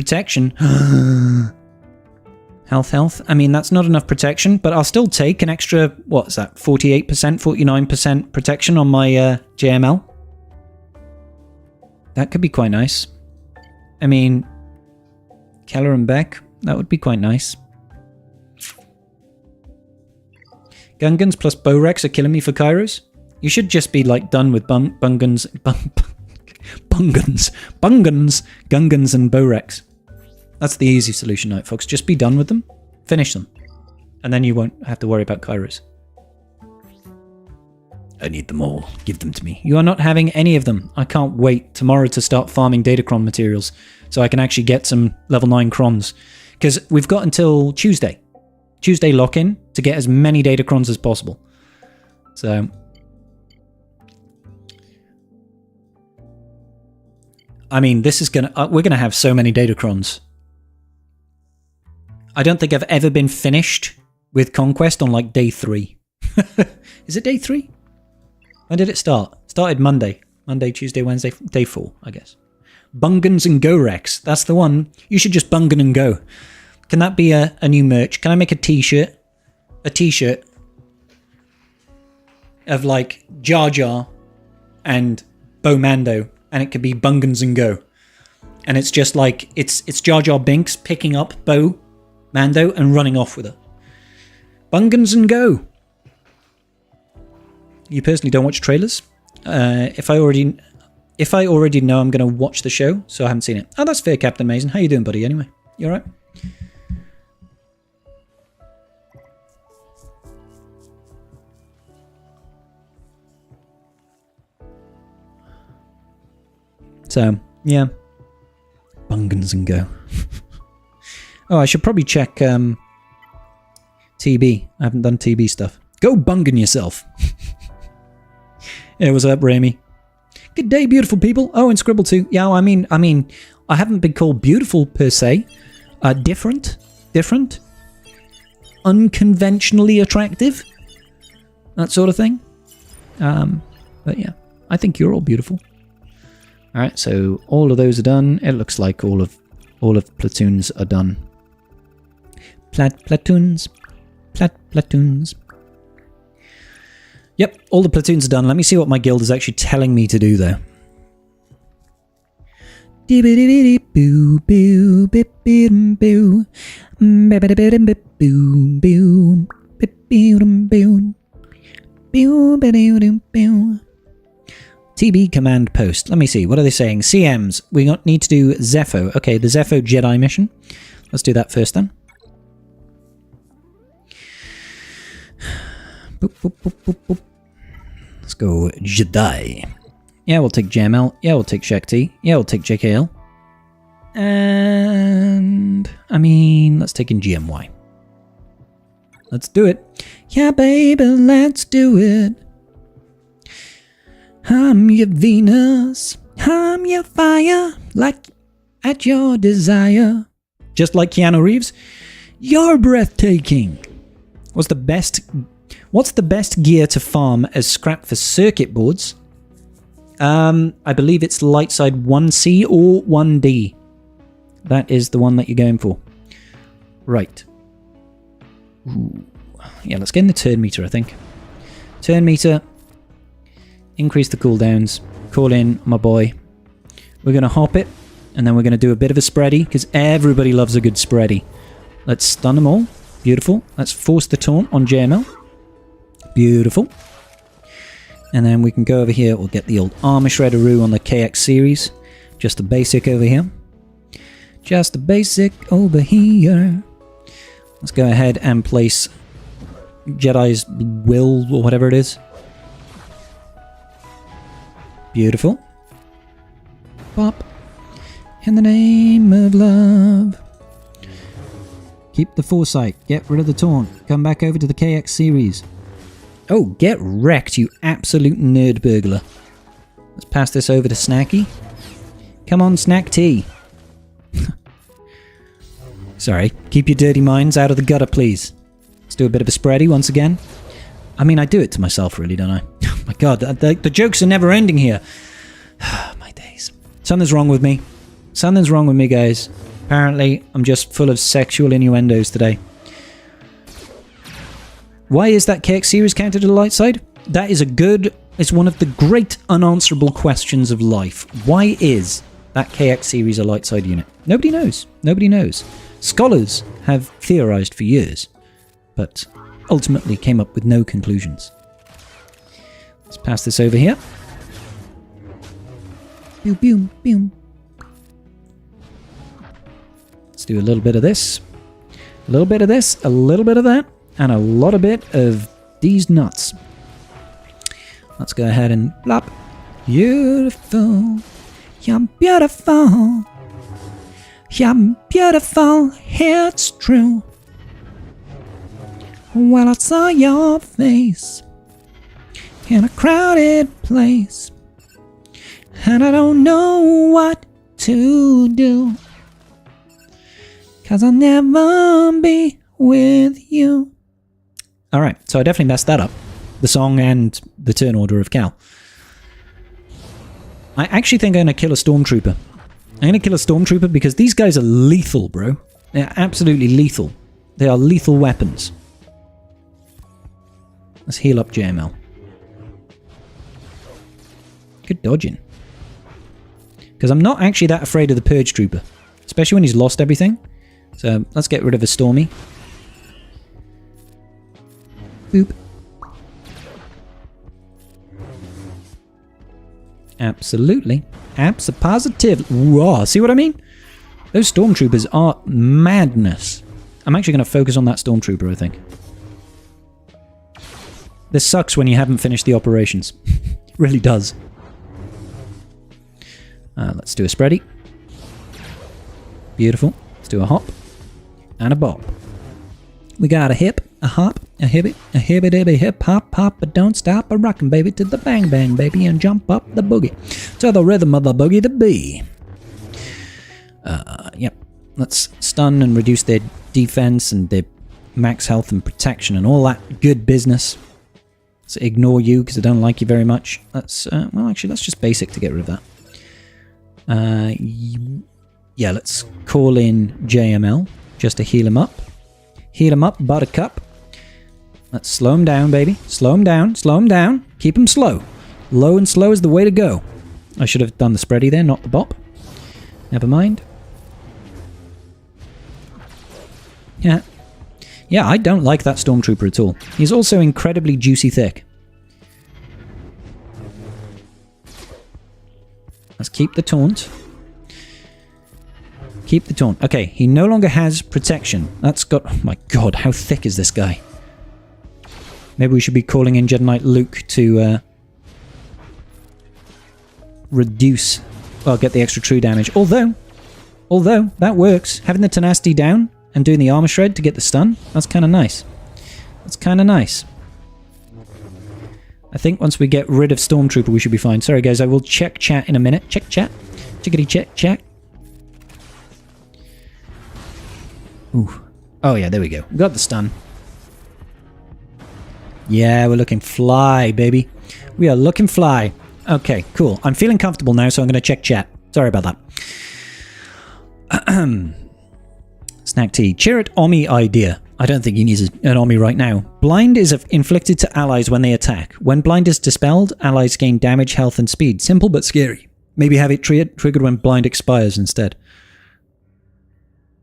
Health. I mean, that's not enough protection, but I'll still take an extra, what is that, 48%, 49% protection on my JML. That could be quite nice. I mean, Keller and Beck, that would be quite nice. Gungans plus Borex are killing me for Kairos. You should just be like done with Gungans and Borex. That's the easy solution, Night Fox. Just be done with them, finish them, and then you won't have to worry about Kairos. I need them all. Give them to me. You are not having any of them. I can't wait tomorrow to start farming Datacron materials so I can actually get some level 9 crons. Because we've got until Tuesday lock-in to get as many Datacrons as possible. So... I mean, this is gonna... we're gonna have so many Datacrons. I don't think I've ever been finished with Conquest on like day 3. Is it day 3? When did it start? It started Monday. Monday, Tuesday, Wednesday, day 4, I guess. Bungans and Go-Rex. That's the one. You should just bungan and go. Can that be a new merch? Can I make a t-shirt? A t-shirt of like Jar Jar and Bo Mando, and it could be Bungans and Go. And it's just like, it's Jar Jar Binks picking up Bo Mando and running off with her. Bungans and Go. You personally don't watch trailers? If I already know I'm going to watch the show, so I haven't seen it. Oh, that's fair, Captain Amazing. How you doing, buddy, anyway? You alright? So, yeah. Bungans and Go. Oh, I should probably check TB. I haven't done TB stuff. Go bungan yourself. Yeah, what's up, Rami? Good day, beautiful people. Oh, and Scribble too. Yeah, I mean, I haven't been called beautiful per se. Different. Unconventionally attractive. That sort of thing. But yeah, I think you're all beautiful. Alright, so all of those are done. It looks like all of platoons are done. Platoons. Platoons. Yep, all the platoons are done. Let me see what my guild is actually telling me to do, though. TB command post. Let me see. What are they saying? CMs. We need to do Zepho. Okay, the Zepho Jedi mission. Let's do that first then. Boop, boop, boop, boop, boop. Let's go Jedi. Yeah, we'll take JML. Yeah, we'll take Shakti. Yeah, we'll take JKL. And I mean, let's take in GMY. Let's do it. Yeah, baby, let's do it. I'm your Venus. I'm your fire. Like at your desire. Just like Keanu Reeves. You're breathtaking. What's the best gear to farm as scrap for circuit boards? I believe it's light side 1C or 1D. That is the one that you're going for. Right. Ooh. Yeah, let's get in the turn meter, I think. Turn meter. Increase the cooldowns. Call in my boy. We're going to hop it. And then we're going to do a bit of a spready. Because everybody loves a good spready. Let's stun them all. Beautiful. Let's force the taunt on JML. Beautiful. And then we can go over here. We'll get the old armor shredderoo on the KX series. Just the basic over here. Just the basic over here. Let's go ahead and place Jedi's will or whatever it is. Beautiful. Pop. In the name of love. Keep the foresight. Get rid of the taunt. Come back over to the KX series. Oh, get wrecked, you absolute nerd burglar. Let's pass this over to Snacky. Come on, Snack T. Sorry, keep your dirty minds out of the gutter, please. Let's do a bit of a spready once again. I mean, I do it to myself, really, don't I? Oh my god, the jokes are never ending here. My days. Something's wrong with me. Something's wrong with me, guys. Apparently, I'm just full of sexual innuendos today. Why is that KX series counted to the light side? That is it's one of the great unanswerable questions of life. Why is that KX series a light side unit? Nobody knows. Nobody knows. Scholars have theorized for years, but ultimately came up with no conclusions. Let's pass this over here. Pew, pew, pew. Let's do a little bit of this. A little bit of this, a little bit of that, and a lot of bit of these nuts. Let's go ahead and blop. Beautiful. You're beautiful. You're beautiful. It's true. Well, I saw your face in a crowded place, and I don't know what to do, 'cause I'll never be with you. Alright, so I definitely messed that up. The song and the turn order of Cal. I actually think I'm going to kill a Stormtrooper. I'm going to kill a Stormtrooper because these guys are lethal, bro. They're absolutely lethal. They are lethal weapons. Let's heal up JML. Good dodging. Because I'm not actually that afraid of the Purge Trooper. Especially when he's lost everything. So let's get rid of a Stormy. Boop. Absolutely. Abso-positive. Raw. See what I mean? Those Stormtroopers are madness. I'm actually going to focus on that Stormtrooper, I think. This sucks when you haven't finished the operations. It really does. Let's do a spready. Beautiful. Let's do a hop. And a bop. We got a hip, a hop, a hibbit, a hibbit-ibby hip hop hop, but don't stop a rockin' baby to the bang bang baby and jump up the boogie to the rhythm of the boogie to be. Yep. Let's stun and reduce their defense and their max health and protection and all that good business. Let's ignore you because I don't like you very much. Let's well, actually, let's just basic to get rid of that. Yeah, let's call in JML just to heal him up. Heal him up, buttercup. Let's slow him down, baby. Slow him down, slow him down. Keep him slow. Low and slow is the way to go. I should have done the spready there, not the bop. Never mind. Yeah. Yeah, I don't like that Stormtrooper at all. He's also incredibly juicy thick. Let's keep the taunt. Keep the taunt. Okay, he no longer has protection. That's got... Oh my god, how thick is this guy? Maybe we should be calling in Jedi Knight Luke to reduce... Well, get the extra true damage. Although, that works. Having the tenacity down and doing the armor shred to get the stun, that's kind of nice. That's kind of nice. I think once we get rid of Stormtrooper, we should be fine. Sorry, guys, I will check chat in a minute. Check chat. Chickadee check, check. Ooh. Oh, yeah, there we go. We got the stun. Yeah, we're looking fly, baby. We are looking fly. Okay, cool. I'm feeling comfortable now, so I'm going to check chat. Sorry about that. Snack tea. Cheer at Omi idea. I don't think he needs an Omi right now. Blind is inflicted to allies when they attack. When blind is dispelled, allies gain damage, health, and speed. Simple but scary. Maybe have it triggered when blind expires instead.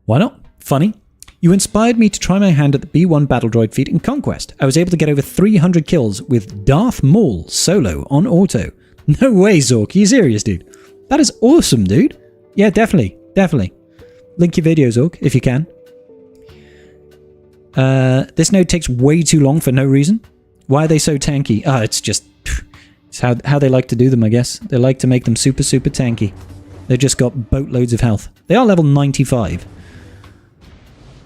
Why not? Funny. You inspired me to try my hand at the B1 battle droid feat in Conquest. I was able to get over 300 kills with Darth Maul solo on auto. No way, Zork. Are you serious, dude? That is awesome, dude. Yeah, definitely. Definitely. Link your video, Zork, if you can. This node takes way too long for no reason. Why are they so tanky? It's just... It's how they like to do them, I guess. They like to make them super, super tanky. They've just got boatloads of health. They are level 95.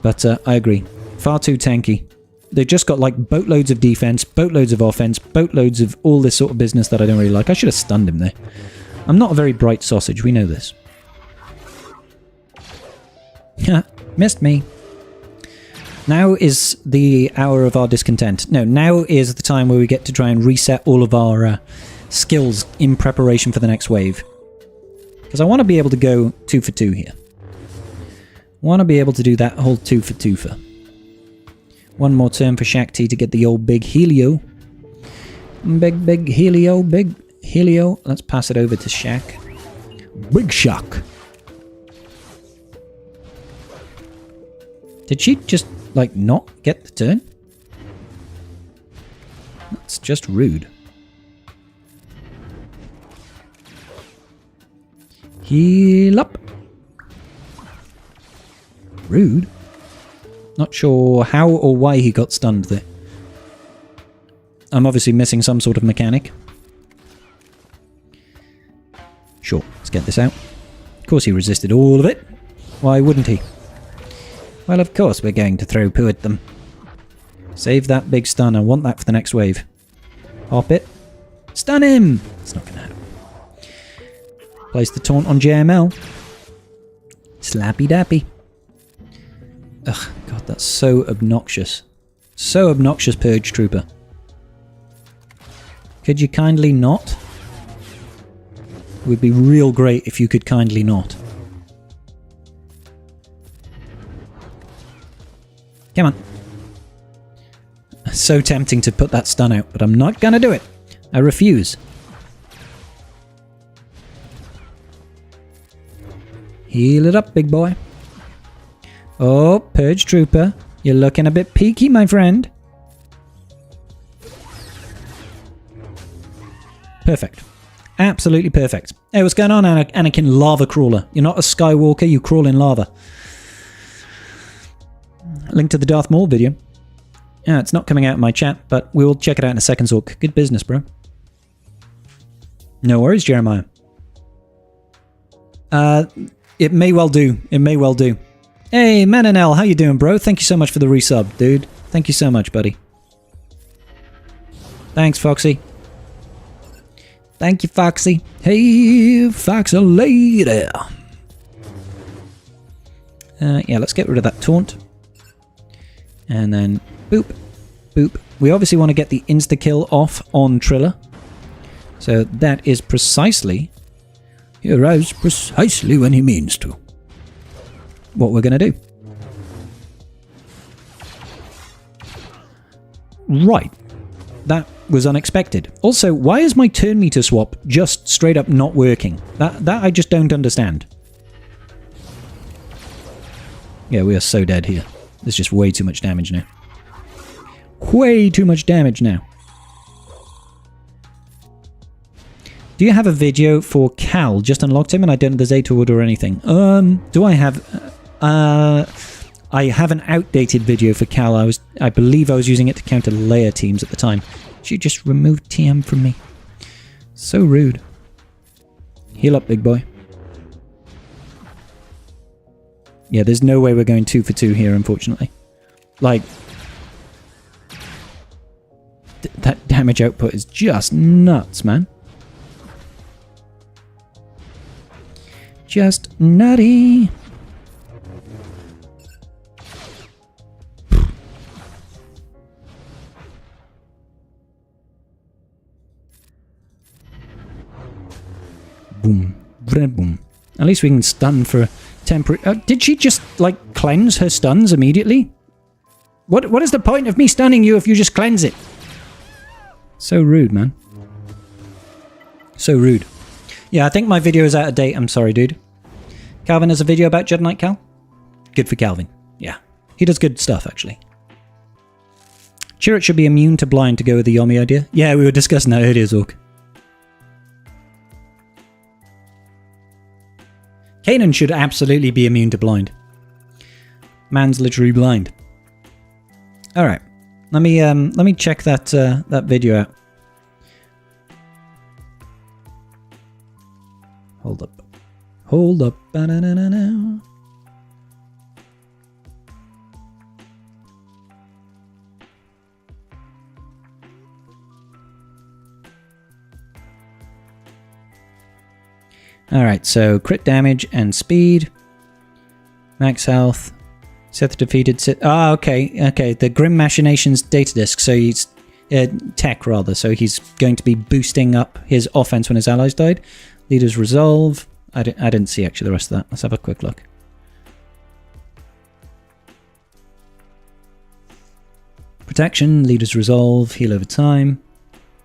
But I agree. Far too tanky. They've just got like boatloads of defense, boatloads of offense, boatloads of all this sort of business that I don't really like. I should have stunned him there. I'm not a very bright sausage, we know this. Missed me. Now is the hour of our discontent. No, now is the time where we get to try and reset all of our skills in preparation for the next wave. Because I want to be able to go 2 for 2 here. Want to be able to do that whole 2 for 2 for. One more turn for Shakti to get the old big Helio. Big Helio, big Helio. Let's pass it over to Shaq. Big Shaq. Did she just, like, not get the turn? That's just rude. Heal up. Rude. Not sure how or why he got stunned there. I'm obviously missing some sort of mechanic. Sure, let's get this out. Of course he resisted all of it. Why wouldn't he? Well, of course we're going to throw poo at them. Save that big stun. I want that for the next wave. Hop it. Stun him! It's not going to happen. Place the taunt on JML. Slappy dappy. Ugh, God, that's so obnoxious. So obnoxious, Purge Trooper. Could you kindly not? It would be real great if you could kindly not. Come on. So tempting to put that stun out, but I'm not gonna do it. I refuse. Heal it up, big boy. Oh, Purge Trooper. You're looking a bit peaky, my friend. Perfect. Absolutely perfect. Hey, what's going on, Anakin Lava Crawler? You're not a Skywalker, you crawl in lava. Link to the Darth Maul video. Yeah, it's not coming out in my chat, but we will check it out in a second, Zork. Good business, bro. No worries, Jeremiah. It may well do. It may well do. Hey, Mananel, how you doing, bro? Thank you so much for the resub, dude. Thank you so much, buddy. Thanks, Foxy. Thank you, Foxy. Hey, Foxy lady. Yeah, let's get rid of that taunt. And then, boop, boop. We obviously want to get the insta-kill off on Triller. So that is precisely, he arrives precisely when he means to. What we're going to do. Right. That was unexpected. Also, why is my turn meter swap just straight up not working? That I just don't understand. Yeah, we are so dead here. There's just way too much damage now. Way too much damage now. Do you have a video for Cal? Just unlocked him and I don't know the Zeta order or anything. Do I have... I have an outdated video for Cal. I believe I was using it to counter layer teams at the time. She just removed TM from me. So rude. Heal up, big boy. Yeah, there's no way we're going 2 for 2 here, unfortunately. Like... that damage output is just nuts, man. Just nutty. Boom. Boom. At least we can stun for a temporary... did she just, like, cleanse her stuns immediately? What is the point of me stunning you if you just cleanse it? So rude, man. So rude. Yeah, I think my video is out of date. I'm sorry, dude. Calvin has a video about Jedi Knight Cal. Good for Calvin. Yeah. He does good stuff, actually. Chirrut should be immune to blind to go with the Yomi idea. Yeah, we were discussing that earlier, Zork. Kanan should absolutely be immune to blind. Man's literally blind. Alright. Let me check that that video out. Hold up. Hold up. Ba-da-da-da-da. Alright, so crit damage and speed. Max health. Seth defeated Sith. Ah, okay, okay. The Grim Machinations data disk. So he's tech rather. So he's going to be boosting up his offense when his allies died. Leader's resolve. I didn't see actually the rest of that. Let's have a quick look. Protection, leader's resolve, heal over time.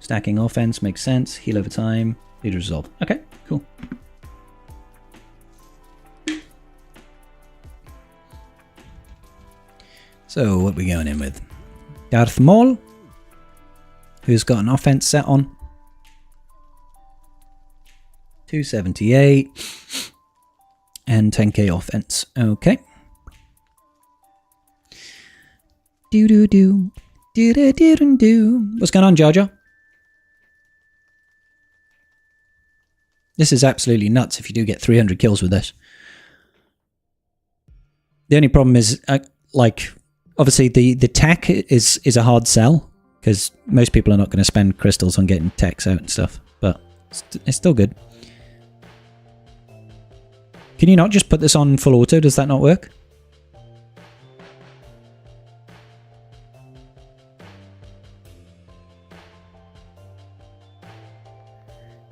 Stacking offense makes sense. Heal over time, leader's resolve. Okay, cool. So, what are we going in with? Darth Maul, who's got an offense set on. 278. And 10k offense. Okay. Do-do-do. Do-do-do-do-do. What's going on, Jar Jar? This is absolutely nuts if you do get 300 kills with this. The only problem is, like... Obviously, the tech is a hard sell, because most people are not going to spend crystals on getting techs out and stuff, but it's still good. Can you not just put this on full auto? Does that not work?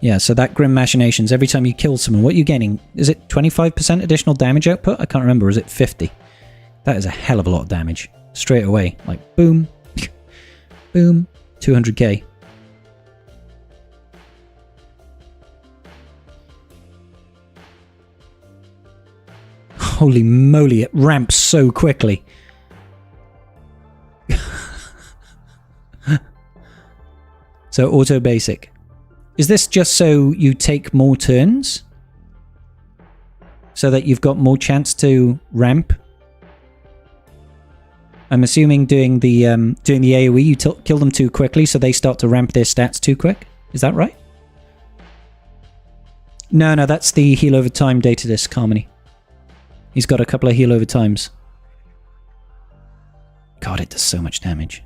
Yeah, so that Grim Machinations, every time you kill someone, what are you getting? Is it 25% additional damage output? I can't remember, or is it 50? That is a hell of a lot of damage. Straight away, like boom, boom, 200k. Holy moly, it ramps so quickly. So auto basic. Is this just so you take more turns? So that you've got more chance to ramp? I'm assuming doing the AoE, you kill them too quickly, so they start to ramp their stats too quick. Is that right? No, that's the heal over time data disc Harmony. He's got a couple of heal over times. God, it does so much damage.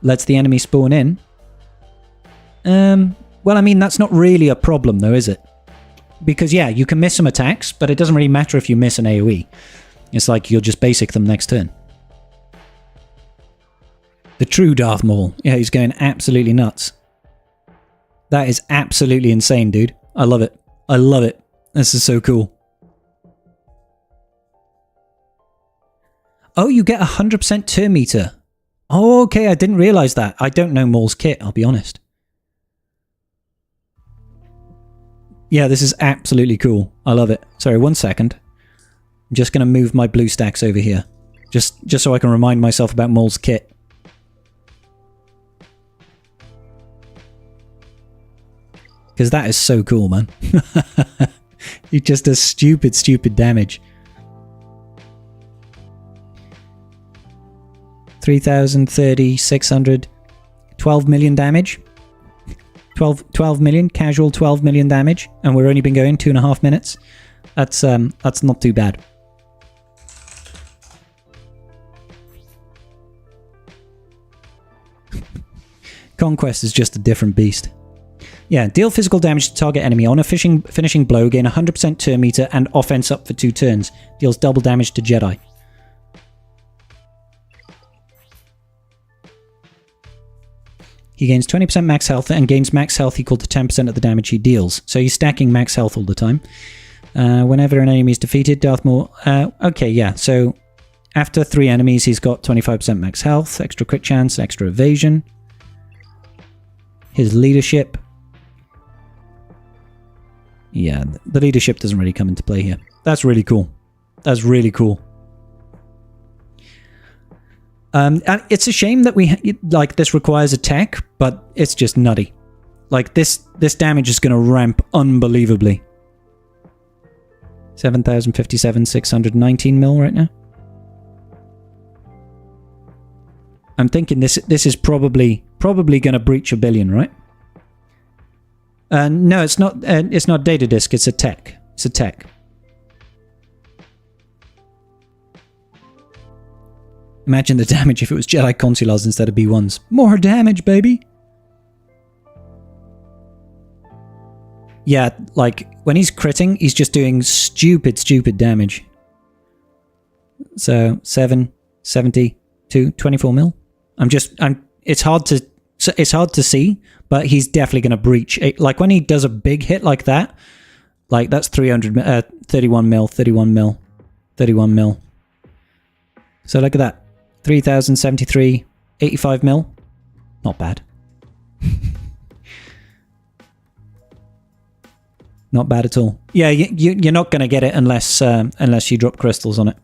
Lets the enemy spawn in. Well, I mean, that's not really a problem, though, is it? Because, yeah, you can miss some attacks, but it doesn't really matter if you miss an AoE. It's like you'll just basic them next turn. The true Darth Maul. Yeah, he's going absolutely nuts. That is absolutely insane, dude. I love it. I love it. This is so cool. Oh, you get 100% turn meter. Oh, okay, I didn't realize that. I don't know Maul's kit, I'll be honest. Yeah, this is absolutely cool. I love it. Sorry, 1 second. I'm just going to move my blue stacks over here. Just so I can remind myself about Maul's kit. Because that is so cool, man. He just does stupid, stupid damage. 3,030, 600, 12 million damage. 12 million, casual 12 million damage. And we've only been going 2.5 minutes. That's not too bad. Conquest is just a different beast. Yeah, deal physical damage to target enemy on a finishing blow, gain 100% turn meter and offense up for 2 turns. Deals double damage to Jedi. He gains 20% max health and gains max health equal to 10% of the damage he deals. So he's stacking max health all the time. Whenever an enemy is defeated, Darth Maul... okay, yeah, so after 3 enemies, he's got 25% max health, extra crit chance, extra evasion. His leadership... Yeah, the leadership doesn't really come into play here. That's really cool. That's really cool. And it's a shame that this requires a tech, but it's just nutty. Like this damage is going to ramp unbelievably. 7,057, 619 mil right now. I'm thinking this is probably going to breach 1 billion, right? No, it's not. It's not data disk. It's a tech. It's a tech. Imagine the damage if it was Jedi Consulars instead of B1s. More damage, baby! Yeah, like, when he's critting, he's just doing stupid, stupid damage. So, 7, 72, 24 mil. It's hard to see, but he's definitely going to breach. Like, when he does a big hit like that, like, that's 31 mil, 31 mil, 31 mil. So, look at that. 3,073, 85 mil. Not bad. Not bad at all. Yeah, you're not going to get it unless you drop crystals on it.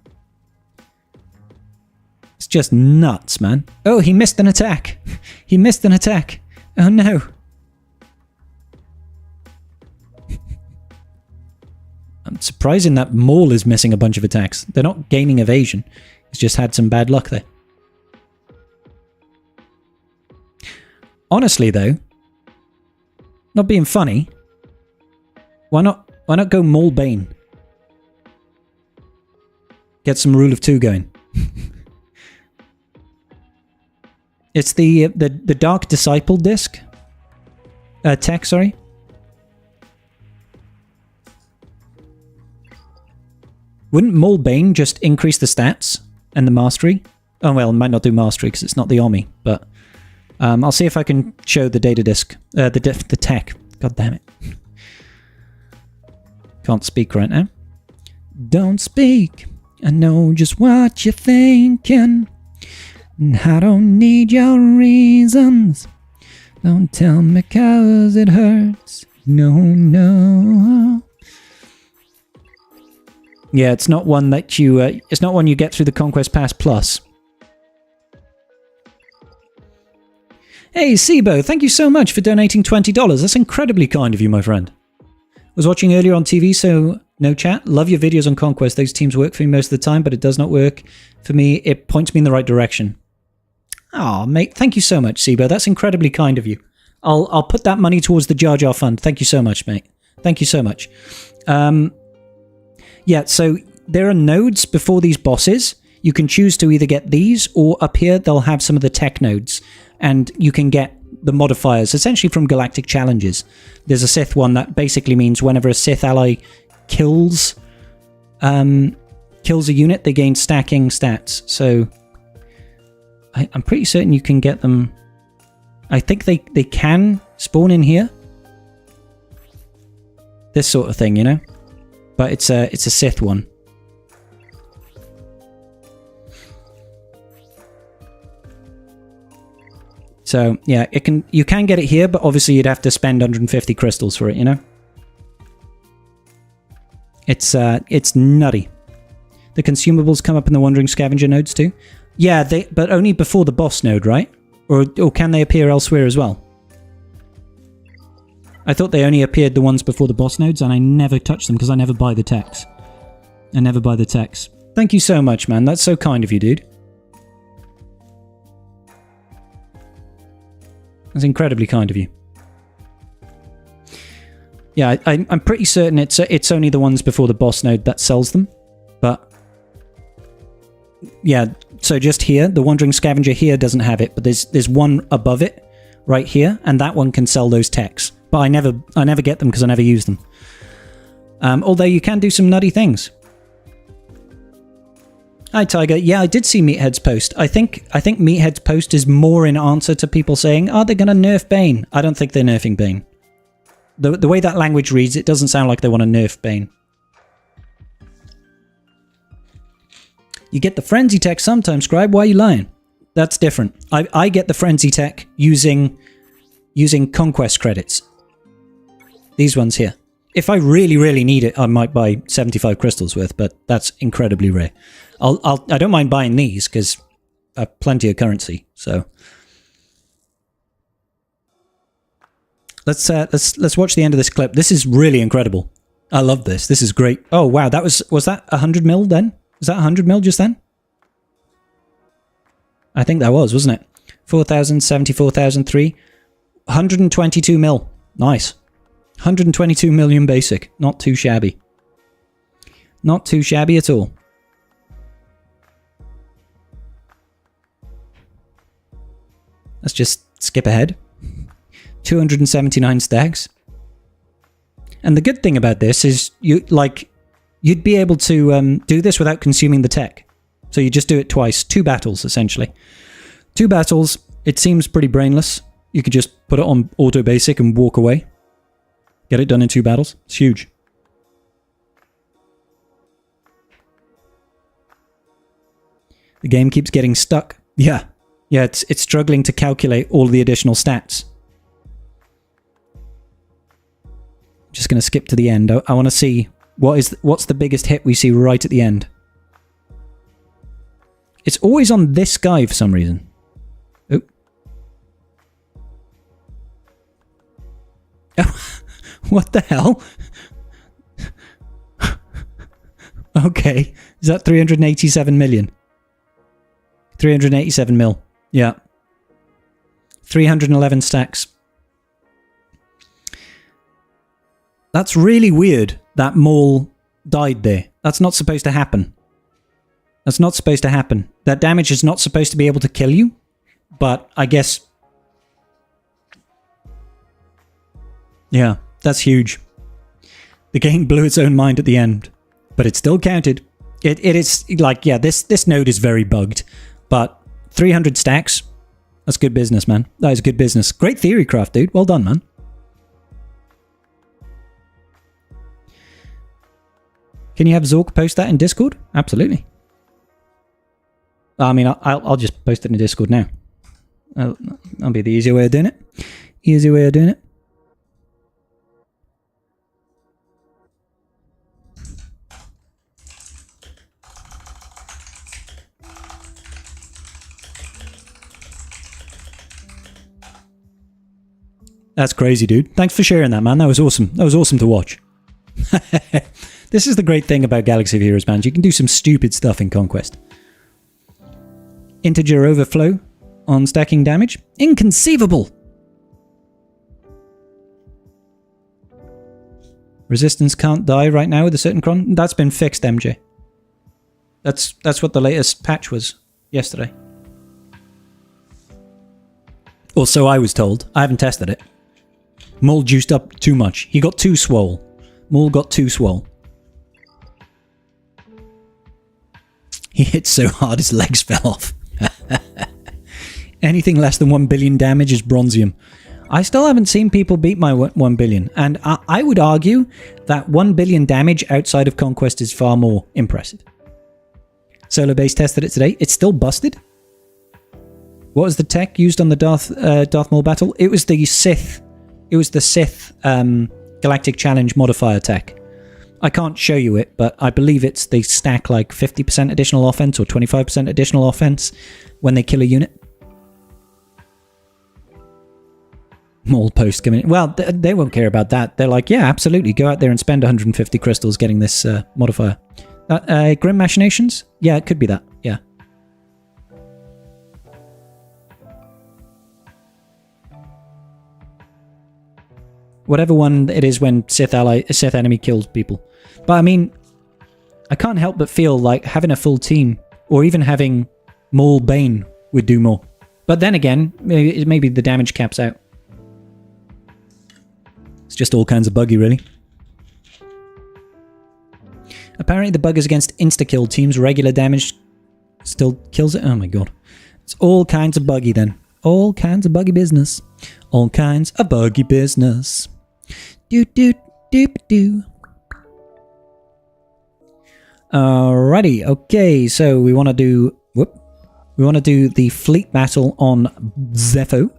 It's just nuts, man. Oh, he missed an attack. He missed an attack. Oh, no. I'm surprising that Maul is missing a bunch of attacks. They're not gaining evasion. He's just had some bad luck there. Honestly, though, not being funny, why not go Maul Bane? Get some Rule of 2 going. It's the Dark Disciple disc. Tech, sorry. Wouldn't Maul Bane just increase the stats and the mastery? Oh, well, it might not do mastery because it's not the Army, but I'll see if I can show the data disk, the tech. God damn it. Can't speak right now. Don't speak. I know just what you're thinking. I don't need your reasons. Don't tell me 'cause it hurts. No, no. Yeah, it's not one that you. It's not one you get through the Conquest Pass Plus. Hey, Sibo, thank you so much for donating $20. That's incredibly kind of you, my friend. Was watching earlier on TV, so no chat. Love your videos on Conquest. Those teams work for me most of the time, but it does not work for me. It points me in the right direction. Oh, mate, thank you so much, Sibo. That's incredibly kind of you. I'll put that money towards the Jar Jar Fund. Thank you so much, mate. Thank you so much. Yeah, so there are nodes before these bosses. You can choose to either get these, or up here they'll have some of the tech nodes, and you can get the modifiers, essentially from Galactic Challenges. There's a Sith one that basically means whenever a Sith ally kills a unit, they gain stacking stats. So I'm pretty certain you can get them. I think they can spawn in here. This sort of thing, you know? But it's a Sith one. So, yeah, you can get it here, but obviously you'd have to spend 150 crystals for it, you know? It's nutty. The consumables come up in the Wandering Scavenger nodes too? Yeah, but only before the boss node, right? Or can they appear elsewhere as well? I thought they only appeared the ones before the boss nodes, and I never touch them because I never buy the techs. I never buy the techs. Thank you so much, man. That's so kind of you, dude. That's incredibly kind of you. Yeah, I'm pretty certain it's only the ones before the boss node that sells them. But yeah, so just here, the Wandering Scavenger here doesn't have it, but there's one above it, right here, and that one can sell those techs. But I never get them because I never use them. Although you can do some nutty things. Hi, Tiger. Yeah, I did see Meathead's post. I think Meathead's post is more in answer to people saying, "Are they going to nerf Bane?" I don't think they're nerfing Bane. The way that language reads, it doesn't sound like they want to nerf Bane. You get the frenzy tech sometimes, Scribe. Why are you lying? That's different. I get the frenzy tech using conquest credits. These ones here. If I really, really need it, I might buy 75 crystals worth, but that's incredibly rare. I don't mind buying these because I have plenty of currency. So let's watch the end of this clip. This is really incredible. I love this. This is great. Oh wow, was that 100 mil then? Was that 100 mil just then? I think that was, wasn't it? 4,000, 74,003, 122 mil. Nice. 122 million basic. Not too shabby. Not too shabby at all. Let's just skip ahead. 279 stacks. And the good thing about this is you'd be able to do this without consuming the tech. So you just do it twice. 2 battles, essentially. 2 battles. It seems pretty brainless. You could just put it on auto basic and walk away. Get it done in 2 battles. It's huge. The game keeps getting stuck. Yeah. Yeah, it's struggling to calculate all the additional stats. Just going to skip to the end. I want to see what's the biggest hit we see right at the end. It's always on this guy for some reason. Oh. What the hell? Okay. Is that 387 million? 387 mil. Yeah. 311 stacks. That's really weird that Maul died there. That's not supposed to happen. That's not supposed to happen. That damage is not supposed to be able to kill you. But I guess... yeah, that's huge. The game blew its own mind at the end. But it still counted. It is like, yeah, this node is very bugged. But 300 stacks, that's good business, man. That is good business. Great theory craft, dude. Well done, man. Can you have Zork post that in Discord? Absolutely. I mean, I'll just post it in Discord now. That'll be the easier way of doing it. Easy way of doing it. That's crazy, dude. Thanks for sharing that, man. That was awesome. That was awesome to watch. This is the great thing about Galaxy of Heroes, man. You can do some stupid stuff in Conquest. Integer overflow on stacking damage? Inconceivable! Resistance can't die right now with a certain cron? That's been fixed, MJ. That's what the latest patch was yesterday. Or so I was told. I haven't tested it. Maul juiced up too much. He got too swole. Maul got too swole. He hit so hard his legs fell off. Anything less than 1 billion damage is bronzium. I still haven't seen people beat my 1 billion. And I would argue that 1 billion damage outside of Conquest is far more impressive. Solo base tested it today. It's still busted. What was the tech used on the Darth Maul battle? It was the Sith. It was the Sith Galactic Challenge modifier tech. I can't show you it, but I believe it's they stack like 50% additional offense or 25% additional offense when they kill a unit. Maul post coming in. Well, they won't care about that. They're like, yeah, absolutely. Go out there and spend 150 crystals getting this modifier. Grim Machinations? Yeah, it could be that. Yeah. Whatever one it is when Sith enemy kills people. But I mean, I can't help but feel like having a full team, or even having Maul Bane would do more. But then again, maybe the damage caps out. It's just all kinds of buggy, really. Apparently the bug is against insta-kill teams. Regular damage still kills it. Oh my god. It's all kinds of buggy then. All kinds of buggy business. All kinds of buggy business. Do do do do. Alrighty, okay, so we want to do the fleet battle on Zepho.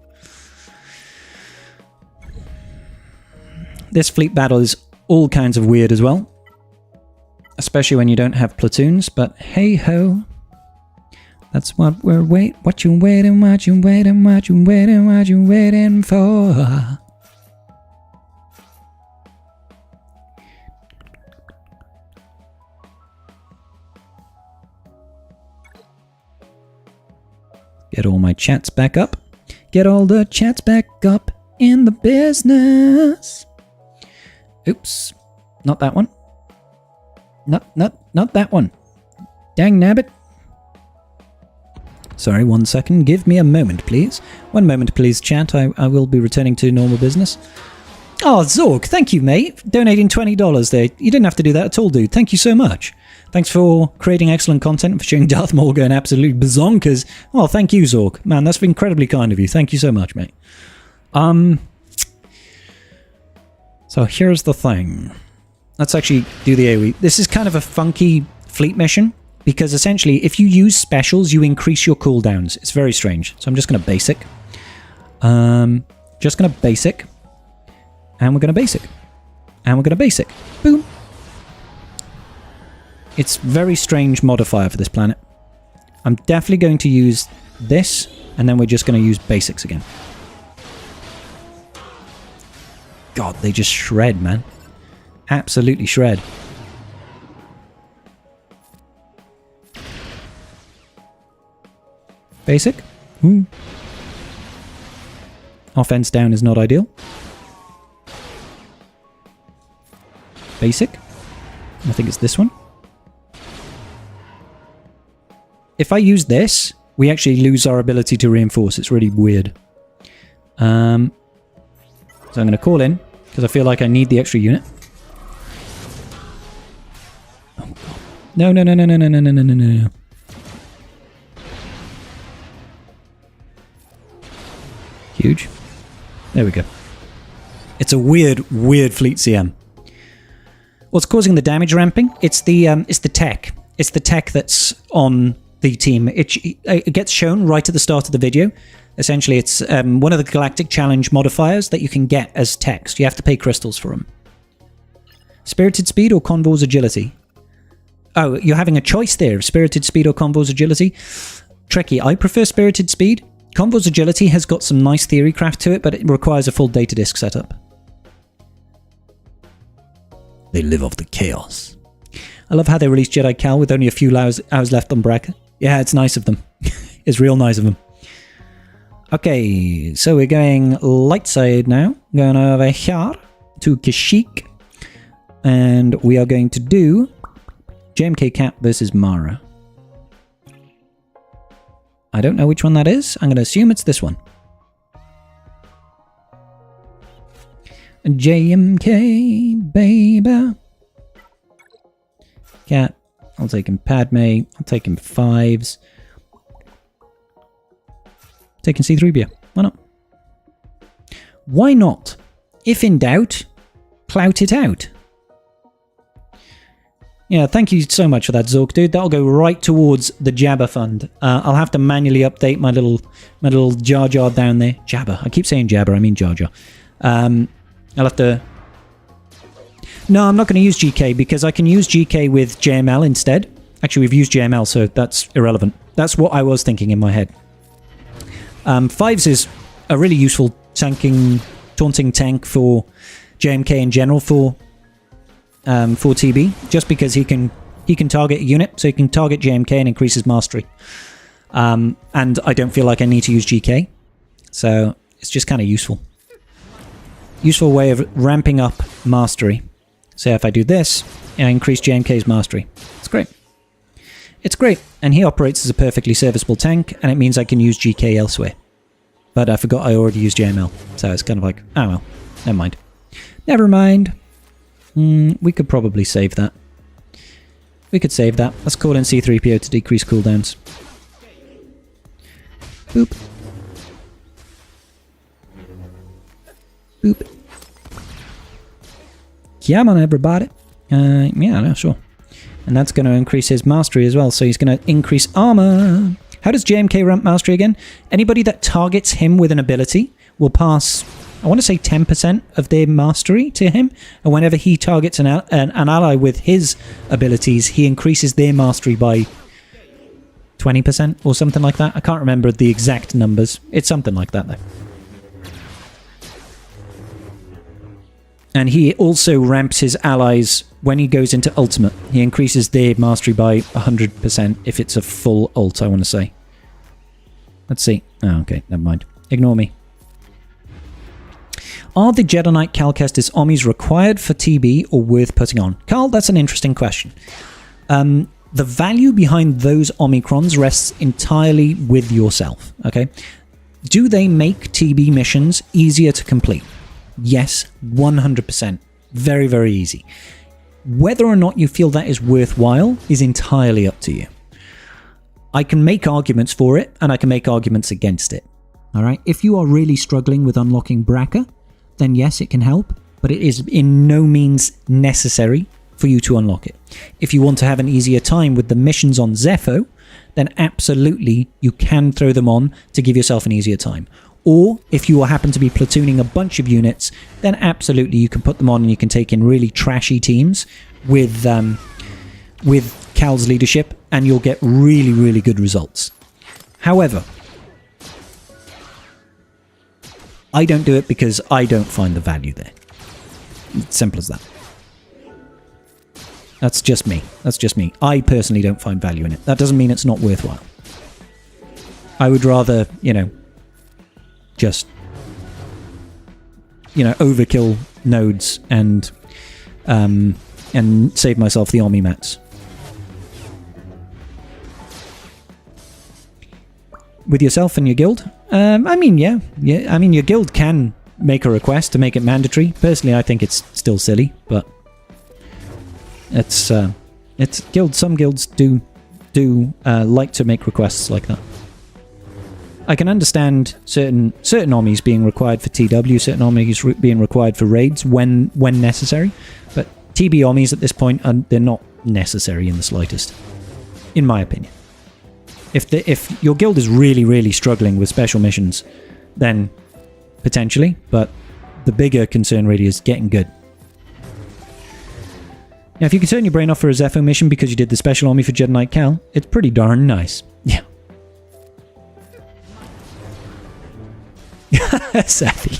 This fleet battle is all kinds of weird as well, especially when you don't have platoons, but hey ho, that's what we're waiting for. Get all my chats back up. Get all the chats back up in the business. Oops. Not that one. Not that one. Dang nabbit. Sorry, 1 second. Give me a moment, please. 1 moment, please, chat. I will be returning to normal business. Oh, Zorg, thank you, mate. Donating $20 there. You didn't have to do that at all, dude. Thank you so much. Thanks for creating excellent content and for showing Darth Maul going absolutely bazonkers. Oh, thank you, Zorg. Man, that's incredibly kind of you. Thank you so much, mate. So here's the thing. Let's actually do the AoE. This is kind of a funky fleet mission, because essentially if you use specials, you increase your cooldowns. It's very strange. So I'm just going to basic. Just going to basic. And we're going to basic. And we're going to basic. Boom. It's very strange modifier for this planet. I'm definitely going to use this, and then we're just going to use basics again. God, they just shred, man. Absolutely shred. Basic. Ooh. Offense down is not ideal. Basic. I think it's this one. If I use this, we actually lose our ability to reinforce. It's really weird. So I'm going to call in, because I feel like I need the extra unit. Oh, God. No, no, no, no, no, no, no, no, no, no. Huge. There we go. It's a weird, weird fleet CM. What's causing the damage ramping? It's the tech. It's the tech that's on the team. It gets shown right at the start of the video. Essentially, it's one of the Galactic Challenge modifiers that you can get as text. You have to pay crystals for them. Spirited Speed or Convor's Agility? Oh, you're having a choice there. Spirited Speed or Convor's Agility? Tricky. I prefer Spirited Speed. Convor's Agility has got some nice theory craft to it, but it requires a full data disk setup. They live off the chaos. I love how they released Jedi Cal with only a few hours left on Braca. Yeah, it's nice of them. It's real nice of them. Okay, so we're going light side now. Going over here to Kashyyyk. And we are going to do JMK Cap versus Mara. I don't know which one that is. I'm going to assume it's this one. JMK, baby. Cat. I'll take him Padme. I'll take him 5s. Taking C3BO. Why not? Why not? If in doubt, clout it out. Yeah, thank you so much for that, Zork, dude. That'll go right towards the Jabba fund. I'll have to manually update my little Jar Jar down there. Jabba. I keep saying Jabba, I mean Jar Jar. I'll have to... No, I'm not going to use GK because I can use GK with JML instead. Actually, we've used JML, so that's irrelevant. That's what I was thinking in my head. Fives is a really useful taunting tank for JMK in general for TB, just because he can target a unit, so he can target JMK and increase his mastery. And I don't feel like I need to use GK, so it's just kind of useful. Useful way of ramping up mastery. So if I do this, I increase JMK's mastery. It's great. It's great, and he operates as a perfectly serviceable tank, and it means I can use GK elsewhere. But I forgot I already used JML, so it's kind of like, oh well, never mind. Never mind. We could probably save that. We could save that. Let's call in C3PO to decrease cooldowns. Boop. Boop. Come on, everybody. Yeah, no, sure. And that's going to increase his mastery as well, so he's going to increase armor. How does JMK ramp mastery again? Anybody that targets him with an ability will pass, I want to say 10% of their mastery to him, and whenever he targets an ally with his abilities, he increases their mastery by 20% or something like that. I can't remember the exact numbers. It's something like that, though. And he also ramps his allies when he goes into ultimate. He increases their mastery by 100% if it's a full ult, I want to say. Let's see. Oh, okay, never mind. Ignore me. Are the Jedi Knight Cal Kestis Omnis required for TB or worth putting on? Carl, that's an interesting question. The value behind those Omicrons rests entirely with yourself, okay? Do they make TB missions easier to complete? Yes, 100%. Very, very easy. Whether or not you feel that is worthwhile is entirely up to you. I can make arguments for it, and I can make arguments against it. Alright, if you are really struggling with unlocking Bracca, then yes, it can help, but it is in no means necessary for you to unlock it. If you want to have an easier time with the missions on Zepho, then absolutely you can throw them on to give yourself an easier time. Or if you happen to be platooning a bunch of units, then absolutely you can put them on and you can take in really trashy teams with Cal's leadership, and you'll get really, really good results. However, I don't do it because I don't find the value there. It's simple as that. That's just me. That's just me. I personally don't find value in it. That doesn't mean it's not worthwhile. I would rather, just, overkill nodes and save myself the Omni mats. With yourself and your guild? I mean, yeah. I mean, your guild can make a request to make it mandatory. Personally, I think it's still silly, but it's some guilds do like to make requests like that. I can understand certain omnis being required for TW, certain omnis being required for raids when necessary, but TB omnis at this point, they're not necessary in the slightest, in my opinion. If your guild is really, really struggling with special missions, then potentially, but the bigger concern really is getting good. Now, if you can turn your brain off for a Zepho mission because you did the special omni for Jedi Knight Cal, it's pretty darn nice. Yeah. Savvy.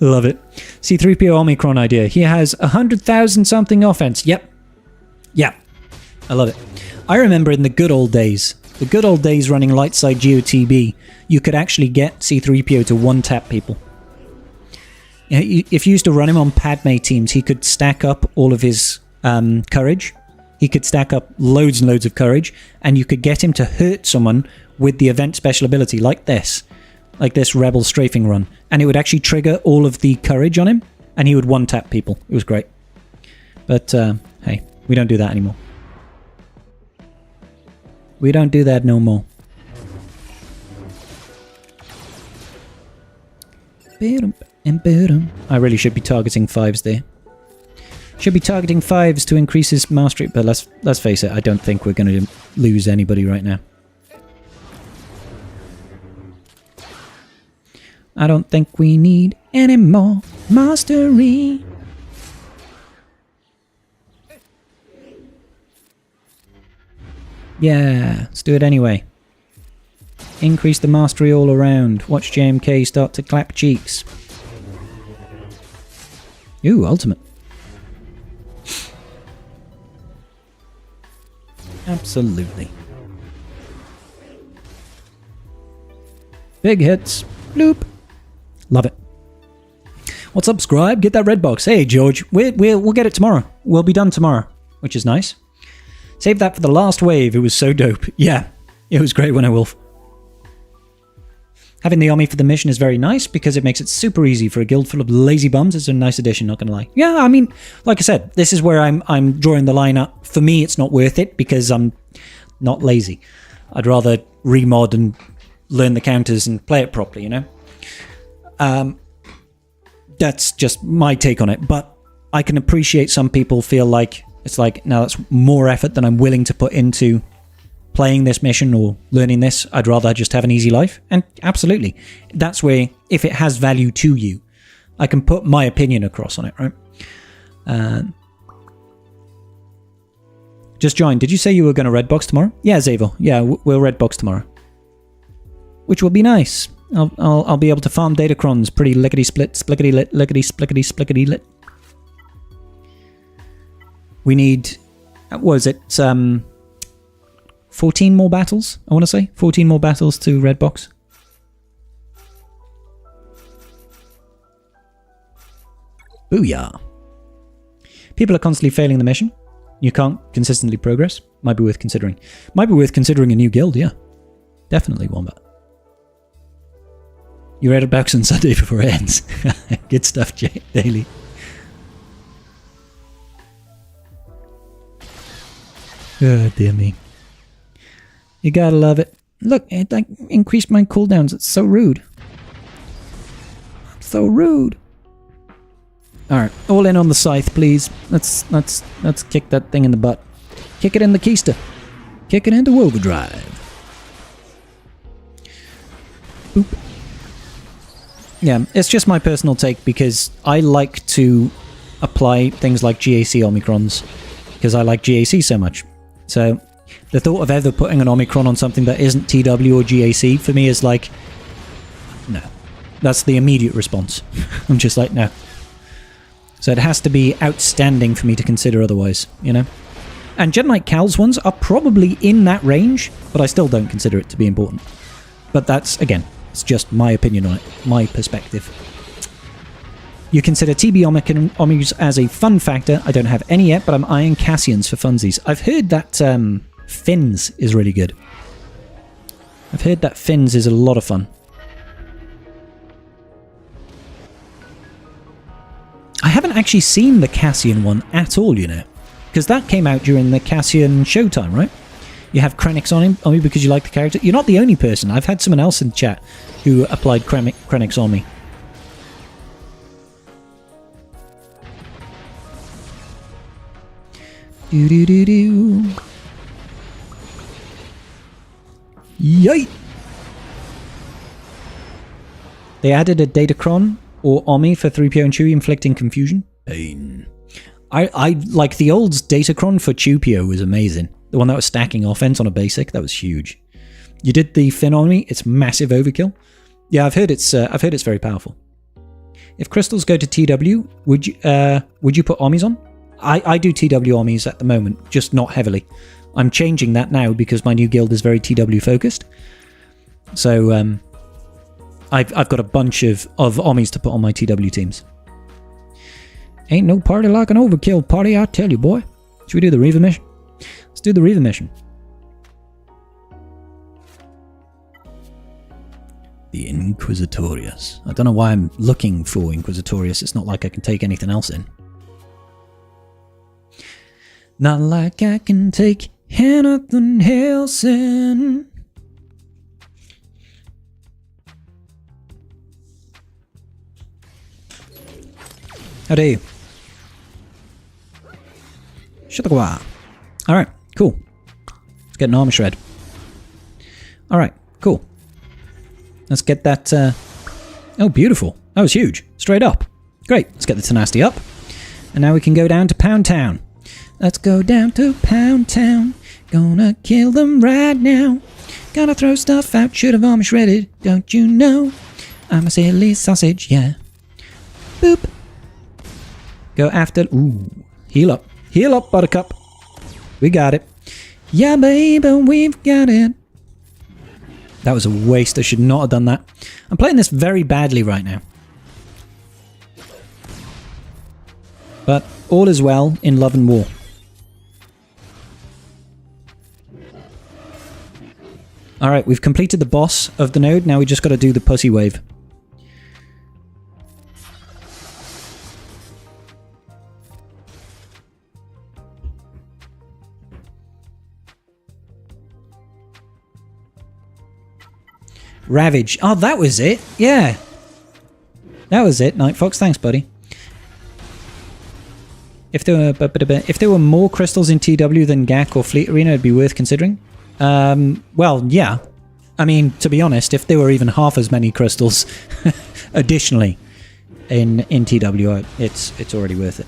Love it. C3PO Omicron idea. He has 100,000 something offense. Yep. I love it. I remember in the good old days running Lightside GOTB, you could actually get C3PO to one-tap people. If you used to run him on Padme teams, he could stack up all of his courage. He could stack up loads and loads of courage, and you could get him to hurt someone with the event special ability, like this Rebel strafing run, and it would actually trigger all of the courage on him, and he would one-tap people. It was great. But, hey, we don't do that anymore. We don't do that no more. I really should be targeting 5s there. Should be targeting 5s to increase his mastery, but let's face it, I don't think we're going to lose anybody right now. I don't think we need any more mastery. Yeah, let's do it anyway. Increase the mastery all around. Watch JMK start to clap cheeks. Ooh, ultimate. Absolutely. Big hits. Bloop. Love it. What's up, Scribe? Get that red box. Hey, George. We'll get it tomorrow. We'll be done tomorrow, which is nice. Save that for the last wave. It was so dope. Yeah, it was great when I wolf. Having the army for the mission is very nice because it makes it super easy for a guild full of lazy bums. It's a nice addition, not gonna lie. Yeah, I mean, like I said, this is where I'm drawing the line up. For me, it's not worth it because I'm not lazy. I'd rather remod and learn the counters and play it properly, you know? That's just my take on it, but I can appreciate some people feel like it's like, now that's more effort than I'm willing to put into playing this mission or learning this. I'd rather just have an easy life. And absolutely, that's where, if it has value to you, I can put my opinion across on it, right? Just joined. Did you say you were going to red box tomorrow? Yeah, Zavo. Yeah, we'll red box tomorrow, which will be nice. I'll be able to farm datacrons pretty lickety split, splickety lit, lickety splickety splickety lit. We need, what is it? 14 more battles, I want to say. 14 more battles to red box. Booyah. People are constantly failing the mission. You can't consistently progress. Might be worth considering. Might be worth considering a new guild, yeah. Definitely, Wombat. You read a box on Sunday before it ends. Good stuff, Daily. Oh, dear me. You gotta love it. Look, it like increased my cooldowns. It's so rude. So rude. Alright, all in on the scythe, please. Let's kick that thing in the butt. Kick it in the keister. Kick it into overdrive. Boop. Yeah, it's just my personal take because I like to apply things like GAC Omicrons because I like GAC so much. So the thought of ever putting an Omicron on something that isn't TW or GAC for me is like, no. That's the immediate response. I'm just like, no. So it has to be outstanding for me to consider otherwise, you know? And Jedi Knight Cal's ones are probably in that range, but I still don't consider it to be important. But that's, again, it's just my opinion on it, my perspective. You consider TB Omis as a fun factor. I don't have any yet, but I'm eyeing Cassians for funsies. I've heard that Finns is really good. I've heard that Finns is a lot of fun. I haven't actually seen the Cassian one at all, you know, because that came out during the Cassian showtime, right? You have Krennic's on him only because you like the character. You're not the only person. I've had someone else in chat who applied Krennic's on me. Do-do-do-do. Yay! They added a Datacron or Omi for 3PO and Chewie, inflicting confusion. Pain. I like the old Datacron for Chewpio was amazing. The one that was stacking offense on a basic, that was huge. You did the Finn Omi, it's massive overkill. Yeah, I've heard it's very powerful. If crystals go to TW, would you put Omis on? I do TW Omis at the moment, just not heavily. I'm changing that now because my new guild is very TW focused. So I've got a bunch of Omis to put on my TW teams. Ain't no party like an overkill party, I tell you, boy. Should we do the Reaver mission? Let's do the Reaver mission. The Inquisitorius. I don't know why I'm looking for Inquisitorius. It's not like I can take anything else in. Not like I can take anything else in. How dare you? Shut the gua. Alright, cool. Let's get an armor shred. Alright, cool. Let's get that... Oh, beautiful. That was huge. Straight up. Great. Let's get the tenacity up. And now we can go down to Pound Town. Let's go down to Pound Town. Gonna kill them right now. Gotta throw stuff out. Should have armor shredded. Don't you know? I'm a silly sausage, yeah. Boop. Go after... Ooh. Heal up. Heal up, Buttercup. We got it. Yeah, baby, we've got it. That was a waste. I should not have done that. I'm playing this very badly right now. But all is well in love and war. Alright, we've completed the boss of the node. Now we just got to do the pussy wave. Ravage. Oh, that was it. Yeah. That was it, Night Fox. Thanks, buddy. If there were more crystals in TW than GAC or Fleet Arena, it'd be worth considering. Well, yeah. I mean, to be honest, if there were even half as many crystals additionally in TW, it's already worth it.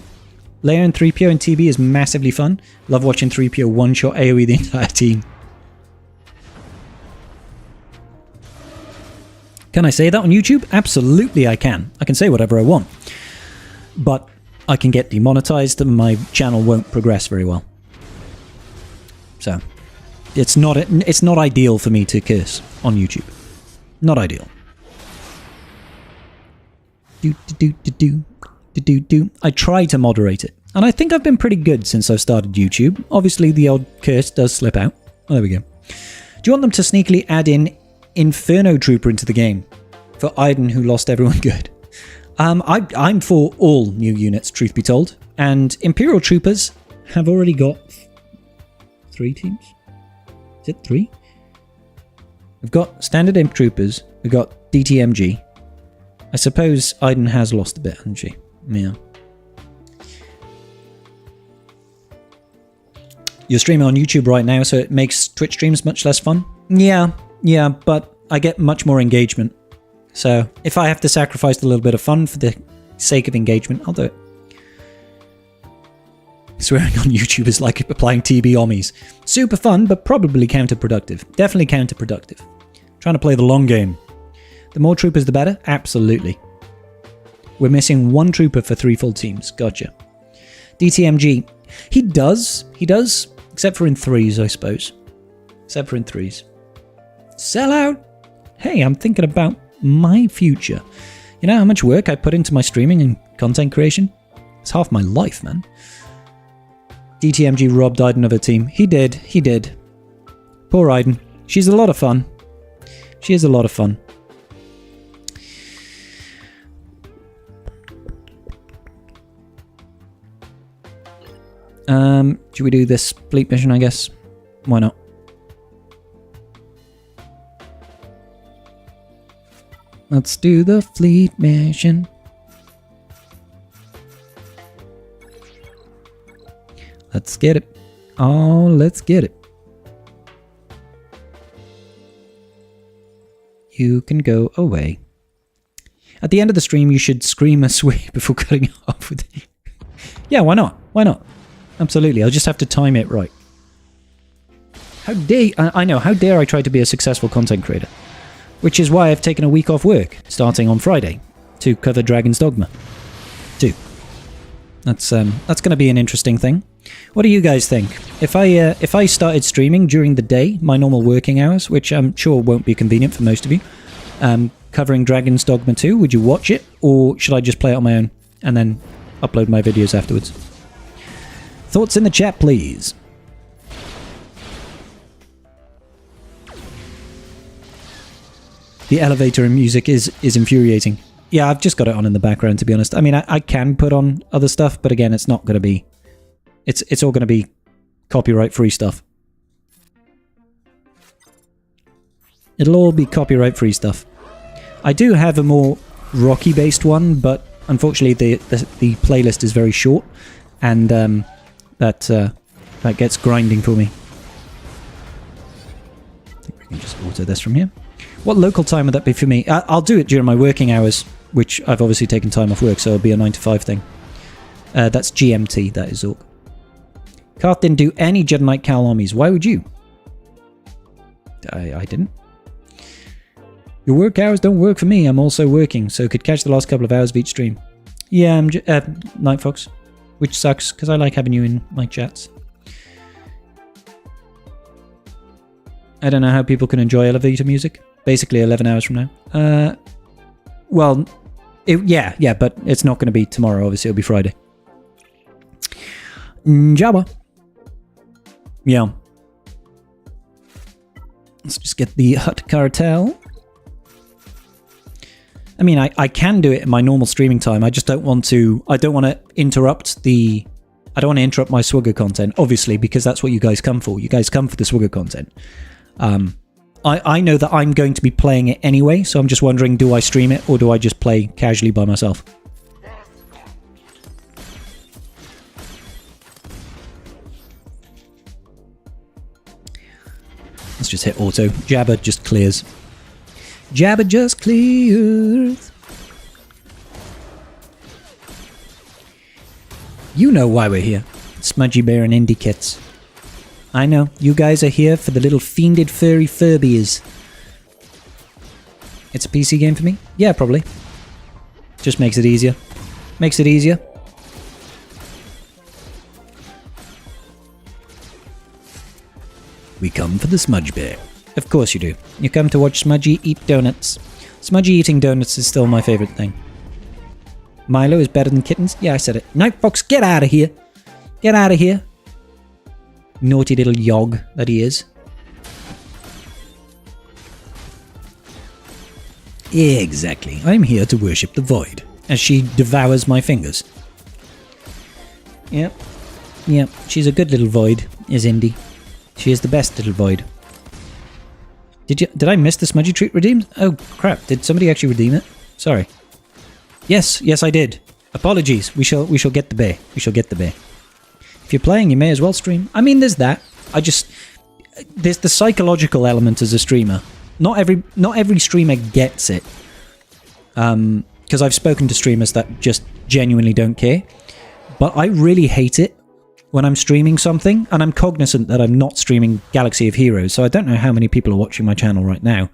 Layer and 3PO and TB is massively fun. Love watching 3PO one-shot AoE the entire team. Can I say that on YouTube? Absolutely I can. I can say whatever I want. But I can get demonetized and my channel won't progress very well. So, it's not ideal for me to curse on YouTube. Not ideal. I try to moderate it. And I think I've been pretty good since I've started YouTube. Obviously the odd curse does slip out. Oh, there we go. Do you want them to sneakily add in Inferno Trooper into the game for Iden, who lost everyone good? I'm for all new units, truth be told. And Imperial Troopers have already got 3 teams. Is it 3? We've got Standard Imp Troopers. We've got DTMG. I suppose Iden has lost a bit, hasn't she? Yeah. You're streaming on YouTube right now, so it makes Twitch streams much less fun? Yeah, but I get much more engagement. So if I have to sacrifice a little bit of fun for the sake of engagement, I'll do it. Swearing on YouTube is like applying TB ommies. Super fun, but probably counterproductive. Definitely counterproductive. Trying to play the long game. The more troopers, the better? Absolutely. We're missing 1 trooper for 3 full teams. Gotcha. DTMG. He does. Except for in 3s, I suppose. Except for in 3s. Sell out. Hey, I'm thinking about my future. You know how much work I put into my streaming and content creation? It's half my life, man. DTMG robbed Iden of her team. He did. Poor Iden. She's a lot of fun. She is a lot of fun. Should we do this fleet mission, I guess? Why not? Let's do the fleet mission. Let's get it. Oh, let's get it. You can go away. At the end of the stream, you should scream a swear before cutting it off with it. Yeah, why not? Why not? Absolutely. I'll just have to time it right. How dare... I know. How dare I try to be a successful content creator? Which is why I've taken a week off work, starting on Friday, to cover Dragon's Dogma 2. That's going to be an interesting thing. What do you guys think? If I started streaming during the day, my normal working hours, which I'm sure won't be convenient for most of you, covering Dragon's Dogma 2, would you watch it, or should I just play it on my own and then upload my videos afterwards? Thoughts in the chat, please. The elevator and music is infuriating. Yeah, I've just got it on in the background, to be honest. I mean, I can put on other stuff, but again, it's not going to be... It's all going to be copyright-free stuff. It'll all be copyright-free stuff. I do have a more rocky-based one, but unfortunately, the playlist is very short, and that gets grinding for me. I think we can just auto this from here. What local time would that be for me? I'll do it during my working hours, which I've obviously taken time off work, so it'll be a 9 to 5 thing. That's GMT, that is Zork. Karth didn't do any Jedi Knight Cal armies. Why would you? I didn't. Your work hours don't work for me. I'm also working, so could catch the last couple of hours of each stream. Yeah, I'm Night Fox, which sucks, because I like having you in my chats. I don't know how people can enjoy elevator music. Basically 11 hours from now. Well, yeah, but it's not going to be tomorrow, obviously. It'll be Friday. Jabba. Yeah. Let's just get the Hut Cartel. I mean, I can do it in my normal streaming time. I just don't want to... I don't want to interrupt the... I don't want to interrupt my Swigger content, obviously, because that's what you guys come for. You guys come for the Swigger content. I know that I'm going to be playing it anyway, so I'm just wondering, do I stream it or do I just play casually by myself? Let's just hit auto. Jabba just clears. Jabba just clears. You know why we're here. Smudgy Bear and Indie Kits. I know. You guys are here for the little fiended furry Furbies. It's a PC game for me? Yeah, probably. Just makes it easier. Makes it easier. We come for the Smudge Bear. Of course you do. You come to watch Smudgy eat donuts. Smudgy eating donuts is still my favourite thing. Milo is better than kittens? Yeah, I said it. Night Fox, get out of here! Get out of here! Naughty little yog that he is. Exactly. I'm here to worship the void, as she devours my fingers. Yep. Yep. She's a good little void, is Indy. She is the best little void. Did I miss the Smudgy treat redeemed? Oh crap, did somebody actually redeem it? Sorry. Yes, I did. Apologies. We shall get the bear. We shall get the bear. If you're playing, you may as well stream. I mean, there's that. There's the psychological element as a streamer. Not every streamer gets it. Because I've spoken to streamers that just genuinely don't care. But I really hate it when I'm streaming something, and I'm cognizant that I'm not streaming Galaxy of Heroes, so I don't know how many people are watching my channel right now.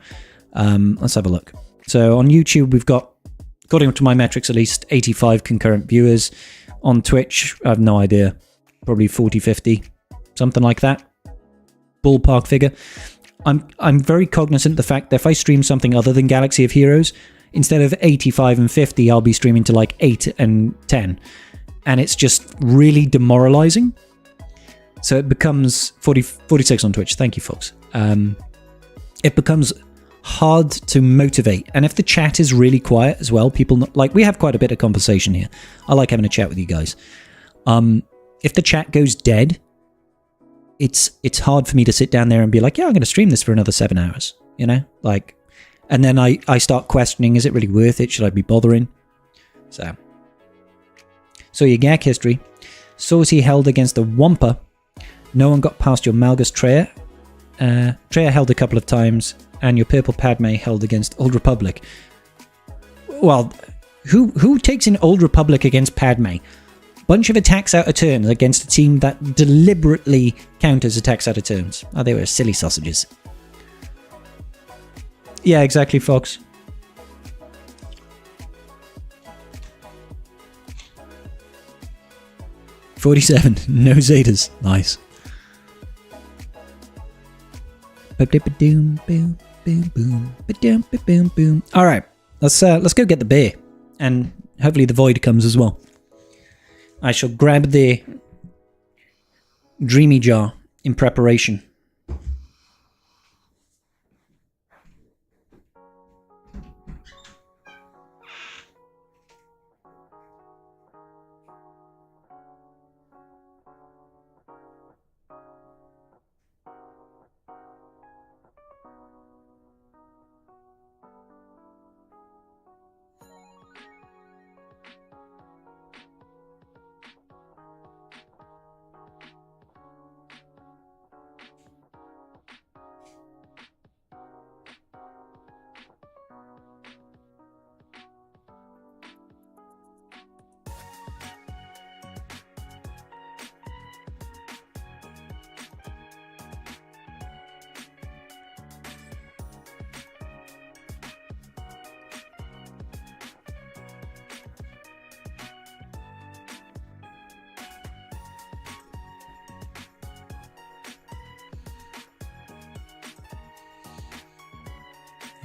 Let's have a look. So on YouTube, we've got, according to my metrics, at least 85 concurrent viewers. On Twitch, I have no idea. Probably 40, 50, something like that. Ballpark figure. I'm very cognizant of the fact that if I stream something other than Galaxy of Heroes, instead of 85 and 50, I'll be streaming to like 8 and 10. And it's just really demoralizing. So it becomes 46 on Twitch. Thank you, folks. It becomes hard to motivate. And if the chat is really quiet as well, we have quite a bit of conversation here. I like having a chat with you guys. If the chat goes dead, it's hard for me to sit down there and be like, yeah, I'm going to stream this for another 7 hours. You know, like, and then I start questioning, is it really worth it? Should I be bothering? So your GAC history. Saucy held against the Wampa. No one got past your Malgus Treya. Treya held a couple of times, and your Purple Padme held against Old Republic. Well, who takes in Old Republic against Padme? Bunch of attacks out of turn against a team that deliberately counters attacks out of turns. Oh, they were silly sausages. Yeah, exactly, Fox. $47. No Zetas. Nice. All right, let's go get the beer, and hopefully the void comes as well. I shall grab the dreamy jar in preparation.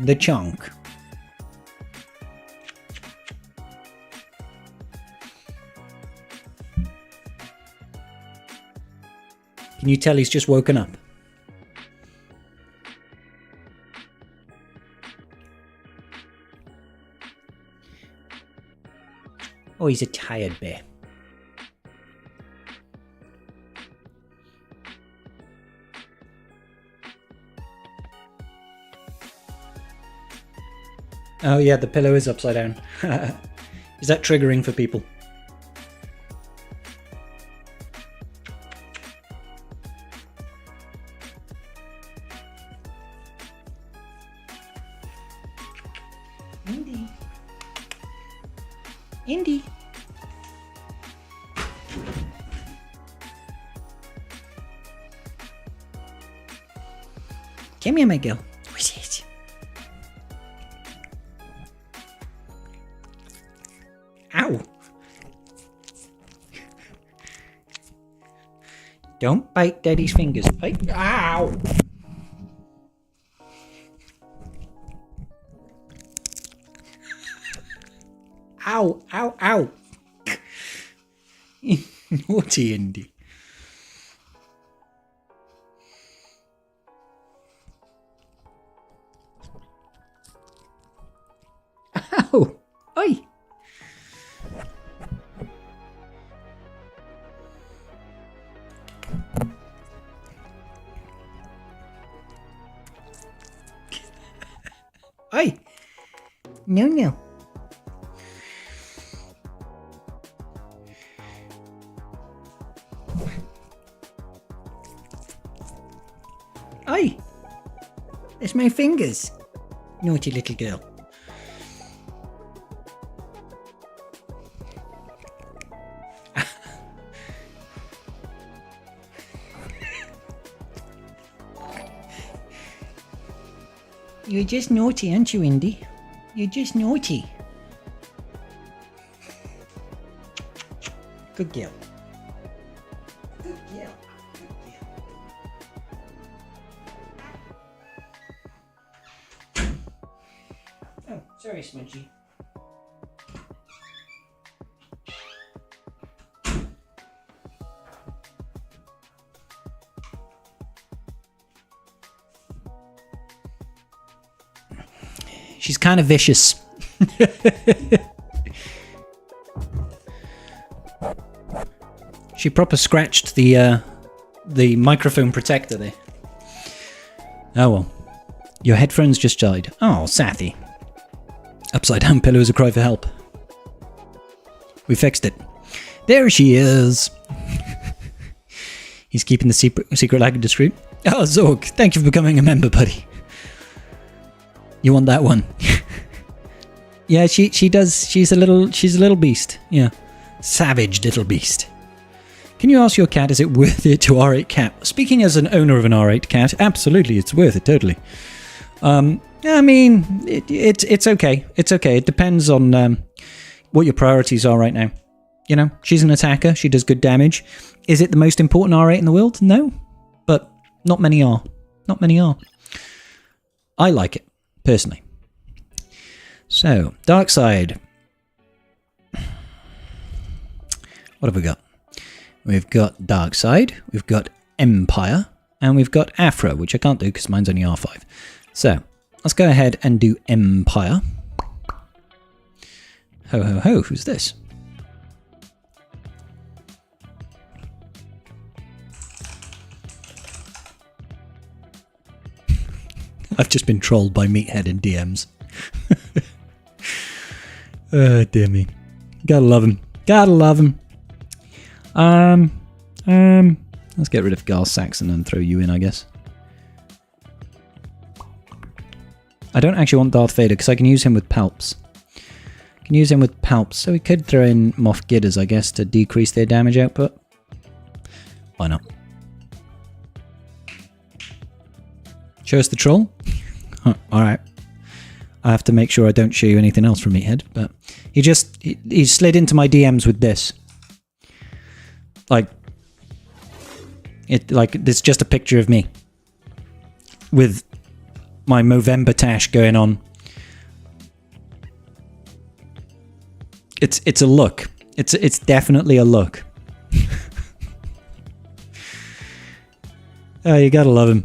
The chunk. Can you tell he's just woken up? Oh, he's a tired bear. Oh yeah, the pillow is upside down. Is that triggering for people? Indy. Indy. Come here, my girl. What's it? Ow. Don't bite Daddy's fingers. Ow. Ow, ow, ow. Naughty Indy. Ow. Oi. Oi. No, no. Oi! It's my fingers. Naughty little girl. You're just naughty, aren't you, Indy? You're just naughty. Good girl. Good girl. Oh, sorry, Smudgy. She's kind of vicious. She proper scratched the microphone protector there. Oh well. Your headphones just died. Oh, Sathy. Upside down pillow is a cry for help. We fixed it. There she is. He's keeping the secret lag discreet. Oh, Zorg, thank you for becoming a member, buddy. You want that one? Yeah, she does. She's a little beast. Yeah, savage little beast. Can you ask your cat, is it worth it to R8 cat? Speaking as an owner of an R8 cat, absolutely, it's worth it, totally. I mean, it's okay. It's okay. It depends on what your priorities are right now. You know, she's an attacker. She does good damage. Is it the most important R8 in the world? No, but not many are. Not many are. I like it. Personally. So, dark side. What have we got? We've got dark side, we've got empire, and we've got afro, which I can't do because mine's only R5. So, let's go ahead and do empire. Ho ho ho, who's this? I've just been trolled by Meathead in DMs. Oh, dear me. Gotta love him. Gotta love him. Let's get rid of Garl Saxon and throw you in, I guess. I don't actually want Darth Vader because I can use him with Palps. I can use him with Palps, so we could throw in Moff Gidders, I guess, to decrease their damage output. Why not? Show us the troll? Huh, alright. I have to make sure I don't show you anything else from Meathead, but he slid into my DMs with this. Like it's just a picture of me with my Movember tash going on. It's a look. It's definitely a look. Oh, you gotta love him.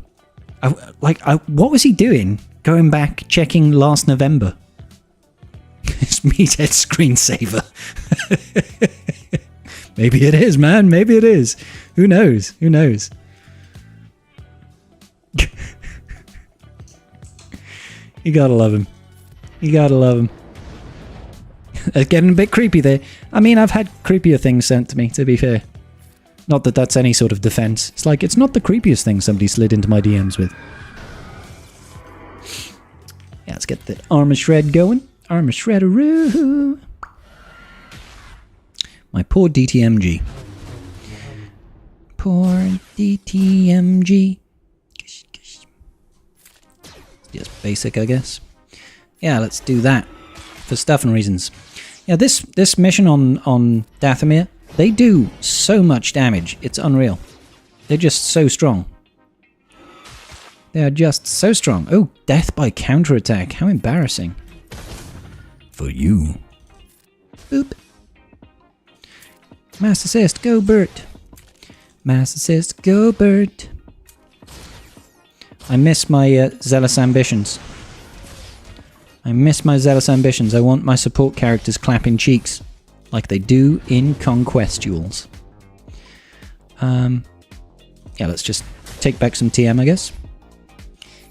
What was he doing? Going back, checking last November. It's Meathead screensaver. Maybe it is, man. Maybe it is. Who knows? Who knows? You gotta love him. You gotta love him. It's getting a bit creepy there. I mean, I've had creepier things sent to me, to be fair. Not that that's any sort of defense. It's like, it's not the creepiest thing somebody slid into my DMs with. Yeah, let's get that armor shred going. Armor shredderoo. My poor DTMG. Poor DTMG. Just basic, I guess. Yeah, let's do that. For stuff and reasons. Yeah, this mission on Dathomir, they do so much damage. It's unreal. They're just so strong. They are just so strong. Oh, death by counterattack. How embarrassing. For you. Boop. Mass assist, go Bert. Mass assist, go Bert. I miss my zealous ambitions. I miss my zealous ambitions. I want my support characters clapping cheeks. Like they do in Conquestuals. Yeah, let's just take back some TM, I guess.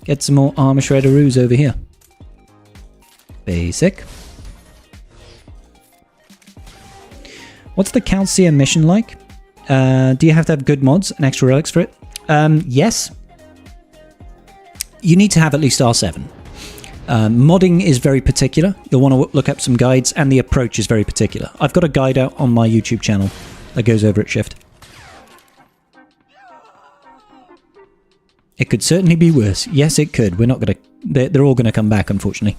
Get some more armor shredderoos over here. Basic. What's the Calcium mission like? Do you have to have good mods and extra relics for it? Yes. You need to have at least R7. Modding is very particular. You'll want to look up some guides, and the approach is very particular. I've got a guide out on my YouTube channel that goes over at Shift. It could certainly be worse. Yes, it could. We're not going to... They're all going to come back, unfortunately.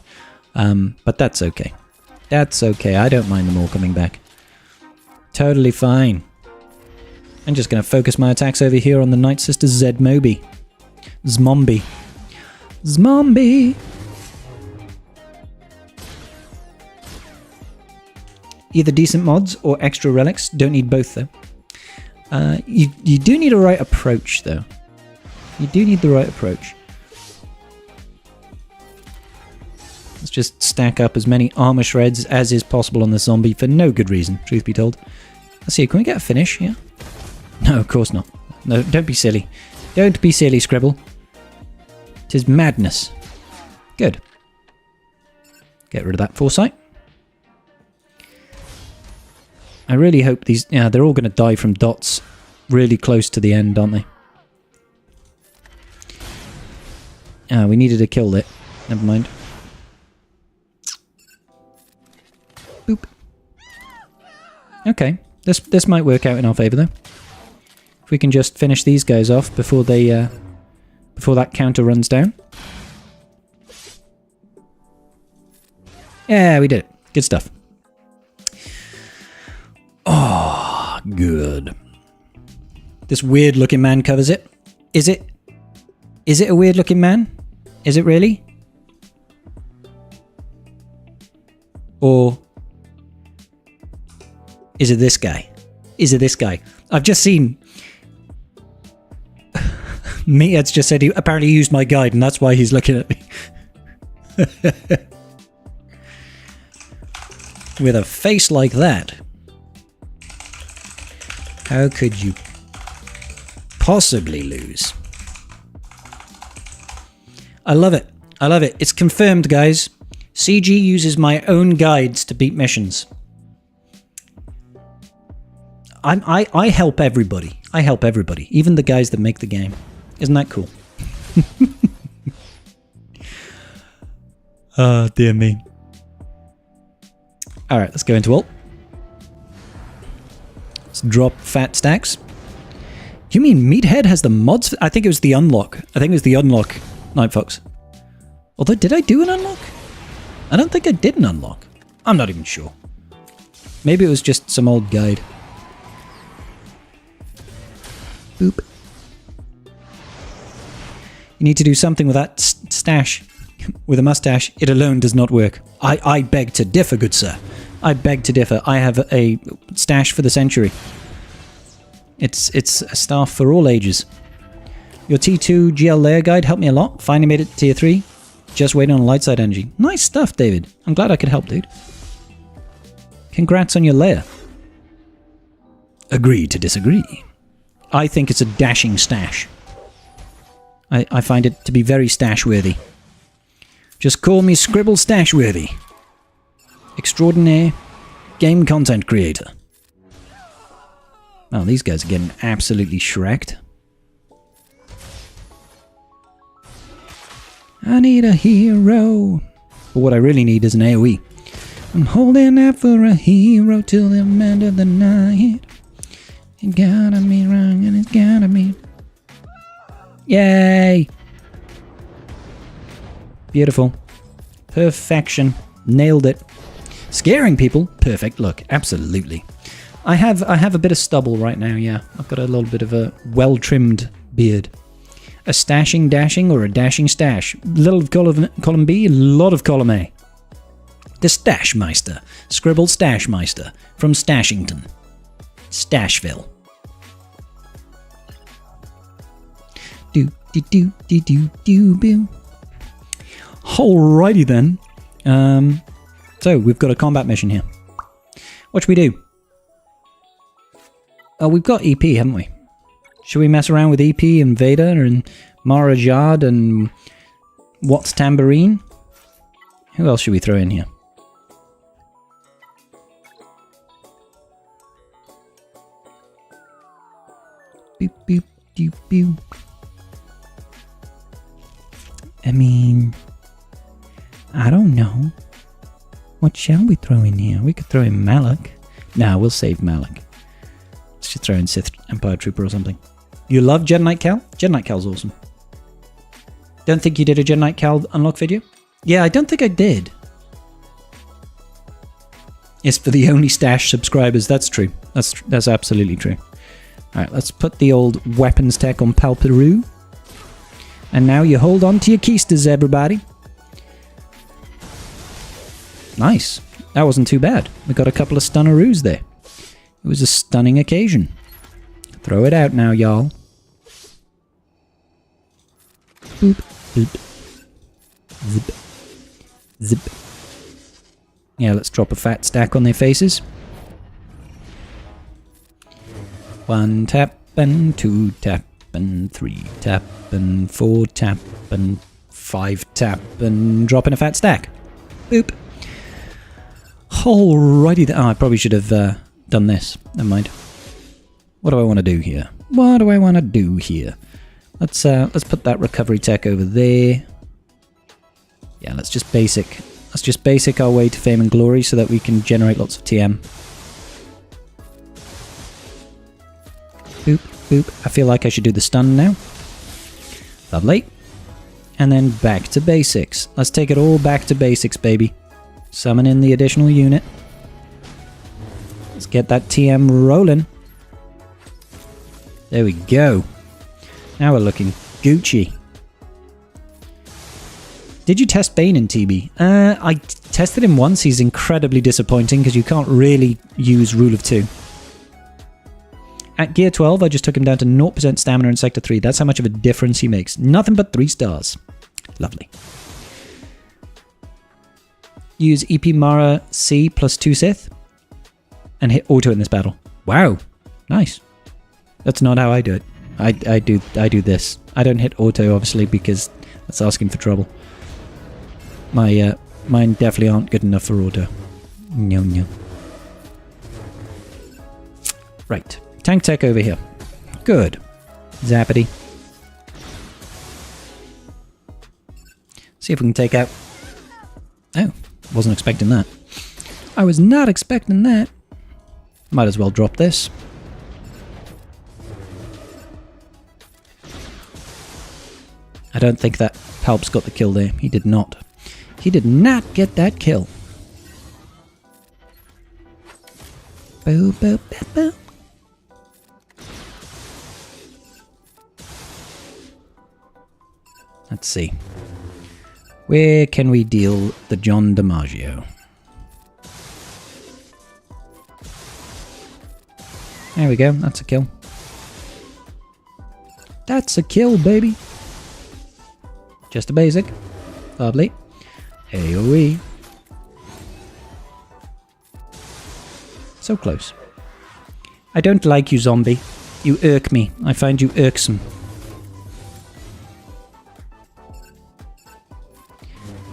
But that's okay. That's okay. I don't mind them all coming back. Totally fine. I'm just going to focus my attacks over here on the Night Sister Zmobi. Zmombie. Zmombie! Either decent mods or extra relics. Don't need both, though. You do need a right approach, though. You do need the right approach. Let's just stack up as many armor shreds as is possible on this zombie for no good reason, truth be told. Let's see, can we get a finish? Yeah? No, of course not. No, don't be silly. Don't be silly, Scribble. 'Tis madness. Good. Get rid of that foresight. I really hope these... Yeah, they're all going to die from dots really close to the end, aren't they? We needed to kill it. Never mind. Boop. Okay. This might work out in our favour, though. If we can just finish these guys off before they... before that counter runs down. Yeah, we did it. Good stuff. Oh, good. This weird looking man covers it. Is it a weird looking man? Is it really? Or is it this guy? Is it this guy? I've just seen... Meathead's just said he apparently used my guide and that's why he's looking at me. With a face like that, how could you possibly lose? I love it. I love it. It's confirmed, guys. CG uses my own guides to beat missions. I help everybody. I help everybody. Even the guys that make the game. Isn't that cool? Oh, dear me. Alright, let's go into ult. Let's drop fat stacks. You mean Meathead has the mods? I think it was the unlock. I think it was the unlock, Night Fox. Although, did I do an unlock? I don't think I did an unlock. I'm not even sure. Maybe it was just some old guide. Boop. You need to do something with that stash. With a mustache, it alone does not work. I beg to differ, good sir. I beg to differ. I have a stash for the century. It's a staff for all ages. Your T2 GL layer guide helped me a lot. Finally made it to tier 3. Just waiting on light side energy. Nice stuff, David. I'm glad I could help, dude. Congrats on your layer. Agree to disagree. I think it's a dashing stash. I find it to be very stash-worthy. Just call me Scribble Stash-worthy. Extraordinaire game content creator. Oh, these guys are getting absolutely shreked. I need a hero. But what I really need is an AoE. I'm holding out for a hero till the end of the night. It gotta be wrong and it's gotta be... Yay! Beautiful. Perfection. Nailed it. Scaring people? Perfect. Look, absolutely. I have a bit of stubble right now, yeah. I've got a little bit of a well-trimmed beard. A stashing dashing or a dashing stash? Little of column B, a lot of column A. The Stashmeister. Scribble Stashmeister. From Stashington. Stashville. Do do do do do do boo. Alrighty then. So we've got a combat mission here. What should we do? Oh, we've got EP, haven't we? Should we mess around with EP and Vader and Marajad and What's Tambourine? Who else should we throw in here? Boop boop doop boop. I mean, I don't know. What shall we throw in here? We could throw in Malak. Nah, we'll save Malak. Let's just throw in Sith Empire Trooper or something. You love Jedi Knight Cal? Jedi Knight Cal's awesome. Don't think you did a Jedi Knight Cal unlock video? Yeah, I don't think I did. It's for the only stash subscribers. That's true. That's absolutely true. Alright, let's put the old weapons tech on Palperu. And now you hold on to your keisters, everybody. Nice. That wasn't too bad. We got a couple of stunneroos there. It was a stunning occasion. Throw it out now, y'all. Boop, boop. Zip. Zip. Yeah, let's drop a fat stack on their faces. 1 tap and 2 tap and 3 tap and 4 tap and 5 tap and drop in a fat stack. Boop. Alrighty then. Oh, I probably should have done this. Never mind. What do I want to do here? What do I want to do here? Let's put that recovery tech over there. Yeah, let's just basic our way to fame and glory so that we can generate lots of TM. Boop, boop. I feel like I should do the stun now. Lovely. And then back to basics. Let's take it all back to basics, baby. Summon in the additional unit. Let's get that TM rolling. There we go. Now we're looking Gucci. Did you test Bane in TB? I tested him once. He's incredibly disappointing because you can't really use Rule of 2. At Gear 12, I just took him down to 0% stamina in Sector 3. That's how much of a difference he makes. Nothing but 3 stars. Lovely. Use EP Mara C plus 2 Sith and hit auto in this battle. Wow. Nice. That's not how I do it. I do this. I don't hit auto, obviously, because that's asking for trouble. Mine definitely aren't good enough for auto. No, no. Right. Tank tech over here. Good. Zappity. See if we can take out... Oh, wasn't expecting that. I was not expecting that. Might as well drop this. I don't think that Palp's got the kill there. He did not. He did not get that kill. Boo, boo, boo, boo. Let's see. Where can we deal the John DiMaggio? There we go. That's a kill. That's a kill, baby. Just a basic. Lovely. AoE. So close. I don't like you, zombie. You irk me. I find you irksome.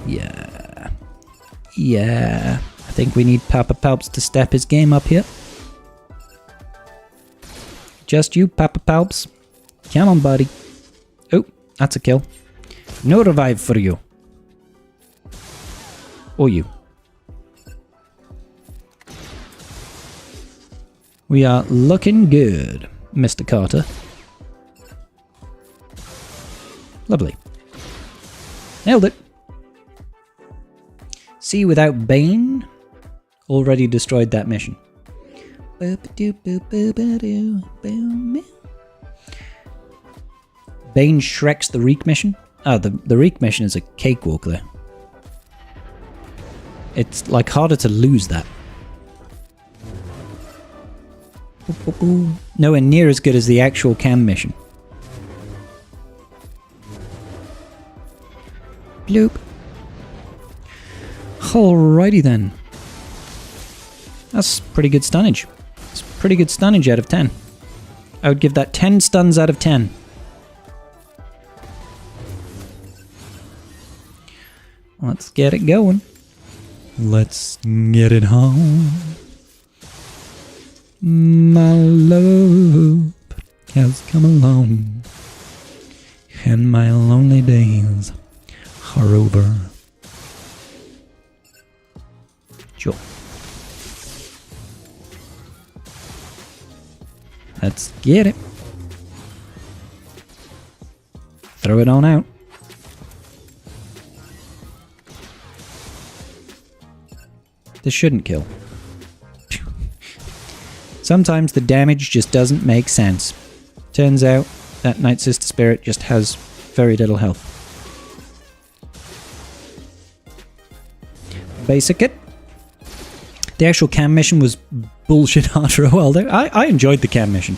Yeah. Yeah. I think we need Papa Palps to step his game up here. Just you, Papa Palps. Come on, buddy. Oh, that's a kill. No revive for you. Or you. We are looking good, Mr. Carter. Lovely. Nailed it. See, without Bane, already destroyed that mission. Bane Shrek's the Reek mission? Ah, the Reek mission is a cakewalk there. It's like harder to lose that. Nowhere near as good as the actual cam mission. Bloop. Alrighty then. That's pretty good stunnage. It's pretty good stunnage out of 10. I would give that 10 stuns out of 10. Let's get it going. Let's get it home. My love has come along, and my lonely days are over. Sure. Let's get it. Throw it on out. This shouldn't kill. Sometimes the damage just doesn't make sense. Turns out that Night Sister Spirit just has very little health. Basic it. The actual cam mission was bullshit after a while there. I enjoyed the cam mission.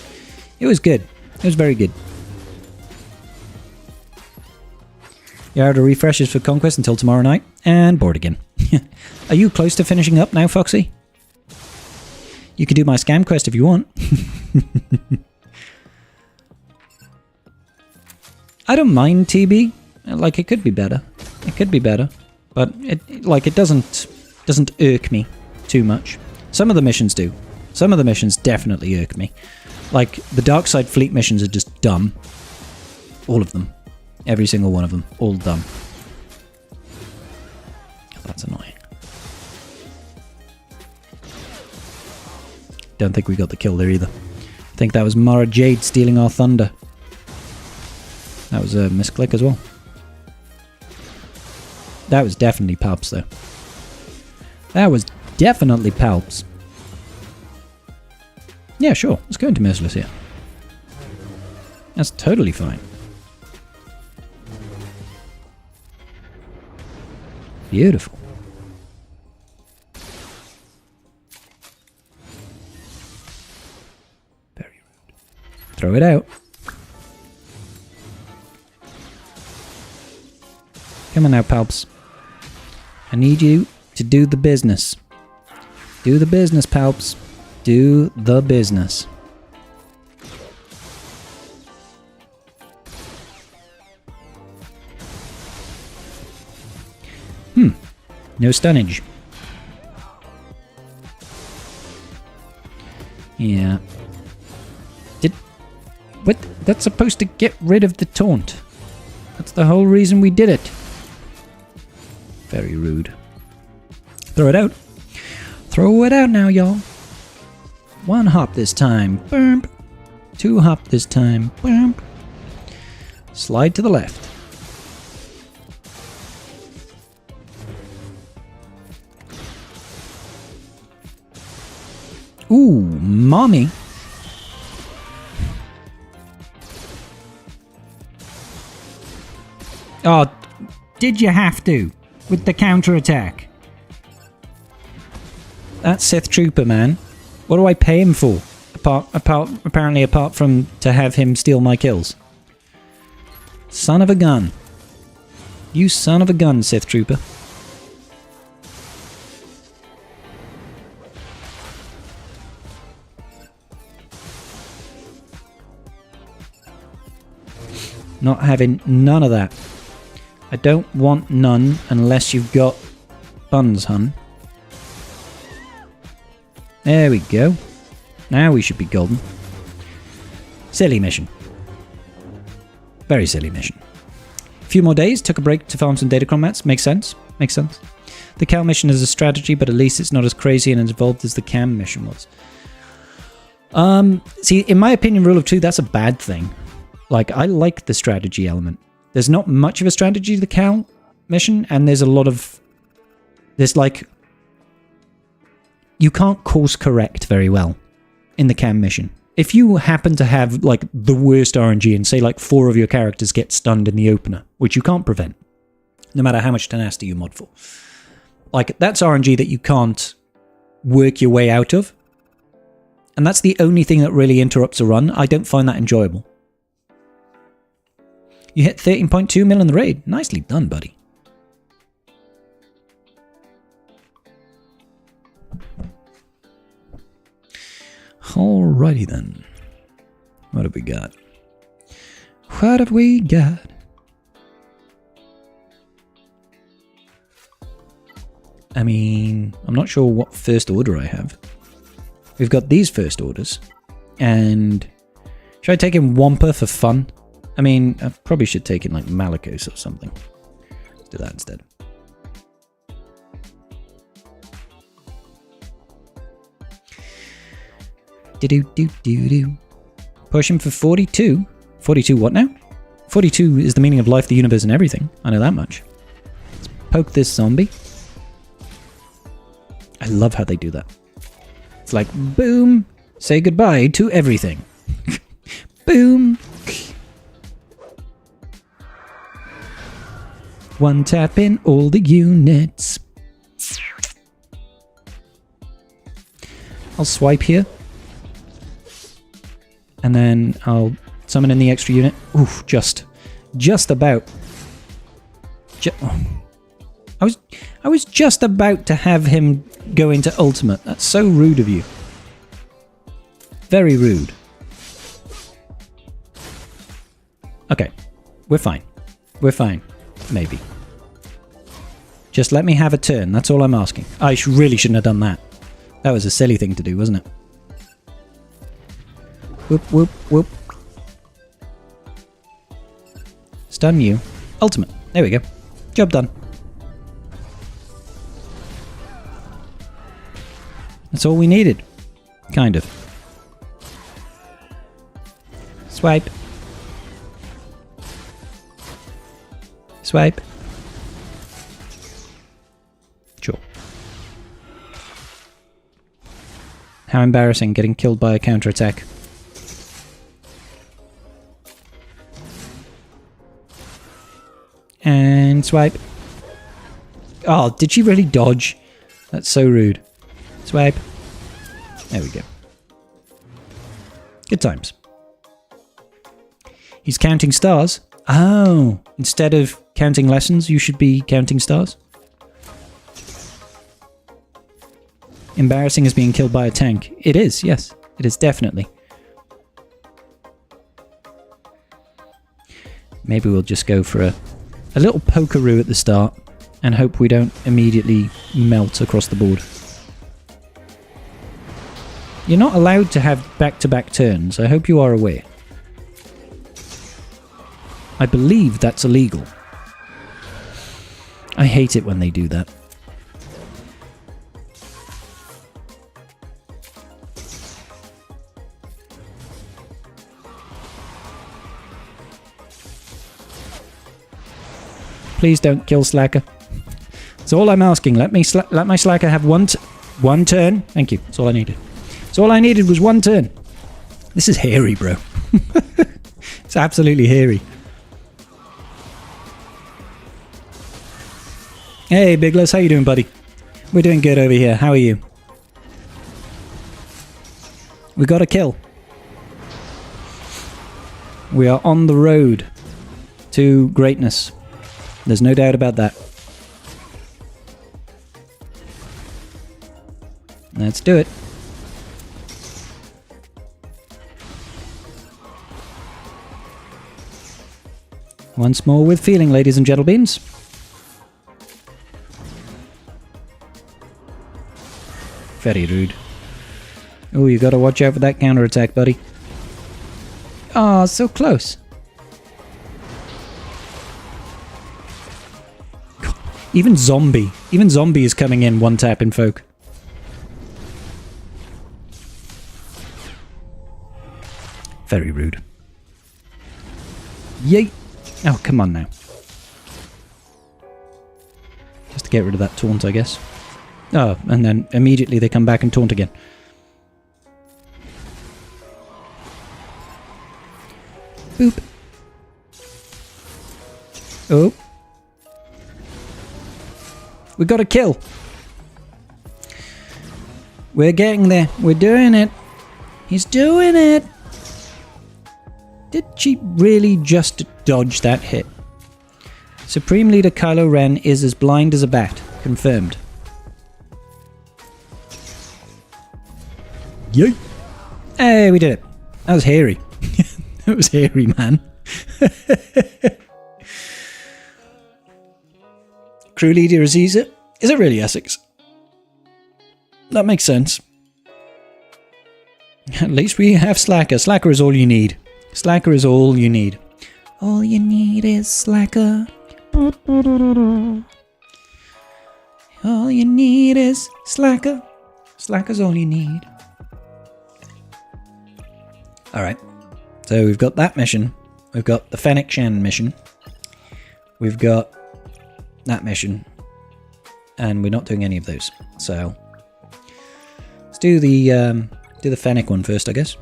It was good. It was very good. You're out of refreshes for Conquest until tomorrow night, and bored again. Are you close to finishing up now, Foxy? You can do my scam quest if you want. I don't mind TB. Like, it could be better. It could be better. But it doesn't irk me too much. Some of the missions do. Some of the missions definitely irk me. Like, the Darkside Fleet missions are just dumb. All of them. Every single one of them. All dumb. That's annoying. Don't think we got the kill there either. I think that was Mara Jade stealing our thunder. That was a misclick as well. That was definitely Palps though. That was definitely Palps. Yeah, sure. Let's go into Merciless here. That's totally fine. Beautiful. Very rude. Throw it out. Come on now, Palps. I need you to do the business. Do the business, Palps. Do the business. No stunnage. Yeah. What? That's supposed to get rid of the taunt. That's the whole reason we did it. Very rude. Throw it out. Throw it out now, y'all. 1 hop this time. Boom. 2 hop this time. Boom. Slide to the left. Ooh, mommy. Oh, did you have to? With the counterattack? That Sith Trooper, man. What do I pay him for? Apparently apart from to have him steal my kills. Son of a gun. You son of a gun, Sith Trooper. Not having none of that. I don't want none unless you've got buns, hun. There we go. Now we should be golden. Silly mission. Very silly mission. A few more days, took a break to farm some datacron mats. Makes sense. Makes sense. The Cal mission is a strategy, but at least it's not as crazy and involved as the Cam mission was. See, in my opinion, rule of two, that's a bad thing. Like, I like the strategy element. There's not much of a strategy to the Cal mission, and there's a lot of... There's like... You can't course correct very well in the Cam mission. If you happen to have, like, the worst RNG and say, like, 4 of your characters get stunned in the opener, which you can't prevent, no matter how much tenacity you mod for. Like, that's RNG that you can't work your way out of. And that's the only thing that really interrupts a run. I don't find that enjoyable. You hit 13.2 mil in the raid. Nicely done, buddy. Alrighty then. What have we got? What have we got? I mean, I'm not sure what first order I have. We've got these first orders. And should I take in Wampa for fun? I mean, I probably should take in like Malicos or something. Let's do that instead. Do-do-do-do-do. Push him for 42. 42 what now? 42 is the meaning of life, the universe, and everything. I know that much. Let's poke this zombie. I love how they do that. It's like, boom, say goodbye to everything. Boom. One tap in all the units. I'll swipe here. And then I'll summon in the extra unit. Oof, just about. I was just about to have him go into ultimate. That's so rude of you. Very rude. Okay, we're fine. We're fine. Maybe. Just let me have a turn. That's all I'm asking. I really shouldn't have done that. That was a silly thing to do, wasn't it? Whoop, whoop, whoop. Stun you. Ultimate. There we go. Job done. That's all we needed. Kind of. Swipe. Swipe. Sure. How embarrassing getting killed by a counterattack. And swipe. Oh, did she really dodge? That's so rude. Swipe. There we go. Good times. He's counting stars. Oh, instead of counting lessons, you should be counting stars. Embarrassing as being killed by a tank. It is, yes. It is definitely. Maybe we'll just go for a little pokeroo at the start and hope we don't immediately melt across the board. You're not allowed to have back-to-back turns. I hope you are aware. I believe that's illegal. I hate it when they do that. Please don't kill Slacker. That's all I'm asking. Let my Slacker have one turn. Thank you. That's all I needed. That's all I needed was one turn. This is hairy, bro. It's absolutely hairy. Hey, Bigless, how you doing, buddy? We're doing good over here. How are you? We got a kill. We are on the road to greatness. There's no doubt about that. Let's do it. Once more with feeling, ladies and gentlemen. Very rude. Oh, you gotta watch out for that counterattack, buddy. Oh, so close. God, even Zombie is coming in one tapping folk. Very rude. Yay! Oh, come on now. Just to get rid of that taunt, I guess. Oh, and then immediately they come back and taunt again. Boop. Oh. We got a kill. We're getting there. We're doing it. He's doing it. Did she really just dodge that hit? Supreme Leader Kylo Ren is as blind as a bat. Confirmed. Yay! Hey, we did it. That was hairy. That was hairy, man. Crew leader Aziza? Is it really Essex? That makes sense. At least we have Slacker. Slacker is all you need. Slacker is all you need. All you need is Slacker. All you need is Slacker. Slacker's all you need. Alright. So we've got that mission. We've got the Fennec Shan mission. We've got that mission. And we're not doing any of those. So let's do the Fennec one first, I guess.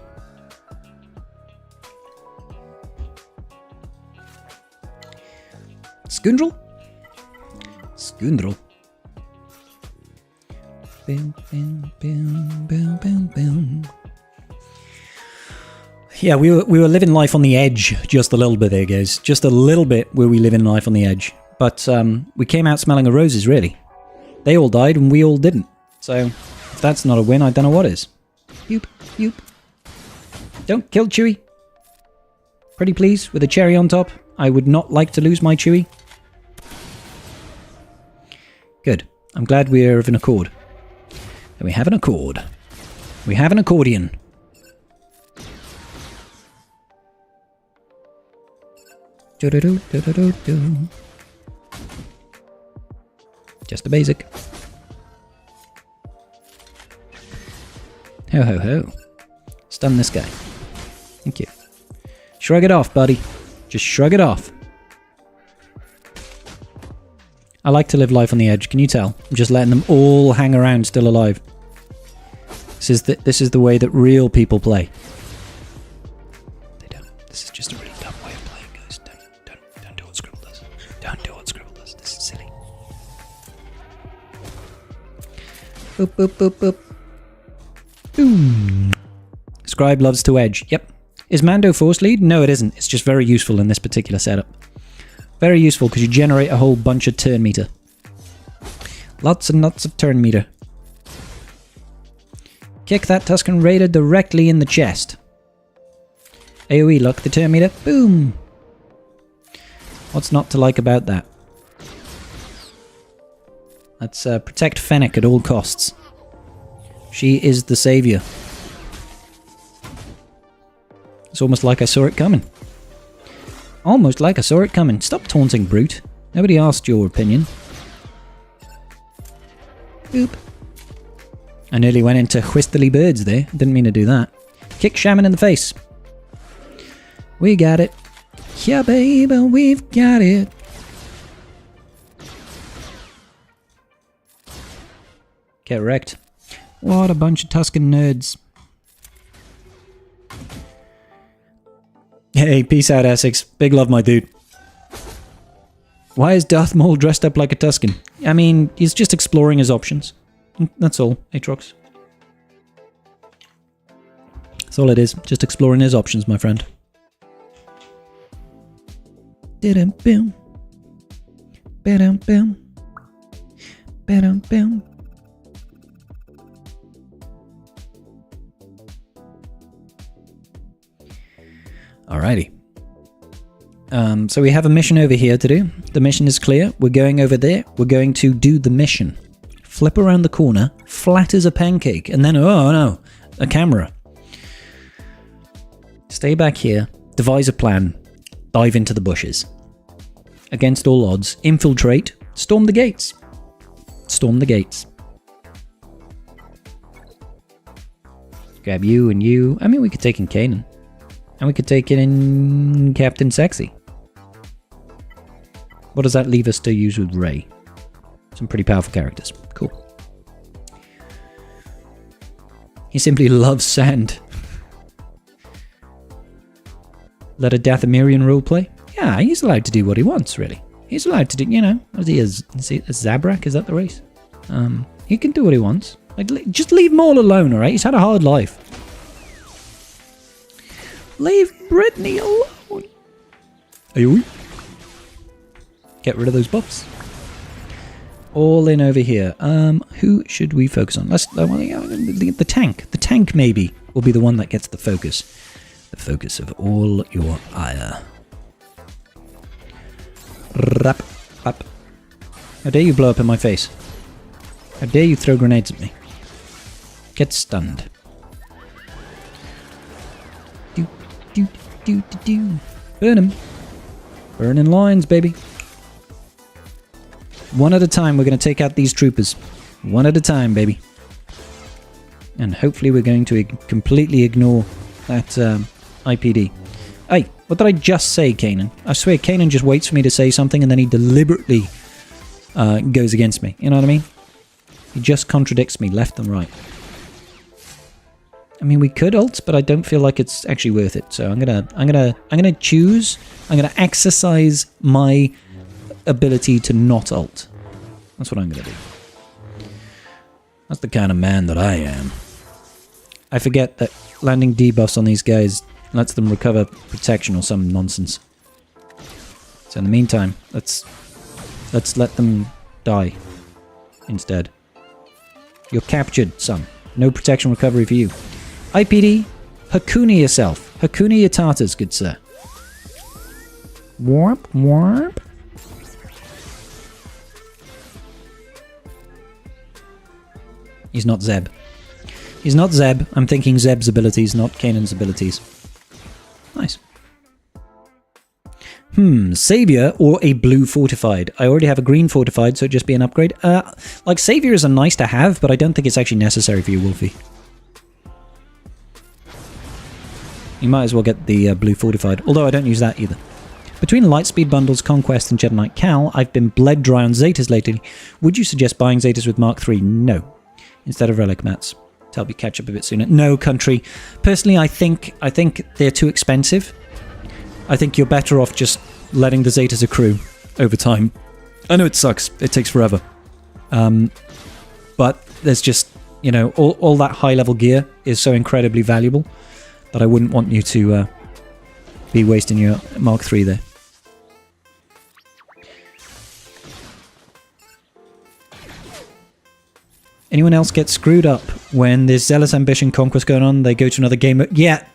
Scoundrel? Scoundrel. Boom, boom, boom, boom, boom, boom. Yeah, we were living life on the edge just a little bit there, guys. Just a little bit where we live in life on the edge. But we came out smelling of roses, really. They all died and we all didn't. So if that's not a win, I don't know what is. Yoop, yoop. Don't kill Chewie. Pretty please, with a cherry on top. I would not like to lose my Chewie. Good. I'm glad we're of an accord. And we have an accord. We have an accordion. Just a basic. Ho ho ho. Stun this guy. Thank you. Shrug it off, buddy. Just shrug it off. I like to live life on the edge, can you tell? I'm just letting them all hang around still alive. This is the way that real people play. They don't. This is just a really dumb way of playing, guys. Don't do what Scribble does. Don't do what Scribble does. This is silly. Boop, boop, boop, boop. Boom. Scribe loves to edge. Yep. Is Mando Force Lead? No, it isn't. It's just very useful in this particular setup. Very useful because you generate a whole bunch of turn meter. Lots and lots of turn meter. Kick that Tusken Raider directly in the chest. AoE, lock the turn meter. Boom! What's not to like about that? Let's protect Fennec at all costs. She is the savior. It's almost like I saw it coming. Almost like I saw it coming. Stop taunting, brute. Nobody asked your opinion. Boop. I nearly went into whistly birds there. Didn't mean to do that. Kick Shaman in the face. We got it. Yeah, baby, we've got it. Get wrecked. What a bunch of Tusken nerds. Hey, peace out, Essex. Big love, my dude. Why is Darth Maul dressed up like a Tusken? I mean, he's just exploring his options. That's all, Aatrox. That's all it is. Just exploring his options, my friend. Ba-dum-boom. Ba-dum-boom. Ba-dum-boom. Alrighty. So we have a mission over here to do. The mission is clear. We're going over there. We're going to do the mission. Flip around the corner, flat as a pancake, and then, oh no, a camera. Stay back here, devise a plan, dive into the bushes. Against all odds, infiltrate, storm the gates. Storm the gates. Grab you and you. I mean, we could take in Kanan. And we could take in Captain Sexy. What does that leave us to use with Rey? Some pretty powerful characters. Cool. He simply loves sand. Let a Dathomirian roleplay? Yeah, he's allowed to do what he wants, really. He's allowed to do, you know, is he a Zabrak? Is that the race? He can do what he wants. Like, just leave Maul alone, alright? He's had a hard life. Leave Brittany alone. Ayoy. Get rid of those buffs. All in over here. Who should we focus on? The tank. The tank maybe will be the one that gets the focus. The focus of all your ire. Rap, rap. How dare you blow up in my face? How dare you throw grenades at me? Get stunned. Do, do, do, do, do. Burn him. Burning lines, baby. One at a time, we're going to take out these troopers. One at a time, baby. And hopefully we're going to completely ignore that IPD. Hey, what did I just say, Kanan? I swear, Kanan just waits for me to say something and then he deliberately goes against me. You know what I mean? He just contradicts me left and right. I mean, we could ult, but I don't feel like it's actually worth it. So I'm gonna exercise my ability to not ult. That's what I'm gonna do. That's the kind of man that I am. I forget that landing debuffs on these guys lets them recover protection or some nonsense. So in the meantime, let's let them die instead. You're captured, son. No protection recovery for you. IPD, Hakuna yourself. Hakuna your tartars, good sir. Warp, warp. He's not Zeb. He's not Zeb. I'm thinking Zeb's abilities, not Kanan's abilities. Nice. Savior or a blue fortified. I already have a green fortified, so it'd just be an upgrade. Like, Savior is a nice to have, but I don't think it's actually necessary for you, Wolfie. You might as well get the blue fortified, although I don't use that either. Between Lightspeed bundles, Conquest and Jedi Knight Cal, I've been bled dry on Zetas lately. Would you suggest buying Zetas with Mark III? No. Instead of Relic Mats. To help you catch up a bit sooner. No, country. Personally, I think they're too expensive. I think you're better off just letting the Zetas accrue over time. I know it sucks. It takes forever. But there's just, you know, all that high-level gear is so incredibly valuable that I wouldn't want you to be wasting your Mark III there. Anyone else get screwed up when there's Zealous Ambition Conquest going on? They go to another game. Yeah,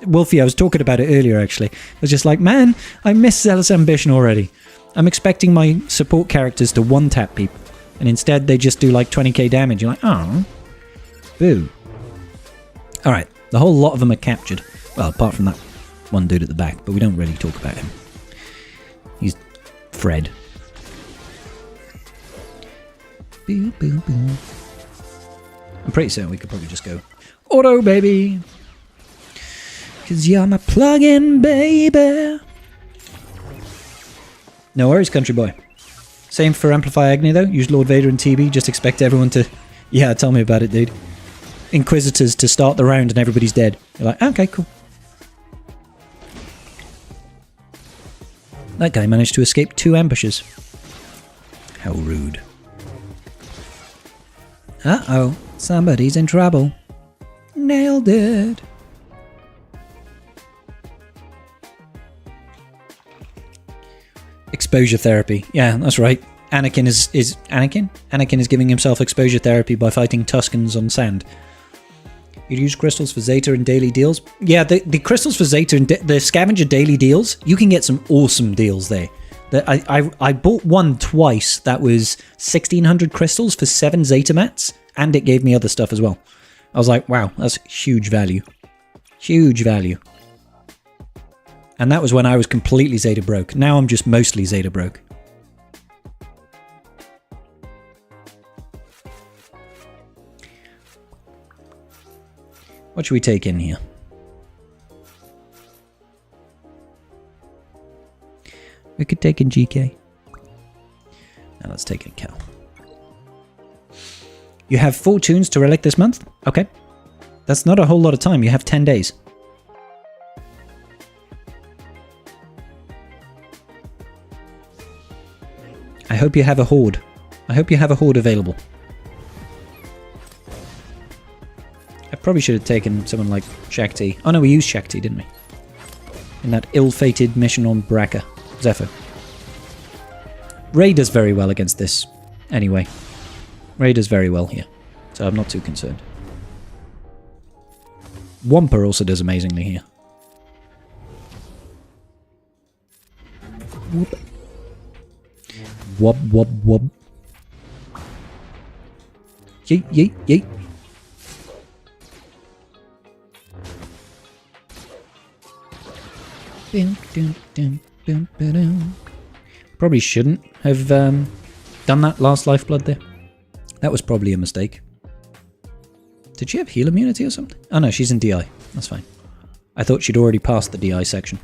Wolfie, I was talking about it earlier, actually. I was just like, man, I miss Zealous Ambition already. I'm expecting my support characters to one-tap people. And instead, they just do like 20k damage. You're like, oh, boo. Alright, the whole lot of them are captured. Well, apart from that one dude at the back, but we don't really talk about him. He's Fred. Boo, boo, boo. I'm pretty certain we could probably just go auto, baby. Cause you're my plug-in, baby. No worries, country boy. Same for Amplify Agni, though. Use Lord Vader and TB. Just expect everyone to... Yeah, tell me about it, dude. Inquisitors to start the round and everybody's dead. You're like, okay, cool. That guy managed to escape 2 ambushes. How rude. Uh-oh, somebody's in trouble. Nailed it. Exposure therapy. Yeah, that's right. Anakin is Anakin? Anakin is giving himself exposure therapy by fighting Tuskens on sand. You'd use crystals for Zeta in daily deals? Yeah, the crystals for Zeta and the scavenger daily deals, you can get some awesome deals there. I bought one twice that was 1,600 crystals for 7 Zeta mats, and it gave me other stuff as well. I was like, wow, that's huge value. Huge value. And that was when I was completely Zeta broke. Now I'm just mostly Zeta broke. What should we take in here? We could take in GK. Now let's take in Cal. You have 4 tunes to relic this month? Okay. That's not a whole lot of time. You have 10 days. I hope you have a horde. I hope you have a horde available. I probably should have taken someone like Shakti. Oh no, we used Shakti, didn't we? In that ill-fated mission on Braca. Zephyr. Ray does very well against this. Anyway. Ray does very well here. So I'm not too concerned. Wampa also does amazingly here. Whoop. Wob, wob, wob. Yeet, yeet, yeet. Probably shouldn't have done that last lifeblood there. That was probably a mistake. Did she have heal immunity or something? Oh no, she's in DI. That's fine. I thought she'd already passed the DI section.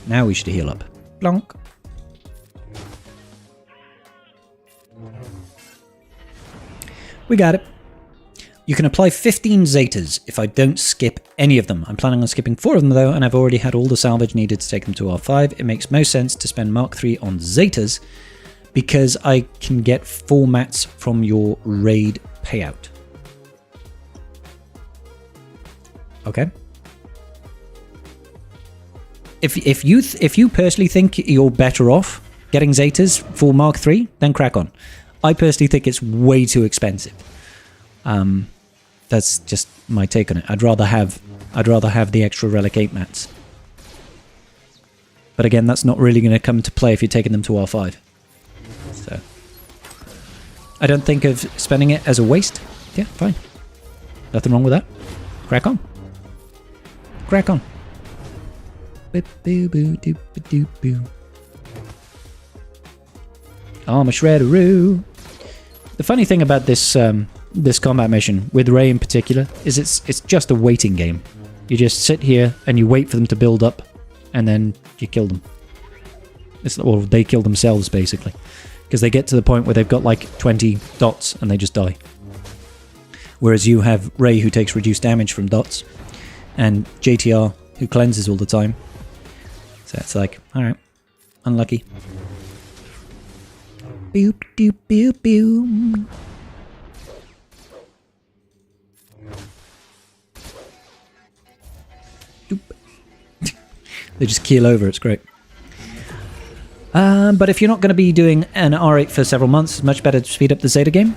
Now we should heal up. Blonk. We got it. You can apply 15 Zetas if I don't skip any of them. I'm planning on skipping 4 of them though, and I've already had all the salvage needed to take them to R5. It makes most sense to spend Mark 3 on Zetas because I can get 4 mats from your raid payout. Okay. If you personally think you're better off getting Zetas for Mark 3, then crack on. I personally think it's way too expensive. That's just my take on it. I'd rather have the extra Relic 8 mats. But again, that's not really going to come to play if you're taking them to R5. So I don't think of spending it as a waste. Yeah, fine. Nothing wrong with that. Crack on. Crack on. Armor Shredderoo. The funny thing about this this combat mission, with Ray in particular, is it's just a waiting game. You just sit here and you wait for them to build up, and then you kill them. Or they kill themselves, basically. Because they get to the point where they've got like 20 dots and they just die. Whereas you have Ray who takes reduced damage from dots, and JTR who cleanses all the time. So it's like, alright, unlucky. Boop, doop, boop, boop. Doop. They just keel over, it's great. But if you're not going to be doing an R8 for several months, it's much better to speed up the Zeta game.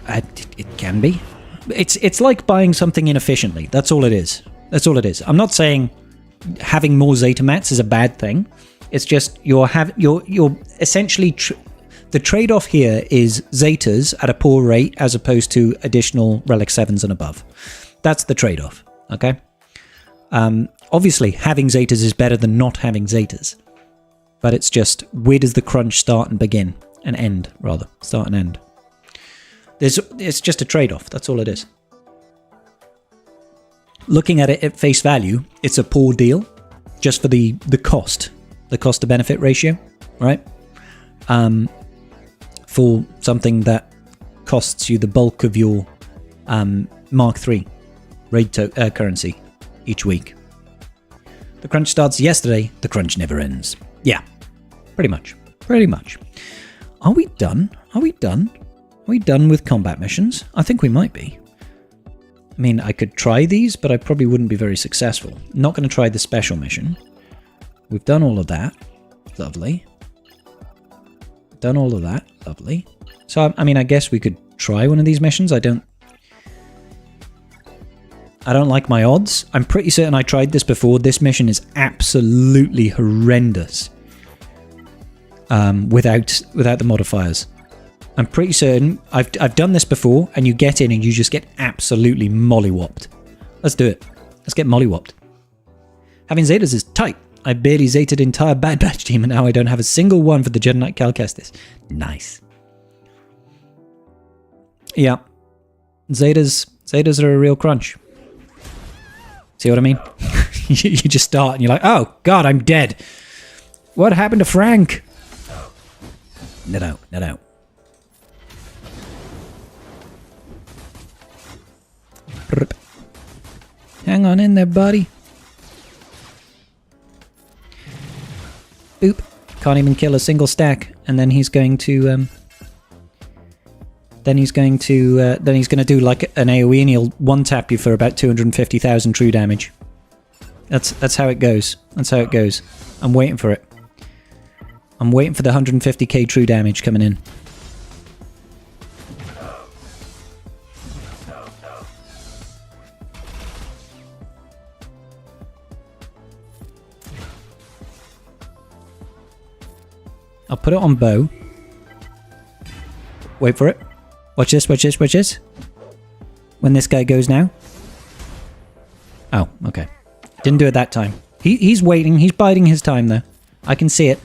It can be. It's like buying something inefficiently. That's all it is. That's all it is. I'm not saying having more Zeta mats is a bad thing. It's just you're essentially the trade-off here is Zetas at a poor rate as opposed to additional Relic 7s and above. That's the trade-off. Okay. Obviously, having Zetas is better than not having Zetas. But it's just, where does the crunch start and begin? And end, rather. Start and end. It's just a trade-off. That's all it is. Looking at it at face value, it's a poor deal. Just for the cost. The cost-to-benefit ratio, right? For something that costs you the bulk of your Mark III raid currency each week. The crunch starts yesterday. The crunch never ends. Yeah, pretty much. Pretty much. Are we done? Are we done? Are we done with combat missions? I think we might be. I mean, I could try these, but I probably wouldn't be very successful. Not going to try the special mission. We've done all of that. Lovely. Done all of that. Lovely. So, I mean, I guess we could try one of these missions. I don't like my odds. I'm pretty certain I tried this before. This mission is absolutely horrendous. Without the modifiers. I'm pretty certain I've done this before, and you get in and you just get absolutely mollywopped. Let's do it. Let's get mollywopped. Having Zetas is tight. I barely Zeted entire Bad Batch team, and now I don't have a single one for the Jedi Knight Cal Kestis. Nice. Yeah. Zetas are a real crunch. See what I mean? You just start and you're like, oh god, I'm dead. What happened to Frank? Net out, net out. Hang on in there, buddy. Boop. Can't even kill a single stack, and then he's going to then he's going to do like an AoE, and he'll one tap you for about 250,000 true damage. That's how it goes. That's how it goes. I'm waiting for it. I'm waiting for the 150k true damage coming in. I'll put it on bow. Wait for it. Watch this, watch this, watch this. When this guy goes now. Oh, okay. Didn't do it that time. He's waiting. He's biding his time, though. I can see it.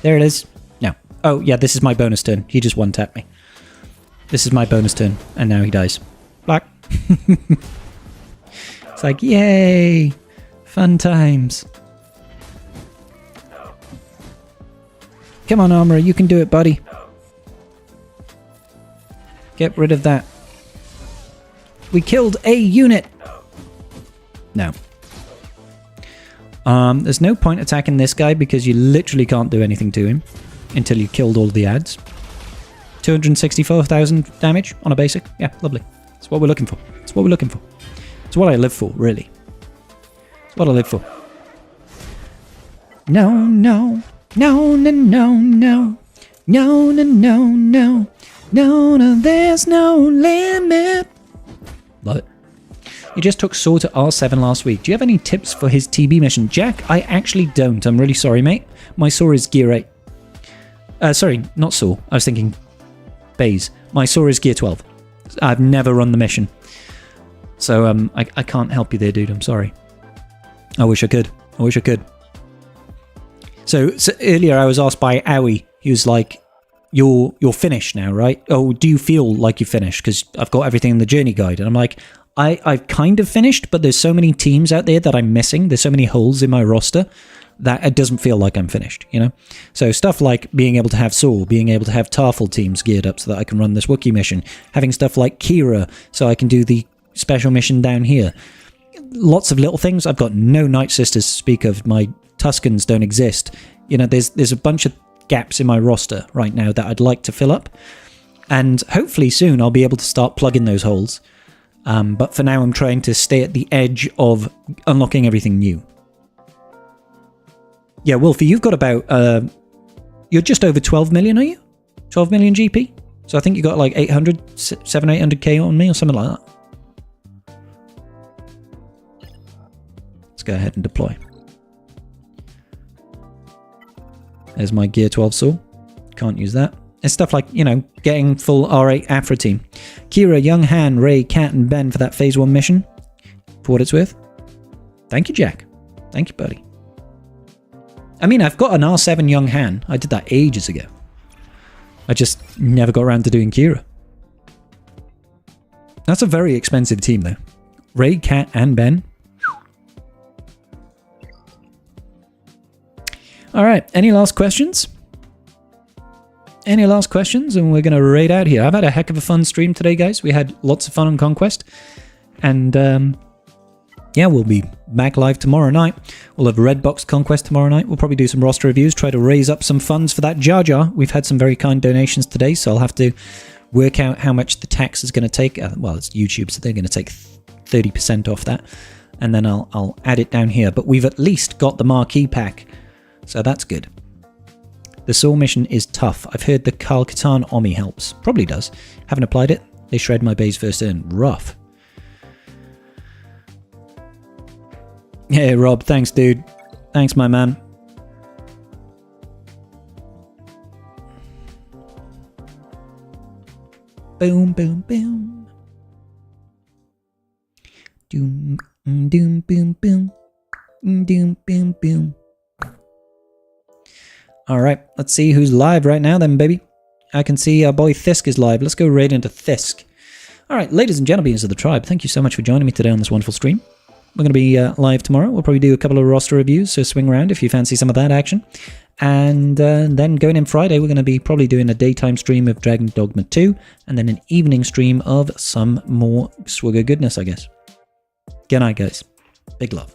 There it is. No. Oh, yeah, this is my bonus turn. He just one-tapped me. This is my bonus turn. And now he dies. Black. It's like, yay! Fun times. Come on, Armourer. You can do it, buddy. Get rid of that. We killed a unit! No. There's no point attacking this guy because you literally can't do anything to him until you killed all the ads. 264,000 damage on a basic. Yeah, lovely. That's what we're looking for. That's what we're looking for. It's what I live for, really. It's what I live for. No, no. No, no, no, no. No, no, no, no. No, no, there's no limit. Love it. He just took Saw to R7 last week. Do you have any tips for his TB mission? Jack, I actually don't. I'm really sorry, mate. My Saw is Gear 8. Sorry, not Saw. I was thinking Baze. My Saw is Gear 12. I've never run the mission. So I can't help you there, dude. I'm sorry. I wish I could. I wish I could. So earlier I was asked by Owie. He was like, you're finished now, right? Oh, do you feel like you finished? Because I've got everything in the journey guide. And I'm like, I've kind of finished, but there's so many teams out there that I'm missing. There's so many holes in my roster that it doesn't feel like I'm finished, you know? So stuff like being able to have Saul, being able to have Tarful teams geared up so that I can run this Wookiee mission, having stuff like Kira so I can do the special mission down here. Lots of little things. I've got no Night Sisters to speak of. My Tuscans don't exist. You know, there's a bunch of gaps in my roster right now that I'd like to fill up. And hopefully soon I'll be able to start plugging those holes. But for now I'm trying to stay at the edge of unlocking everything new. Yeah, Wolfie, you've got about... you're just over 12 million, are you? 12 million GP? So I think you got like 800k on me or something like that. Let's go ahead and deploy. There's my Gear 12 Saw. Can't use that. It's stuff like, you know, getting full R8 Afra team. Kira, Young Han, Ray, Kat, and Ben for that Phase 1 mission. For what it's worth. Thank you, Jack. Thank you, buddy. I mean, I've got an R7 Young Han. I did that ages ago. I just never got around to doing Kira. That's a very expensive team, though. Ray, Kat, and Ben. All right. Any last questions? Any last questions? And we're going to raid out here. I've had a heck of a fun stream today, guys. We had lots of fun on Conquest. And, yeah, we'll be back live tomorrow night. We'll have Redbox Conquest tomorrow night. We'll probably do some roster reviews, try to raise up some funds for that Jar Jar. We've had some very kind donations today, so I'll have to work out how much the tax is going to take. Well, it's YouTube, so they're going to take 30% off that. And then I'll add it down here. But we've at least got the marquee pack, so that's good. The Saw mission is tough. I've heard the Karl Katan Omi helps. Probably does. Haven't applied it. They shred my base first turn. Rough. Hey, Rob. Thanks, dude. Thanks, my man. Boom, boom, boom. Doom, doom, boom, boom. Doom, boom, boom. All right, let's see who's live right now then, baby. I can see our boy Thisk is live. Let's go right into Thisk. All right, ladies and gentlemen of the tribe, thank you so much for joining me today on this wonderful stream. We're going to be live tomorrow. We'll probably do a couple of roster reviews, so swing around if you fancy some of that action. And then going in Friday, we're going to be probably doing a daytime stream of Dragon Dogma 2, and then an evening stream of some more Swigger goodness, I guess. Good night, guys. Big love.